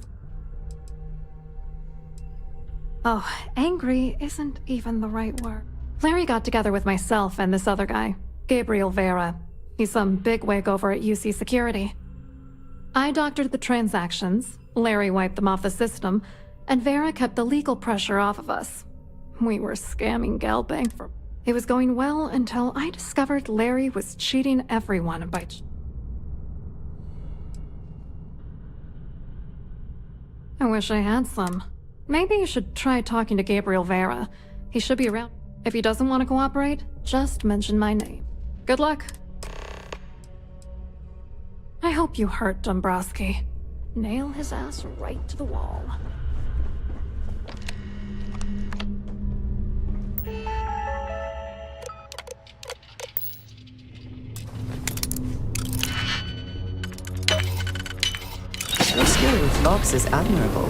S8: Oh, angry isn't even the right word. Larry got together with myself and this other guy, Gabriel Vera. He's some bigwig over at UC Security. I doctored the transactions, Larry wiped them off the system, and Vera kept the legal pressure off of us. We were scamming Galbank for... It was going well until I discovered Larry was cheating everyone by... I wish I had some. Maybe you should try talking to Gabriel Vera. He should be around. If he doesn't want to cooperate, just mention my name. Good luck. I hope you hurt Dombrowski. Nail his ass right to the wall.
S4: Your skill with locks is admirable.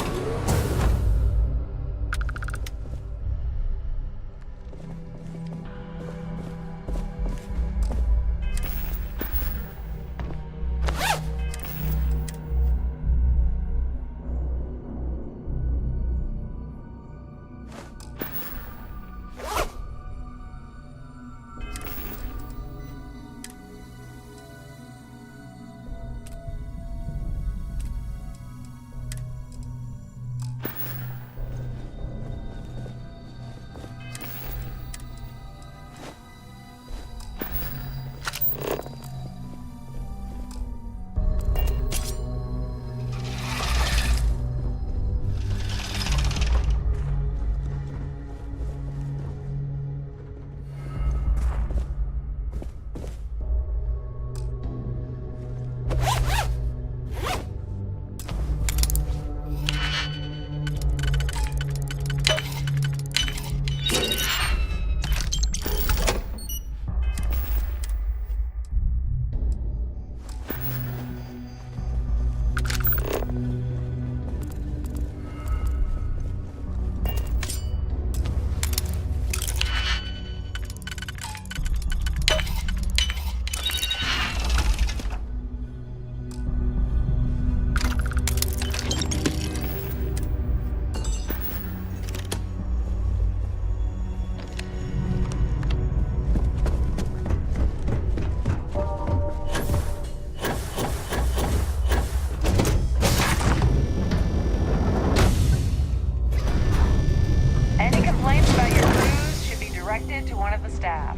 S19: To one of the staff.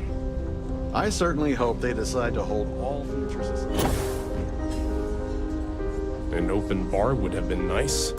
S15: I certainly hope they decide to hold all future societies.
S6: An open bar would have been nice.